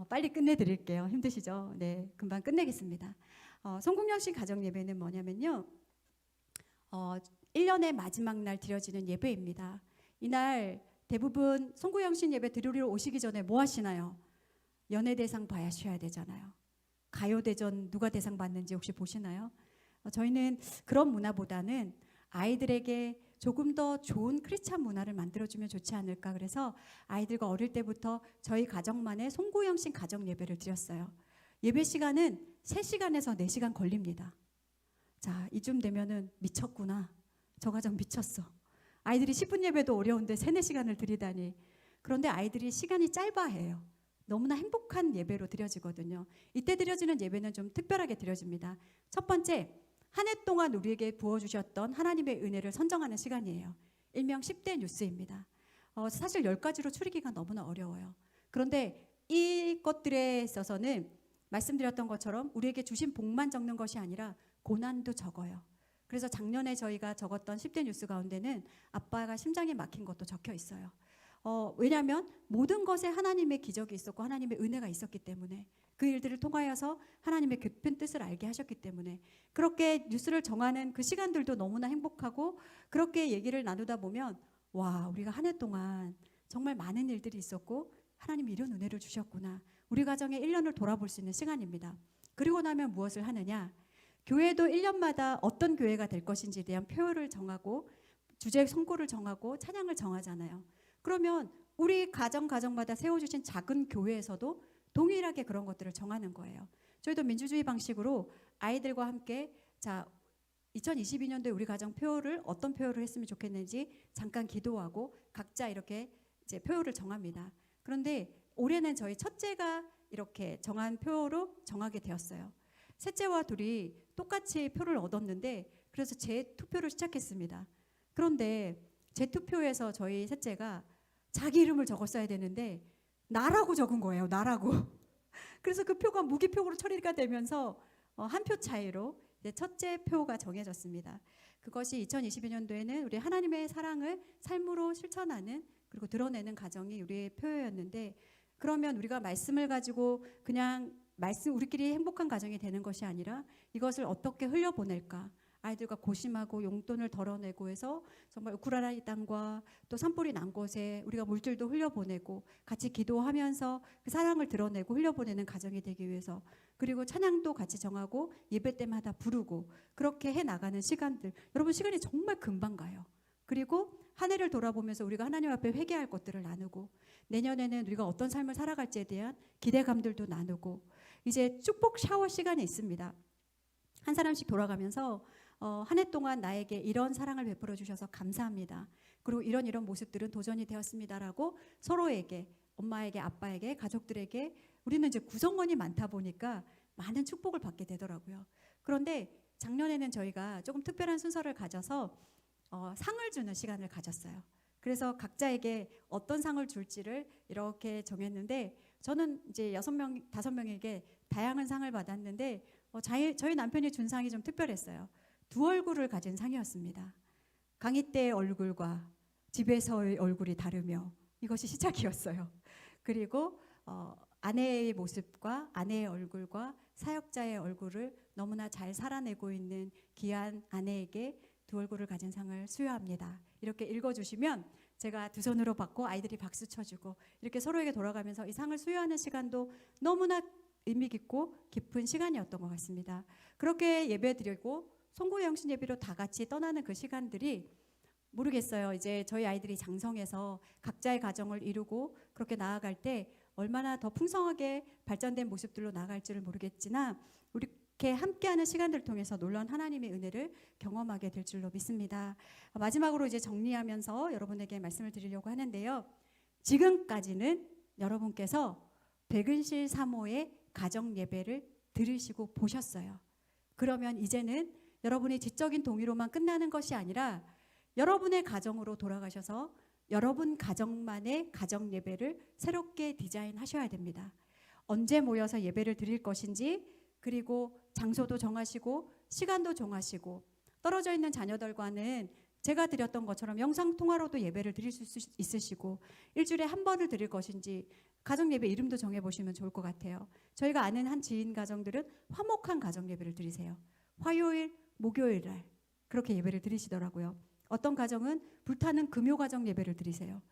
빨리 끝내드릴게요. 힘드시죠? 네, 금방 끝내겠습니다. 성공영신 가정예배는 뭐냐면요. 1년의 마지막 날 드려지는 예배입니다. 이날 대부분 송구영신 예배 드리러 오시기 전에 뭐 하시나요? 연예대상 봐야 쉬어야 되잖아요. 가요대전 누가 대상 받는지 혹시 보시나요? 저희는 그런 문화보다는 아이들에게 조금 더 좋은 크리스찬 문화를 만들어주면 좋지 않을까. 그래서 아이들과 어릴 때부터 저희 가정만의 송구영신 가정 예배를 드렸어요. 예배 시간은 3시간에서 4시간 걸립니다. 자, 이쯤 되면은 미쳤구나. 저 가정 미쳤어. 아이들이 10분 예배도 어려운데 3-4시간을 드리다니. 그런데 아이들이 시간이 짧아해요. 너무나 행복한 예배로 드려지거든요. 이때 드려지는 예배는 좀 특별하게 드려집니다. 첫 번째, 한 해 동안 우리에게 부어주셨던 하나님의 은혜를 선정하는 시간이에요. 일명 10대 뉴스입니다. 사실 10가지로 추리기가 너무나 어려워요. 그런데 이 것들에 있어서는 말씀드렸던 것처럼 우리에게 주신 복만 적는 것이 아니라 고난도 적어요. 그래서 작년에 저희가 적었던 10대 뉴스 가운데는 아빠가 심장이 막힌 것도 적혀 있어요. 왜냐하면 모든 것에 하나님의 기적이 있었고 하나님의 은혜가 있었기 때문에, 그 일들을 통하여서 하나님의 깊은 뜻을 알게 하셨기 때문에 그렇게 뉴스를 정하는 그 시간들도 너무나 행복하고, 그렇게 얘기를 나누다 보면 와, 우리가 한 해 동안 정말 많은 일들이 있었고 하나님이 이런 은혜를 주셨구나. 우리 가정의 1년을 돌아볼 수 있는 시간입니다. 그리고 나면 무엇을 하느냐? 교회도 1년마다 어떤 교회가 될 것인지에 대한 표를 정하고 주제 선고를 정하고 찬양을 정하잖아요. 그러면 우리 가정마다 세워주신 작은 교회에서도 동일하게 그런 것들을 정하는 거예요. 저희도 민주주의 방식으로 아이들과 함께 자 2022년도에 우리 가정 표를 어떤 표를 했으면 좋겠는지 잠깐 기도하고 각자 이렇게 이제 표를 정합니다. 그런데 올해는 저희 첫째가 이렇게 정한 표로 정하게 되었어요. 셋째와 둘이 똑같이 표를 얻었는데 그래서 재투표를 시작했습니다. 그런데 재투표에서 저희 셋째가 자기 이름을 적었어야 되는데 나라고 적은 거예요. 나라고. 그래서 그 표가 무기표로 처리가 되면서 한 표 차이로 이제 첫째 표가 정해졌습니다. 그것이 2022년도에는 우리 하나님의 사랑을 삶으로 실천하는 그리고 드러내는 가정이 우리의 표였는데, 그러면 우리가 말씀을 가지고 그냥 우리끼리 행복한 가정이 되는 것이 아니라 이것을 어떻게 흘려보낼까? 아이들과 고심하고 용돈을 덜어내고 해서 정말 우크라이나 땅과 또 산불이 난 곳에 우리가 물질도 흘려보내고 같이 기도하면서 그 사랑을 드러내고 흘려보내는 가정이 되기 위해서, 그리고 찬양도 같이 정하고 예배 때마다 부르고 그렇게 해나가는 시간들, 여러분 시간이 정말 금방 가요. 그리고 한 해를 돌아보면서 우리가 하나님 앞에 회개할 것들을 나누고 내년에는 우리가 어떤 삶을 살아갈지에 대한 기대감들도 나누고, 이제 축복 샤워 시간이 있습니다. 한 사람씩 돌아가면서 한 해 동안 나에게 이런 사랑을 베풀어 주셔서 감사합니다. 그리고 이런 모습들은 도전이 되었습니다라고 서로에게, 엄마에게, 아빠에게, 가족들에게, 우리는 이제 구성원이 많다 보니까 많은 축복을 받게 되더라고요. 그런데 작년에는 저희가 조금 특별한 순서를 가져서 상을 주는 시간을 가졌어요. 그래서 각자에게 어떤 상을 줄지를 이렇게 정했는데, 저는 이제 6명, 5명에게 다양한 상을 받았는데 저희 남편이 준 상이 좀 특별했어요. 2얼굴을 가진 상이었습니다. 강의 때의 얼굴과 집에서의 얼굴이 다르며 이것이 시작이었어요. 그리고 아내의 모습과 아내의 얼굴과 사역자의 얼굴을 너무나 잘 살아내고 있는 귀한 아내에게 2얼굴을 가진 상을 수여합니다. 이렇게 읽어주시면 제가 2손으로 받고 아이들이 박수 쳐주고 이렇게 서로에게 돌아가면서 이 상을 수여하는 시간도 너무나 의미 깊고 깊은 시간이었던 것 같습니다. 그렇게 예배드리고 송구영신 예배로 다 같이 떠나는 그 시간들이, 모르겠어요. 이제 저희 아이들이 장성해서 각자의 가정을 이루고 그렇게 나아갈 때 얼마나 더 풍성하게 발전된 모습들로 나아갈지를 모르겠지만 우리 이렇게 함께하는 시간들 통해서 놀라운 하나님의 은혜를 경험하게 될 줄로 믿습니다. 마지막으로 이제 정리하면서 여러분에게 말씀을 드리려고 하는데요. 지금까지는 여러분께서 백은실 사모의 가정 예배를 들으시고 보셨어요. 그러면 이제는 여러분의 지적인 동의로만 끝나는 것이 아니라 여러분의 가정으로 돌아가셔서 여러분 가정만의 가정 예배를 새롭게 디자인하셔야 됩니다. 언제 모여서 예배를 드릴 것인지, 그리고 장소도 정하시고 시간도 정하시고, 떨어져 있는 자녀들과는 제가 드렸던 것처럼 영상통화로도 예배를 드릴 수 있으시고, 일주일에 한 번을 드릴 것인지 가정 예배 이름도 정해보시면 좋을 것 같아요. 저희가 아는 한 지인 가정들은 화목한 가정 예배를 드리세요. 화요일, 목요일 날 그렇게 예배를 드리시더라고요. 어떤 가정은 불타는 금요 가정 예배를 드리세요.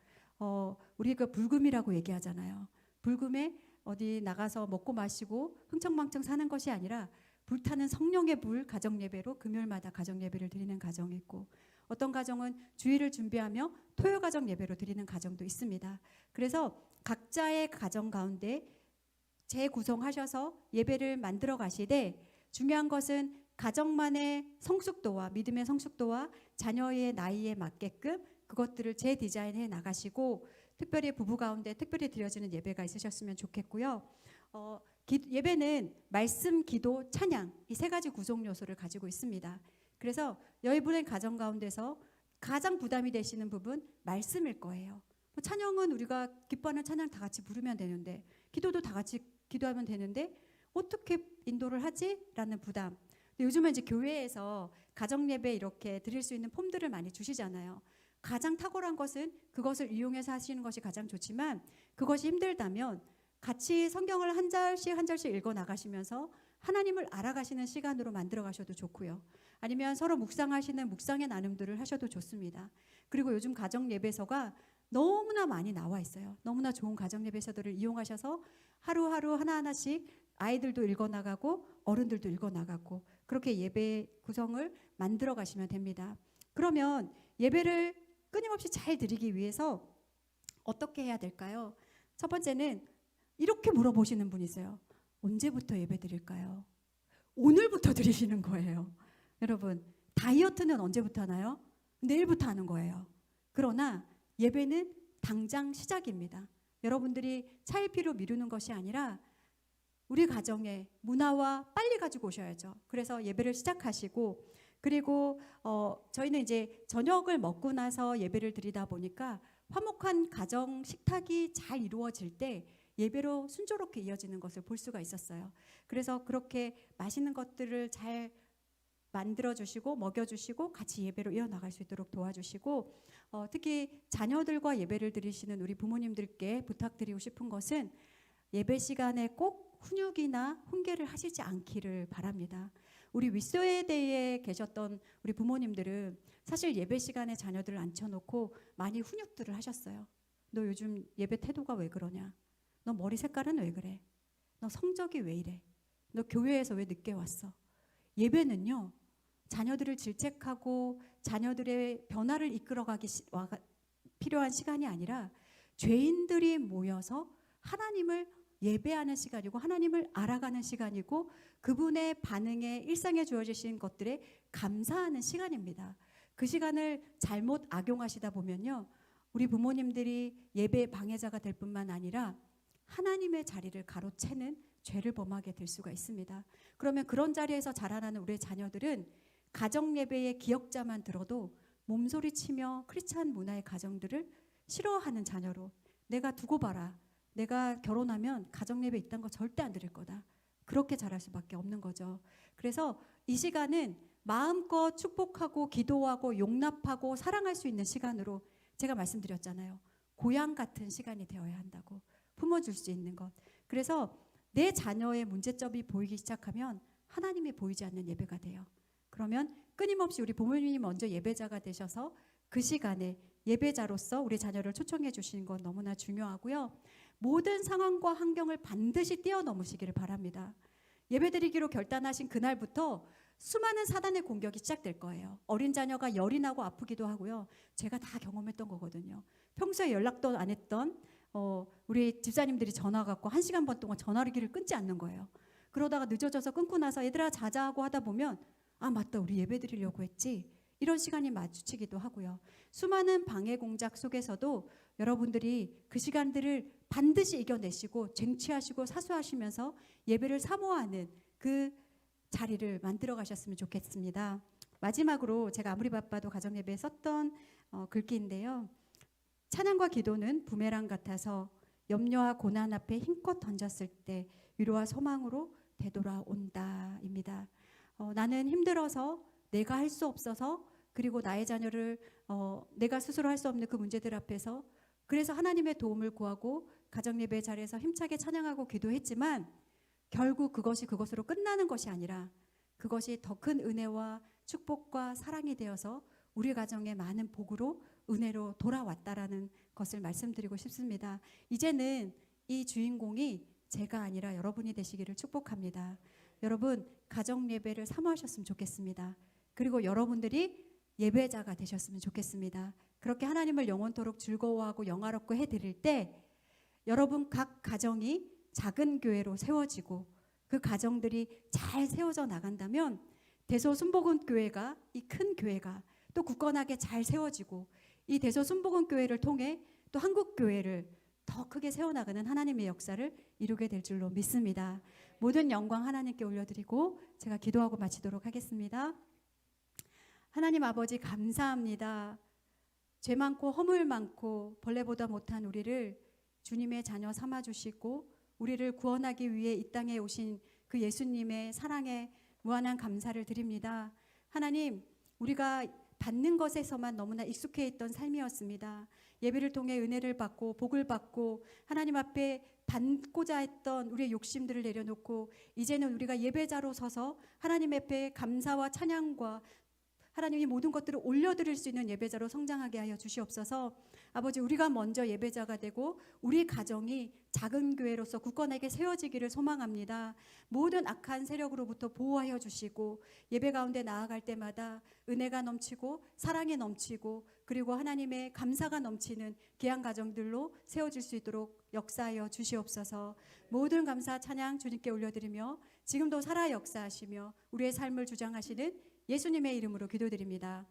우리가 불금이라고 얘기하잖아요. 불금에 어디 나가서 먹고 마시고 흥청망청 사는 것이 아니라 불타는 성령의 불 가정 예배로 금요일마다 가정 예배를 드리는 가정이 있고, 어떤 가정은 주일을 준비하며 토요 가정 예배로 드리는 가정도 있습니다. 그래서 각자의 가정 가운데 재구성하셔서 예배를 만들어 가시되, 중요한 것은 가정만의 성숙도와 믿음의 성숙도와 자녀의 나이에 맞게끔 그것들을 재디자인해 나가시고, 특별히 부부 가운데 특별히 드려지는 예배가 있으셨으면 좋겠고요. 예배는 말씀, 기도, 찬양 이 세 가지 구성 요소를 가지고 있습니다. 그래서 여러분의 가정 가운데서 가장 부담이 되시는 부분 말씀일 거예요. 찬양은 우리가 기뻐하는 찬양 다 같이 부르면 되는데, 기도도 다 같이 기도하면 되는데 어떻게 인도를 하지? 라는 부담. 요즘은 이제 교회에서 가정 예배 이렇게 드릴 수 있는 폼들을 많이 주시잖아요. 가장 탁월한 것은 그것을 이용해서 하시는 것이 가장 좋지만, 그것이 힘들다면 같이 성경을 한 절씩 한 절씩 읽어 나가시면서 하나님을 알아가시는 시간으로 만들어 가셔도 좋고요. 아니면 서로 묵상하시는 묵상의 나눔들을 하셔도 좋습니다. 그리고 요즘 가정 예배서가 너무나 많이 나와 있어요. 너무나 좋은 가정 예배서들을 이용하셔서 하루하루 하나하나씩 아이들도 읽어 나가고 어른들도 읽어 나가고 그렇게 예배 구성을 만들어 가시면 됩니다. 그러면 예배를 끊임없이 잘 드리기 위해서 어떻게 해야 될까요? 첫 번째는 이렇게 물어보시는 분이 있어요. 언제부터 예배 드릴까요? 오늘부터 드리시는 거예요. 여러분, 다이어트는 언제부터 하나요? 내일부터 하는 거예요. 그러나 예배는 당장 시작입니다. 여러분들이 차일피로 미루는 것이 아니라 우리 가정의 문화와 빨리 가지고 오셔야죠. 그래서 예배를 시작하시고, 그리고 저희는 이제 저녁을 먹고 나서 예배를 드리다 보니까 화목한 가정 식탁이 잘 이루어질 때 예배로 순조롭게 이어지는 것을 볼 수가 있었어요. 그래서 그렇게 맛있는 것들을 잘 만들어주시고 먹여주시고 같이 예배로 이어나갈 수 있도록 도와주시고, 특히 자녀들과 예배를 드리시는 우리 부모님들께 부탁드리고 싶은 것은 예배 시간에 꼭 훈육이나 훈계를 하시지 않기를 바랍니다. 우리 윗세대에 계셨던 우리 부모님들은 사실 예배 시간에 자녀들을 앉혀놓고 많이 훈육들을 하셨어요. 너 요즘 예배 태도가 왜 그러냐? 너 머리 색깔은 왜 그래? 너 성적이 왜 이래? 너 교회에서 왜 늦게 왔어? 예배는요, 자녀들을 질책하고 자녀들의 변화를 이끌어가기 필요한 시간이 아니라 죄인들이 모여서 하나님을 예배하는 시간이고 하나님을 알아가는 시간이고 그분의 반응에 일상에 주어지신 것들에 감사하는 시간입니다. 그 시간을 잘못 악용하시다 보면요, 우리 부모님들이 예배 방해자가 될 뿐만 아니라 하나님의 자리를 가로채는 죄를 범하게 될 수가 있습니다. 그러면 그런 자리에서 자라나는 우리의 자녀들은 가정 예배의 기억자만 들어도 몸소리치며 크리스찬 문화의 가정들을 싫어하는 자녀로, 내가 두고 봐라, 내가 결혼하면 가정 예배 있다는 거 절대 안 드릴 거다, 그렇게 자랄 수밖에 없는 거죠. 그래서 이 시간은 마음껏 축복하고 기도하고 용납하고 사랑할 수 있는 시간으로, 제가 말씀드렸잖아요. 고향 같은 시간이 되어야 한다고, 품어줄 수 있는 것. 그래서 내 자녀의 문제점이 보이기 시작하면 하나님이 보이지 않는 예배가 돼요. 그러면 끊임없이 우리 부모님이 먼저 예배자가 되셔서 그 시간에 예배자로서 우리 자녀를 초청해 주시는 건 너무나 중요하고요. 모든 상황과 환경을 반드시 뛰어넘으시기를 바랍니다. 예배드리기로 결단하신 그날부터 수많은 사단의 공격이 시작될 거예요. 어린 자녀가 열이 나고 아프기도 하고요. 제가 다 경험했던 거거든요. 평소에 연락도 안 했던 우리 집사님들이 전화 갖고 1시간 반 동안 전화기를 끊지 않는 거예요. 그러다가 늦어져서 끊고 나서 얘들아 자자 하고 하다 보면 아 맞다 우리 예배 드리려고 했지 이런 시간이 마주치기도 하고요. 수많은 방해 공작 속에서도 여러분들이 그 시간들을 반드시 이겨내시고 쟁취하시고 사수하시면서 예배를 사모하는 그 자리를 만들어 가셨으면 좋겠습니다. 마지막으로 제가 아무리 바빠도 가정예배에 썼던 글귀인데요. 찬양과 기도는 부메랑 같아서 염려와 고난 앞에 힘껏 던졌을 때 위로와 소망으로 되돌아온다입니다. 나는 힘들어서 내가 할 수 없어서 그리고 나의 자녀를 내가 스스로 할 수 없는 그 문제들 앞에서 그래서 하나님의 도움을 구하고 가정예배 자리에서 힘차게 찬양하고 기도했지만 결국 그것이 그것으로 끝나는 것이 아니라 그것이 더 큰 은혜와 축복과 사랑이 되어서 우리 가정에 많은 복으로 은혜로 돌아왔다라는 것을 말씀드리고 싶습니다. 이제는 이 주인공이 제가 아니라 여러분이 되시기를 축복합니다. 여러분 가정 예배를 사모하셨으면 좋겠습니다. 그리고 여러분들이 예배자가 되셨으면 좋겠습니다. 그렇게 하나님을 영원토록 즐거워하고 영화롭고 해드릴 때 여러분 각 가정이 작은 교회로 세워지고 그 가정들이 잘 세워져 나간다면 대소순복음교회가 이 큰 교회가 또 굳건하게 잘 세워지고 이 대소순복음교회를 통해 또 한국교회를 더 크게 세워나가는 하나님의 역사를 이루게 될 줄로 믿습니다. 모든 영광 하나님께 올려드리고 제가 기도하고 마치도록 하겠습니다. 하나님 아버지 감사합니다. 죄 많고 허물 많고 벌레보다 못한 우리를 주님의 자녀 삼아주시고 우리를 구원하기 위해 이 땅에 오신 그 예수님의 사랑에 무한한 감사를 드립니다. 하나님 우리가 받는 것에서만 너무나 익숙해 있던 삶이었습니다. 예배를 통해 은혜를 받고 복을 받고 하나님 앞에 받고자 했던 우리의 욕심들을 내려놓고 이제는 우리가 예배자로 서서 하나님 앞에 감사와 찬양과 하나님이 모든 것들을 올려드릴 수 있는 예배자로 성장하게 하여 주시옵소서. 아버지 우리가 먼저 예배자가 되고 우리 가정이 작은 교회로서 굳건하게 세워지기를 소망합니다. 모든 악한 세력으로부터 보호하여 주시고 예배 가운데 나아갈 때마다 은혜가 넘치고 사랑이 넘치고 그리고 하나님의 감사가 넘치는 귀한 가정들로 세워질 수 있도록 역사하여 주시옵소서. 모든 감사 찬양 주님께 올려드리며 지금도 살아 역사하시며 우리의 삶을 주장하시는 예수님의 이름으로 기도드립니다.